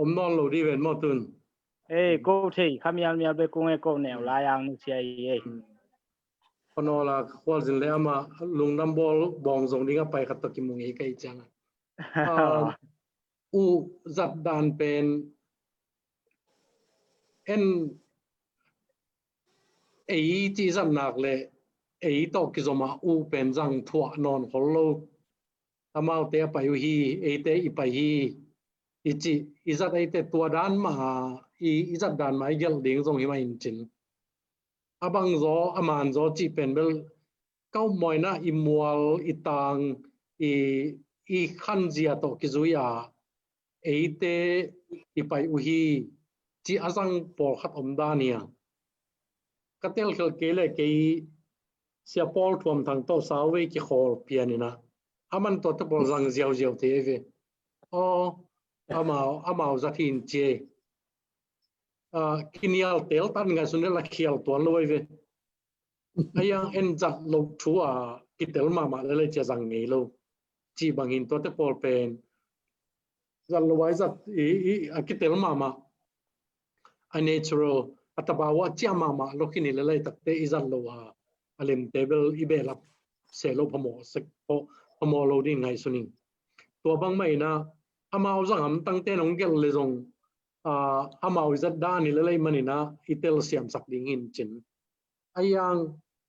om non lo di ven mo ton cô thì khăm yam yam be cô nghe cô nèo la yang nu chia ye pano la khwal jin le ama lung nam bol bong zong dinga pai khat to ki mung e kai chang u zat dan pen en chi zam nak le to ki zoma u pen jang thua non hollo amau te pa yu hi te I pa hi ichi izat te tua dan ma izat dan mai gel ding zong hi ma in chin abang zo aman zo chi pen bel kau moi na imual itang I Gelhzia to ki zuya te I pa yu hi chi azang por khat om dania katel khel kele ke sia pol thuam thang to sawe ki khol pianina aman to te pol zang ziaw te ve amao zathin che kinial tel tan nga sunela khial to loi ve ayang en zat lo thua kitel mama le che zang nei lo chi bangin to te pol pen zat lo wai zat kitel mama a natural atabawa chiama ma lokini le takte izan lo alim table ibelap selo phamo sek phamo lo din ngai suning to bang mai na amao zang am tang te nong gel le zong amao izat da ni le manina itel siam sak ding in chin ayang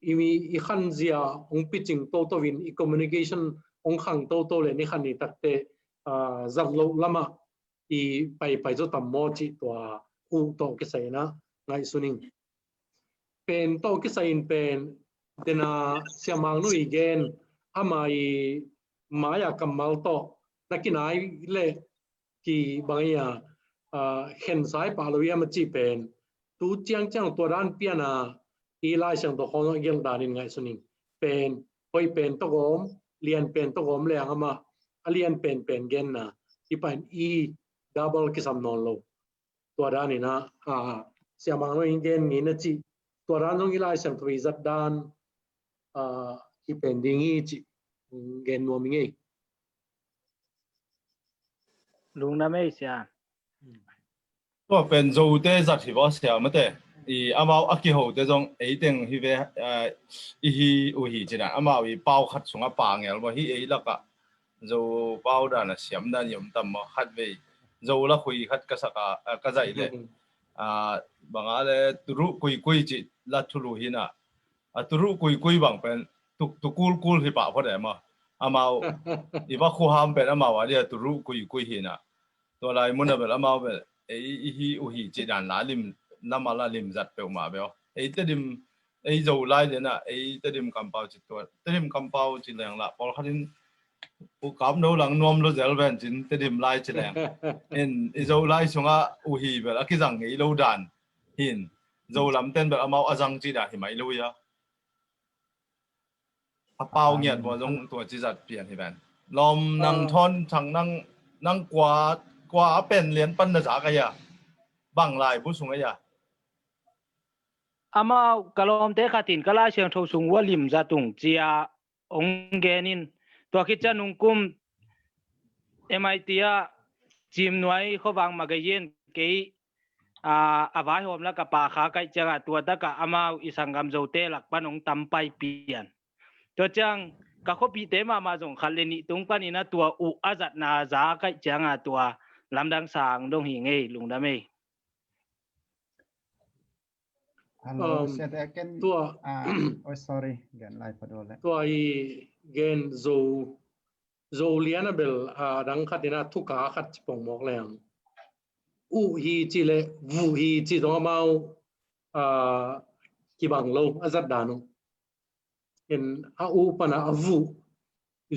i Gelhzia ong pitching to win i communication ong khang to le ni khani takte zallo lama i pai zo tammo chi to u to ke sai na ngai suning pen to ke sai in pen tena siamang nu igen amai maya kamal to nakinai le ki bangya khen sai pa lo ya ma chi pen tu chiang chang to ran piana i lai sang to khong gel danin ngai suning pen hoi pen to gom lian pen to gom le ama alian pen gen na i pan i double ki sam non lo to ran ni na siamang no ingen ni na chi to ran no i lai sang to i zat dan i pen ding i chi gen no mi ngai lung na mai sia to pen zo te zat hi wa sia ma te i amao aki ho te jong ei teng hi ve i hi u hi china amao i pau khat sunga pa ngel bo hi ei laka zo pau da na siam da yom tam mo khat ve zo la khui khat ka saka ka zai le banga le turu kui chi la thulu hi na turu kui bang pen tu kul hi pa pho de ma amao i ba khu ham pen amao ali turu kui hi na to lai mun da bel amao bel ei hi u hi chi dan la lim namala lim zat pe ma be ei te dim ei zo lai de na ei te dim kampau chi to te dim kampau chi leng la pol kharin u kam no lang nom lo zel ven chin te dim lai chi leng en ei zo lai sunga u hi bel a ki jang ei lo dan hin zo lam ten bel amao azang chi da hi mai lo ya a pau nghiat bo jong to chi zat pian hi ben lom nang thon thang nang kwa pen lian pan na za ka ya bang lai bu sunga ya ama kalom te khatin kala siang tho sung walim za tung chia ong genin to khicha nungkum MIT a chim nuai khowang magayin ke avai hom la ka pa kha kai changa tua ta ka amau isangam zote lak panong tampai pian to chang ka khopi te ma jong khaleni tung panina tua u azat na za kai changa tua lamdang sang dong hi ngei lungda mei hello set again tua oh sorry gan lai padole tua i gen zo lianabel dang khatina thuka khat pong mok leng u hi chi le vu hi chi dong mau ki bang lo azat danu en u pana vu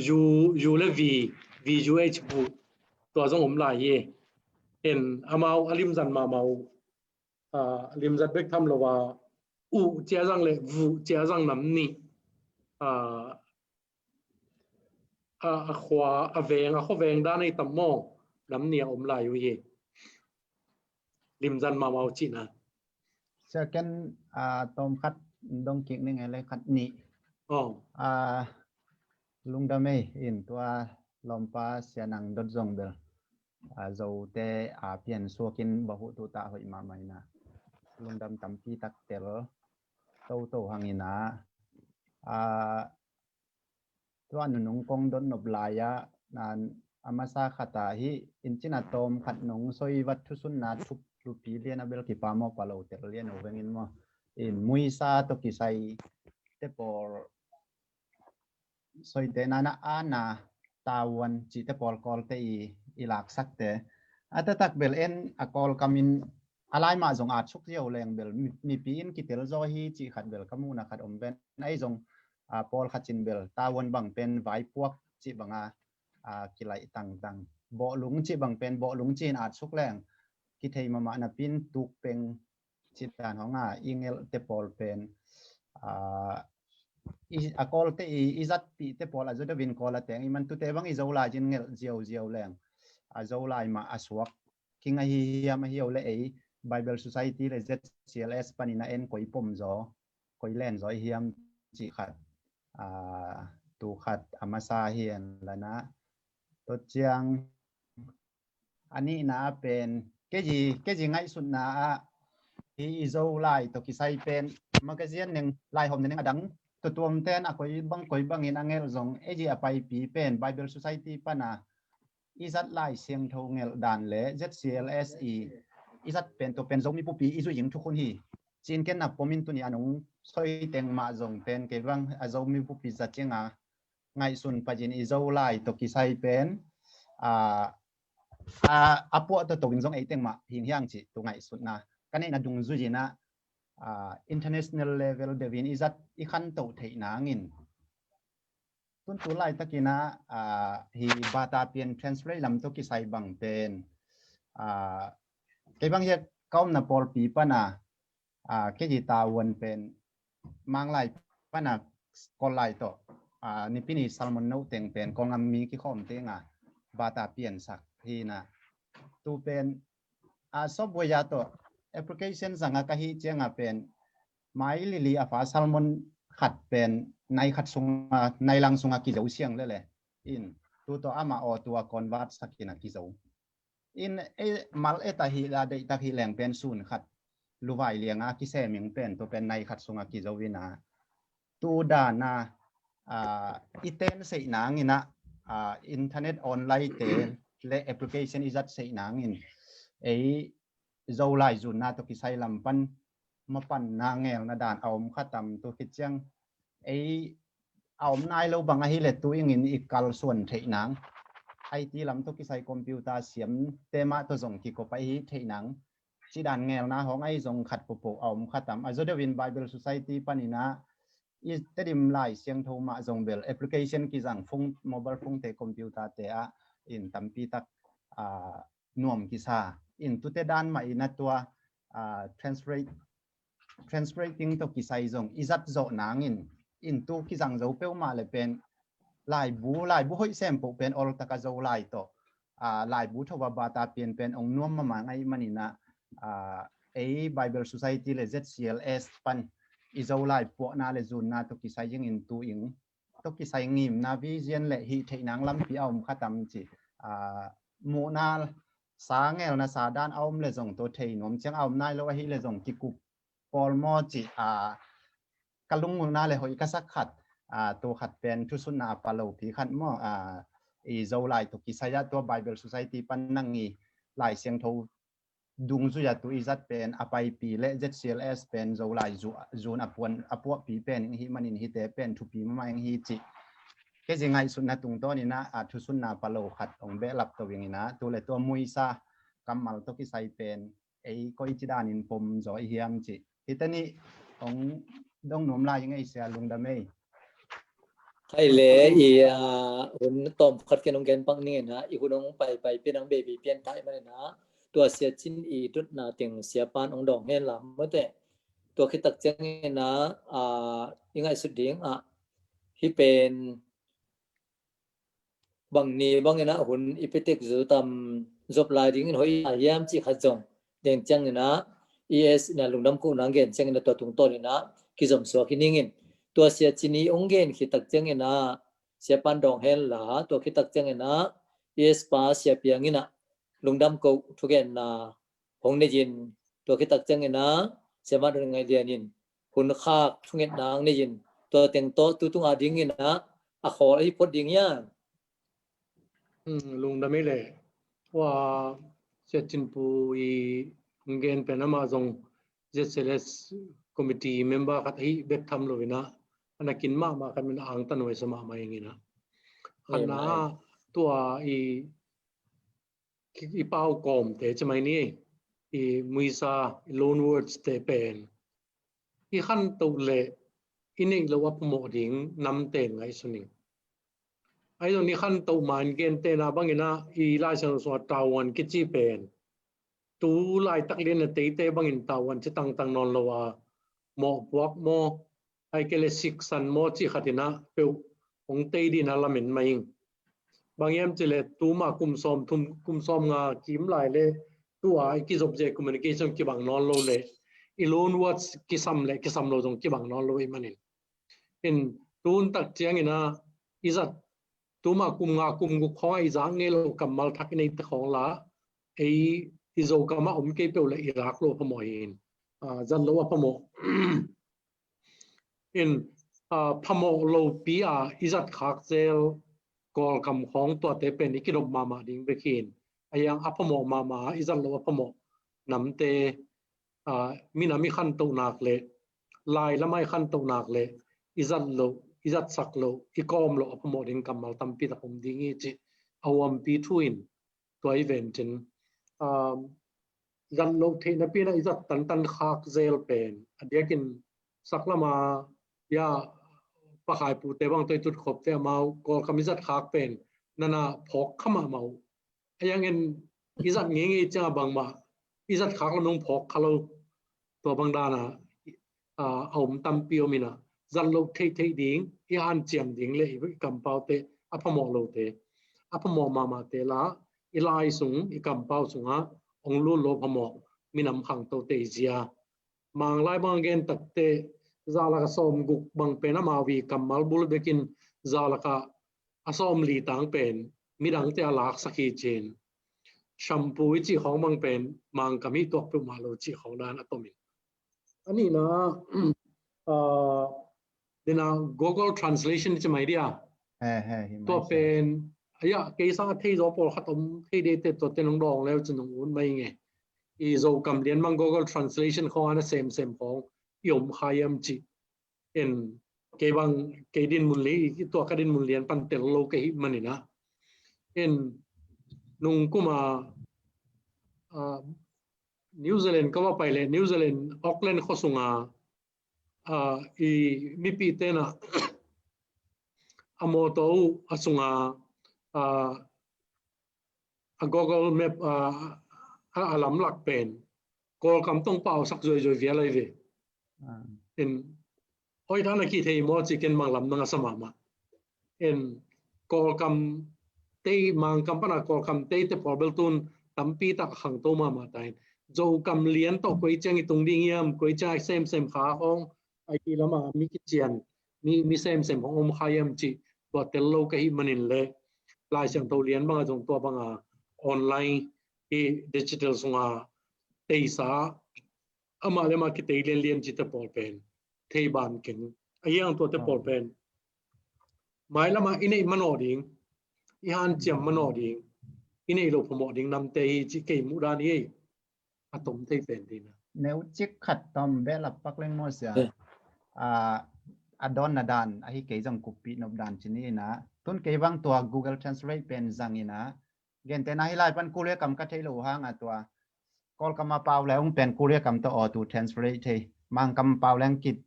ju le vi ju h vu to zong lai ye en amau alim zan ma mau lim zat bek tham lo wa u chia răng le vu chia răng nam ni khwa veng kho veng da nei tam mo nam ni lai yu ye lim zan ma mau chi na second tom khat dong king ning ele khat ni lungdame in tua lompa sianang dot zong bel zo te pian suakin bahu tu ta hoi ma mai na lungdam tampi tak tel to hangina tua nunung kong dot noblaya nan amasa khata hi inchina tom khat nong soi wat Thusinna thup rupi lian abel ki pamo palo tel lian ovengin mo in muisa to kisai te por soi te nana ana tawan chi te pol kol te i lak sak te ata tak bel en a kol kamin alai ma zong at suk yo leng bel mi pi in ki tel zo hi chi khat bel kamuna khat om ben ai zong pol khatchin bel tawan bang pen vai puak chi banga kilai tang bo lung chi bang pen bo lung chin at suk leng ki thei mama na pin tuk peng chi tan honga ingel te pol pen a kol te izat pi te pol azo de vin kol ateng iman tu te bang i Zolai jin ngel ziau leng a Zolai ma aswak kinga hi ma hi ole ei Bible Society le ZCLS panina en koi pom zo koi len zo hiam chi khat tu khat amasa hian lana to chiang ani na pen keji ngai sun na hi Zolai to kisai pen magazine ning lai hom ning adang to tuam ten koi bang in angel zong eji apai pi pen Bible Society pana izat lai siang tho ngel dan le ZCLSE izat pen to pen zong mi pu pi izu ying thu khun hi จีนเกนนับปมินตุนีอันงซอยเต็งมาจงเป็นเกวังอาจจะมีผู้พิจารณาไงสุนปัจจินอิโซไลตกิไซเป็นอาปวดตัวกินจงไอเต็งมาหินยังจีตัวไงสุนนะกันนี่นะดุงจุจีนะinternational level เดวินอิจัดอีขันตัวเทนังอินตุนตัวไลตะกินะฮีบาตาเปียน translate ลำตัวกิไซบังเป็นเกวังเยอะก้มนะพอลปีปนะเกจิตาวันเป็นมังไลปะนักกอลไลโตนี่ปีนี้ซัลมอนโนเต็งเป็นกองอามีกี่ข้อมเต็งบาตาเปลี่ยนสักทีนะตูเป็นซอฟต์แวร์โตแอปพลิเคชันสังกัดที่เจ้าเป็นไม้ลิลีอาฟ้าซัลมอนขัดเป็นในขัดสุงในลังสุงกิจวัตรเชียงเลยแหละอินตัวอามาอตัวคอนวัตสักกินกิจวัตรอินมัลเอตาฮิลาเดตาฮิแหลงเป็นศูนย์ขัดลูกไวเลียงกิเซมิงเป็นตัวเป็นในขัดสุงกิจวินาตัวด้านน่ะอีเทนเสียนังอินะอินเทอร์เน็ตออนไลน์เตะและแอปพลิเคชันอิจัดเสียนังอินโซไลจุนน่ะตัวกิไซลำปันมาปันนางเงลนะด่านเอาขัดตำตัวคิดจังเอานายเราบางทีเลยตัวยังอินอีกการส่วนเสียนังไอทีลำตัวกิไซคอมพิวเตอร์เสียมเตมาตัวส่งกิโกไปเสียนังที่ด่านเงลนะของไอ้ส่งขัดปุบเอาขัดตำไอโซเดวินไบเบิลโซไซตี้ปันนี่นะอีแต่ดิมไลเสียงโทรมาส่งเบลแอปพลิเคชันกิจังฟงโมบายฟงเตคอมพิวเตอร์เตะอินตั้มปีตักนวมกิซาอินตุเตด้านมาอินตัวtranslating ตัวกิไซส่งอิจัดโจนางอินตัวกิจังโจเปลมาเลยเป็นลายบูห้อยเซมปุเป็นออลตะกะโจลายตัวลายบูทว่าบาตาเปลี่ยนเป็นองนวมมาไงมันนี่นะBible Society เลย ZCLS ปันอิโซไลพวกนาเลจุนนาตกิไซยังอินตัวอิงตกิไซงิมนาวิเซียนและฮิเทนังลำปีเอาขัดตำจีโมนาสาเงลนะสาด้านเอาเลจงตัวเทนอมเชียงเอานายแล้วฮิเลจงกิกุปอลมอจีกะลุงเมืองนาเลยหอยกษักขัดตัวขัดเป็นทุสุนาปาโลผีขัดมออิโซไลตกิไซยะตัว Bible Society ปันนังงีหลายเสียงโทดุงสุยาตุอิจัดเป็นอภัยปีและ ZCLS เป็นโซลายจูนอปวปีเป็นฮิมันอินฮิเตเป็นทุปีมาอย่างฮิจิแค่ยังไงสุนนะตุงตัวนี้นะทุสุนนาปาโลขัดองเบลับตัวอย่างนี้นะตัวเลยตัวมุยซากำมัลตัวกิไซเป็นก็อิจิดานินปมจอยเฮียมจิฮิตนี้องดงหนุ่มลายยังไงเสียลุงดำเมย์ไทยเลยหุ่นต้มขัดกันองแกนปังนี่นะอีหุ่นองไปเป็นองเบบีเปลี่ยนไทยมาเลยนะตัวเสียจินอีดุดนาเตียงเสียปานองดองเฮลำเมื่อแต่ตัวคิดตักจังนะยังไงสุดดิ้งที่เป็นบางนี้บางนะหุ่นอีพิเตกจูตำจบลายดิ้งหอยยามจีขัดจงเตียงจังนะ ES เนี่ยลุงดำกูนังเกนจังนะตัวตุงต้นนะกิจมสวกินิ่งตัวเสียจินีองเกนคิดตักจังนะเสียปานดองเฮลละตัวคิดตักจังนะ ES ป้าเสียเปียงนะลุงดำกูทุกอย่างนะหงในยินตัวคิดตักจังนะเสียมาดูไงเดียนินคุณค่าทุกอย่างนางในยินตัวเต็งโตตัวตุ้งอาดิ้งนะขอไอ้พดดิ้งยังลุงดำไม่เลยว่าเสียจินปูอีเงินเป็นน้ำมาส่ง ZCLS committee member คัดให้เบ็ดทำเลยนะอันนั้นกินมากกันเป็นอ่างตันไว้สมาไม่อย่างนี้นะอันนั้นตัวอีเป้ากอมแต่จะไม่นี่อีมุยซาอีโลนเวิร์ดสเตเป็นอีขั้นตัวเละอีนี่เราว่าพโมดิ้งนำเต็งไอ้ส่วนนี้ไอ้ตรงนี้ขั้นตัวมันเกณฑ์เตนะบางอย่างนะอีไล่เชิงสวดตาวันกิจิเป็นตัวไล่ตักเรียนเตะบางอย่างตาวันจะตั้งนอนเราว่าหมอพวกหมอไอ้เกลสิกสันหมอจีขัดนะเปลของเตดีน่าละเหม็นไหมบางอย่างจะเลยตัวมาคุมซ้อมงากิมหลายเลยตัวไอ้กิจอบเจคอมมิวนิเคชันกิบังนอนโลเลยอีโลนวัดกิซัมโลจงกิบังนอนโลอีมันนี่ตัวตักเจียงนะอีจัดตัวมาคุมงาคุมกุข้อไอ้จางเงลกับมาทักในตะของละไอ้อิโซกามาเก็บไปเลยอิรักโลพมอยจันโลว่าพมพมโลปีอิจัดขากเซลกอลคำของตัวเตเป็นอิกิรบมาดิ้งไปกินไอ้ยังพมมาอิจัดโลว่าพมนำเต mi na mi khan to nak le lai lamai khan to nak le izat sak lo ikom lo apamo ding kamal tampi ta pom dingi chi awam pi thuin to event in zan lo the na pi na izat tan khak zel pen adiakin saklama ya pakai pu te bang toi tut khop te mau ko kamizat khak pen nana phok khama mau ayang en izat ngi cha bang ma izat khak lo nong phok khalo to bang dana om tam pio mina zan lo thei ding i an chiam ding le i kam pau te apamo lo te apamo mama te la ilai sung i kam pau sunga ong lu lo phamo minam khang to te zia mang lai bang gen tak te zala ka som guk bang pe na ma wi kamal bul bekin zala ka asom li tang pen midang te alak sakhi chen shampoo chi khong bang pen mang kami tok pu ma lo chi khong dan atomi ani na dina Google Translation chi mai dia to pen aya ke sa thei zo por khatom thei de te to te nong dong leo chnong un mai nge i zo kam lian mang Google Translation kho ana same khong yom khayam chi en ke bang ke din mun li to ka din mun lian pan tel lo ke manina en nung kuma New Zealand kawa paile New Zealand Auckland khosunga i mi pi te na amoto asunga a Google Map alam lak pen kol kam tong pau sak zoi via lai ve en oi thana ki thei mo chicken mang lam nanga samama en kol kam te mang kam pana kol kam te probel tun tampi tak hang to ma tain zo kam lian to koi chang i tung ding yam koi cha same kha ong ai ti lama mi ki chian mi same ong om khayam chi to tel lo ka hi manin le lai sang to lian banga jong to banga online e digital sunga te sa ama le ma ki te lian chi te pol pen thei ban ken ayang to te pol pen mai lama inei manoding ihan chiam manoding inei lo phomo ding nam te chi ke mu da ni atom thei pen dina nếu chiếc khát tầm bé là bắc lên mua sữa adon nadan ahi ke jang kupi nob dan chini na tun ke bang tua Google Translate pen zangina gen te na hi lai pan kulia kam ka thei lo hang a tua kol kama paw leung pen kulia kam to auto translate thei mang kam paw leng kit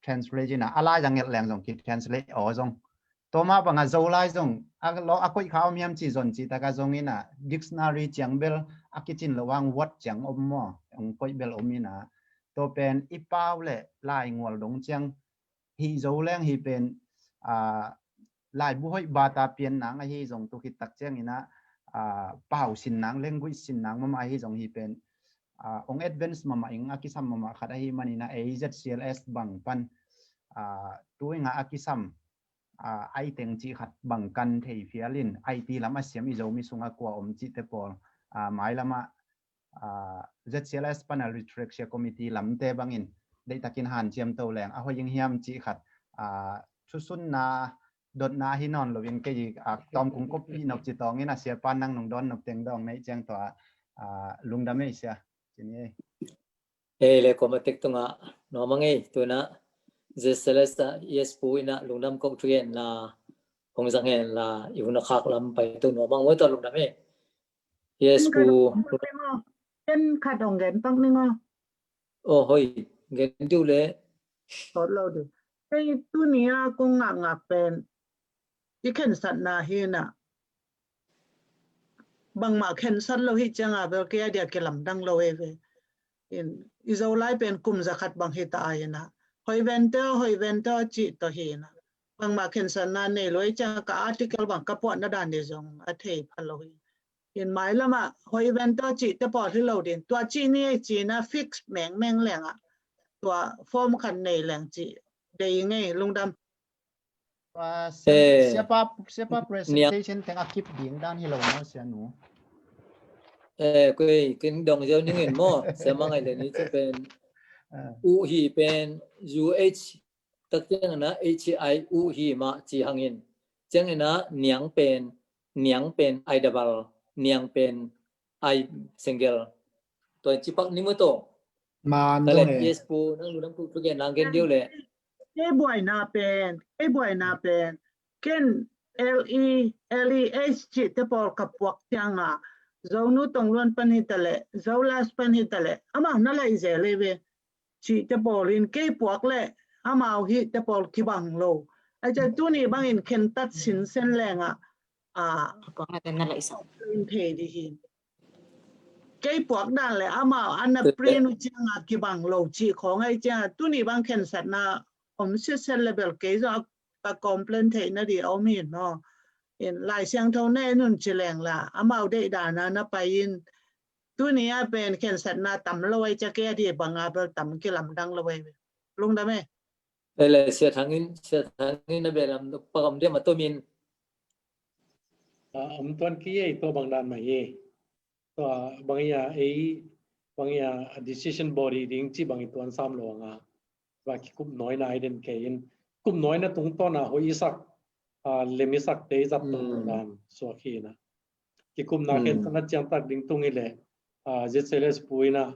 translate na ala jang ngel leng jong kit translate o jong to ma banga Zolai jong lo akoi khaw miam chi zon chi ta ka jong ina dictionary changbel akichin lawang word chang om mo ong koi bel omina to pen ipaw le lai ngol dong chang hi zo leng hi pen lai bu hoi bata pian nang hi jong tu hit tak chang ina pau sin nang language sin nang ma hi jong hi pen ong advance mama ing akisam mama khada hi manina AZCLS bang pan tuinga akisam ai teng chi khat bang kan thei fialin IT lama siam i zo mi sunga kwa om chi te pol mai lama ZCLS panel retraction committee lamte bangin dei takin han chiam to leng a hoying hiam chi khat Thusinna dot na hi non lovin ke ji tom kung copy nop chi tong ina sia pan nang nong don nop teng dong nei chang to lungdam ei sia chini le komatik tunga no mangai tuna ZCLS yes pu ina lungdam ko trien na hong jang hen la yuna khak lam pai tu no mang moi to lungdam e yes pu ken khadong gen tang ningo o hoi gen tu le tot lo de ei tu nia ko nga pen i ken sat na hi na bang ma ken sat lo hi changa be ke dia ke lam dang lo ve in Zolai pen kum zakhat bang hi ta ayana hoi venter chi to hi na bang ma ken san na ne loi cha ka article bang ka po na dan de jong a thei phalo hi in mai lama hoi venter chi te po hi lo din tua chi ni chi na fix meng leng a tua form khan nei leng chi de ngai lungdam siapa presentation teng akip ding dan hi lo mo sia nu cái đồng dấu những người mò sẽ mang ngày đến cho bên u hi bên UH tất nhiên là HI u hi mà chỉ hàng in chẳng là niang bên I double niang bên I single tôi chỉ bắt nín mới to mà cái đâu lệ này yes pu nang lu nang pu cái nàng gen điêu lệ cái buổi na pen cái buổi na pen ken LEH chỉ tế bol cặp buộc chăng à dấu nu tông luôn pan hít lệ dấu last pan hít lệ ama nó lại dễ lệ về chỉ tế bol in cái buộc lệ ama hít tế bol khi bằng lâu ai cho tu ni bằng in ken tắt xin sen lệ à có ngày tên là lại sao in thế đi hin cái buộc đàn lệ ama anh prin chăng à khi bằng lâu chỉของai chăng tu ni bằng ken sát na ông sẽ sen level cái do ta complain thế nó đi ông hiểu nó in lại sang thâu nè nun chỉ leng là amao đây đà na bay in tu nia bên khen sát na tầm lôi cho cái đi bằng à bel tầm cái làm đăng lôi luôn đó mẹ đây là sẽ thằng in nó về làm bằng để mà tôi min tuan kia to bang dan mai to bang ya decision body ding chi bang tuan sam lo nga và ki kum noi na den ke in kum noi na tung to na hoi sak lemisak te zat to dan so khi na ki kum na ken na chang tak ding tung ile zseles puina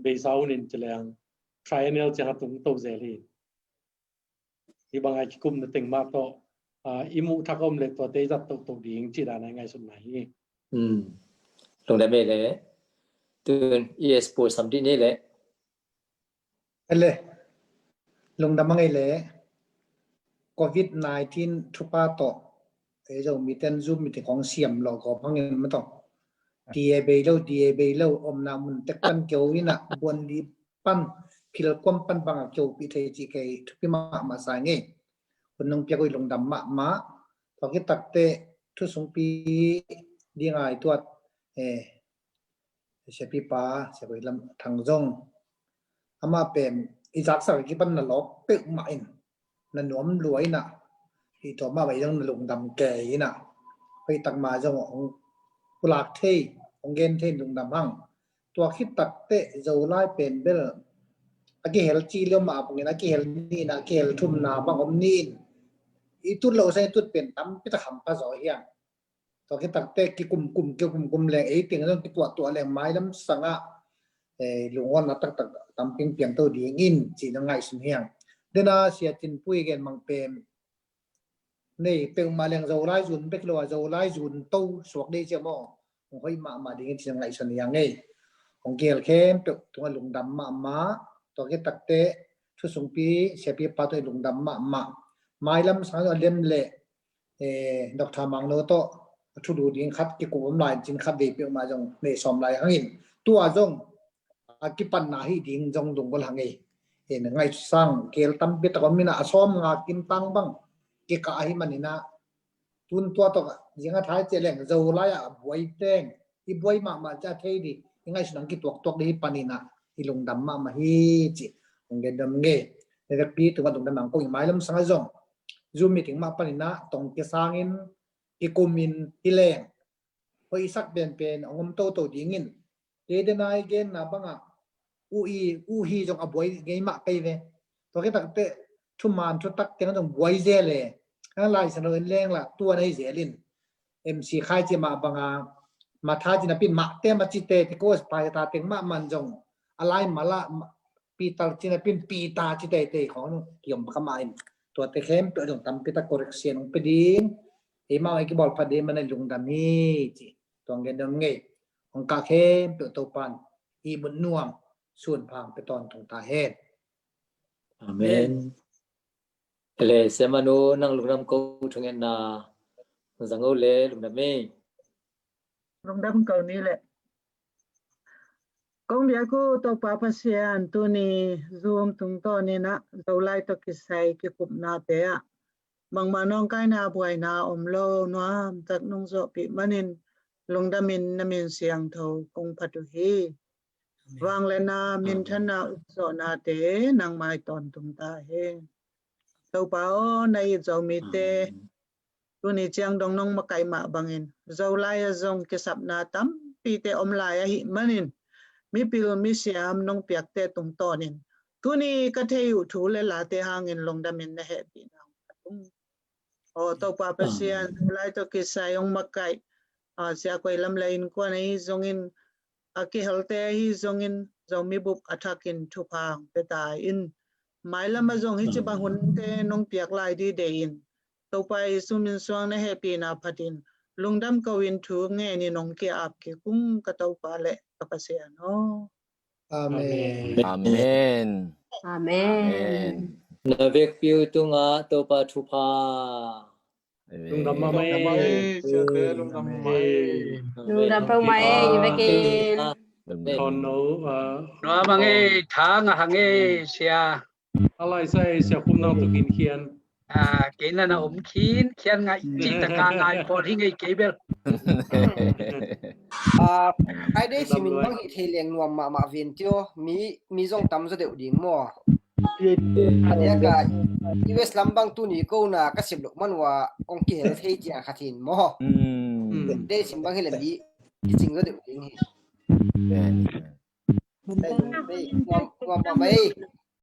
be saunin chlang triennial cha tung to zeli thì bằng ai kum na ting ma to imu thakom le to te zat to ding chi da na ngai sun mai lúc đấy về đấy từ yes pu sam đi này lệ lệ lùng đâm ngay lệ COVID-19 thupa to cái dòng mi tên zoom mi thì con xiêm lò có bằng người mà to DA bay lâu nam mun tek pan kêu ina buồn đi pan pil quam pan bang kêu bị thấy chỉ cái thupi mà sai nghe quân nông bia coi lùng đâm mà to cái tắc tê thu sung pi đi ngay tuat sẽ pi pa sẽ coi làm thằng zong ama pen izak sa ki pan na lok pe ma in na nom luai na hi to ma bai jong lung dam ke ina pai tak ma jong ong kulak thei ong gen thei lung dam hang to khit tak te Zolai pen bel aki hel chi lo ma pung ina ki hel ni na ki hel thum na bang om ni itu lo sai tut pen tam pi ta kham pa zo hiang to khit tak te ki kum le ei ting jong ki to le mai lam sanga lungon na tak tamping piang to di ngin chi na ngai sun hiang dena sia tin pui gen mang pem nei pe ma leng Zolai jun bek lo Zolai jun to suak dei che mo hoi ma ding chi ngai sun yang ei ong gel khem pe tunga lung dam ma to ke takte thu sung pi se pi pa to lung dam ma mai lam sa lem le dok tha mang no to thu du ding khat ki ko lai chin khat de pe ma jong nei som lai hangin tua jong akipan na hi ding jong dung bol hangi en ngai sang kel tam bit ko mina asom nga kim tang bang ke ka hi manina tun tua to jinga thai che leng Zolai boi teng i boi ma cha thei di ngai sunang ki tok de panina i lung dam ma hi chi ong ge dam nge ne pi tu ma dung dam ko mai lam sang jong zoom meeting ma panina tong ke sangin i kumin hileng hoi sak pen ongom to dingin te denai gen na banga u hi jong aboi ngai ma kai ve to ke tak te thu man thu tak te jong boi je le ha lai san len leng la tua nei je lin mc khai che ma banga ma tha jina pin ma te ma chi te ko pa ta teng ma man jong alai mala pi tal jina pin pi ta chi te khong kiom ka ma in to te khem to jong tam pi ta correction pe ding e ma ai ki bol pa de man lung dam ni chi tong ge dam nge ong ka khem to pan i bun nuamส่วนพางไปตอนตรงตาเฮ็ด amen lệ sẽ mà nó năng lung nam câu thằng em na rằng ô lệ lung nam mê lung đâm cầu ni lệ công việc của tôi pa pasian tu ni zoom tung to ni na Zolai to kisai ki kup na te a bang manong kai na buai na lo no tak nong zo pi manin lung damin na min siang tho kong phatu hi wang le na min thana zo na te nang mai ton tung ta he to pa o nei zo mi te tu ni chiang dong nong ma kai ma bangin Zolai zong ke sap na tam pi te om lai hi manin mi pil mi siam nong piak te tung to nin tu ni ka theu thu le la te hangin long damin na he pi na o to pa pasian lai to ki sai ong makai sia koi lam lain ko nei zongin aki halte hi zongin zomi bup athakin thupang peta in mailama zong hi chi bang hun te nong piak lai di de in topai sumin swang na happy na phatin lungdam kawin thu nge ni nong ke ap ke kum ka tau pa le ka se no Amen. Amen. Amen. na vek piu tunga topa thupa lung dam ma Lung mai mai chia te lung dam mai. Lung dam phong mai vekin. thon no nó mà nghe thả ngà hàng nghe xia alai sai sia kum nang to kin khian cái này là kín khian ngại chỉ tất cả ngại còn hi ngay kế bên ai đây thì mình băng hít liền nuông mà viên tiêu mi zong tam ra đều đỉnh mò anh em cả US làm băng tu ni câu na các xếp lục man wa ông kia là thấy chỉ khát hin mò đây thì băng hít liền đi chính ra đều đỉnh đây nuông mà mấy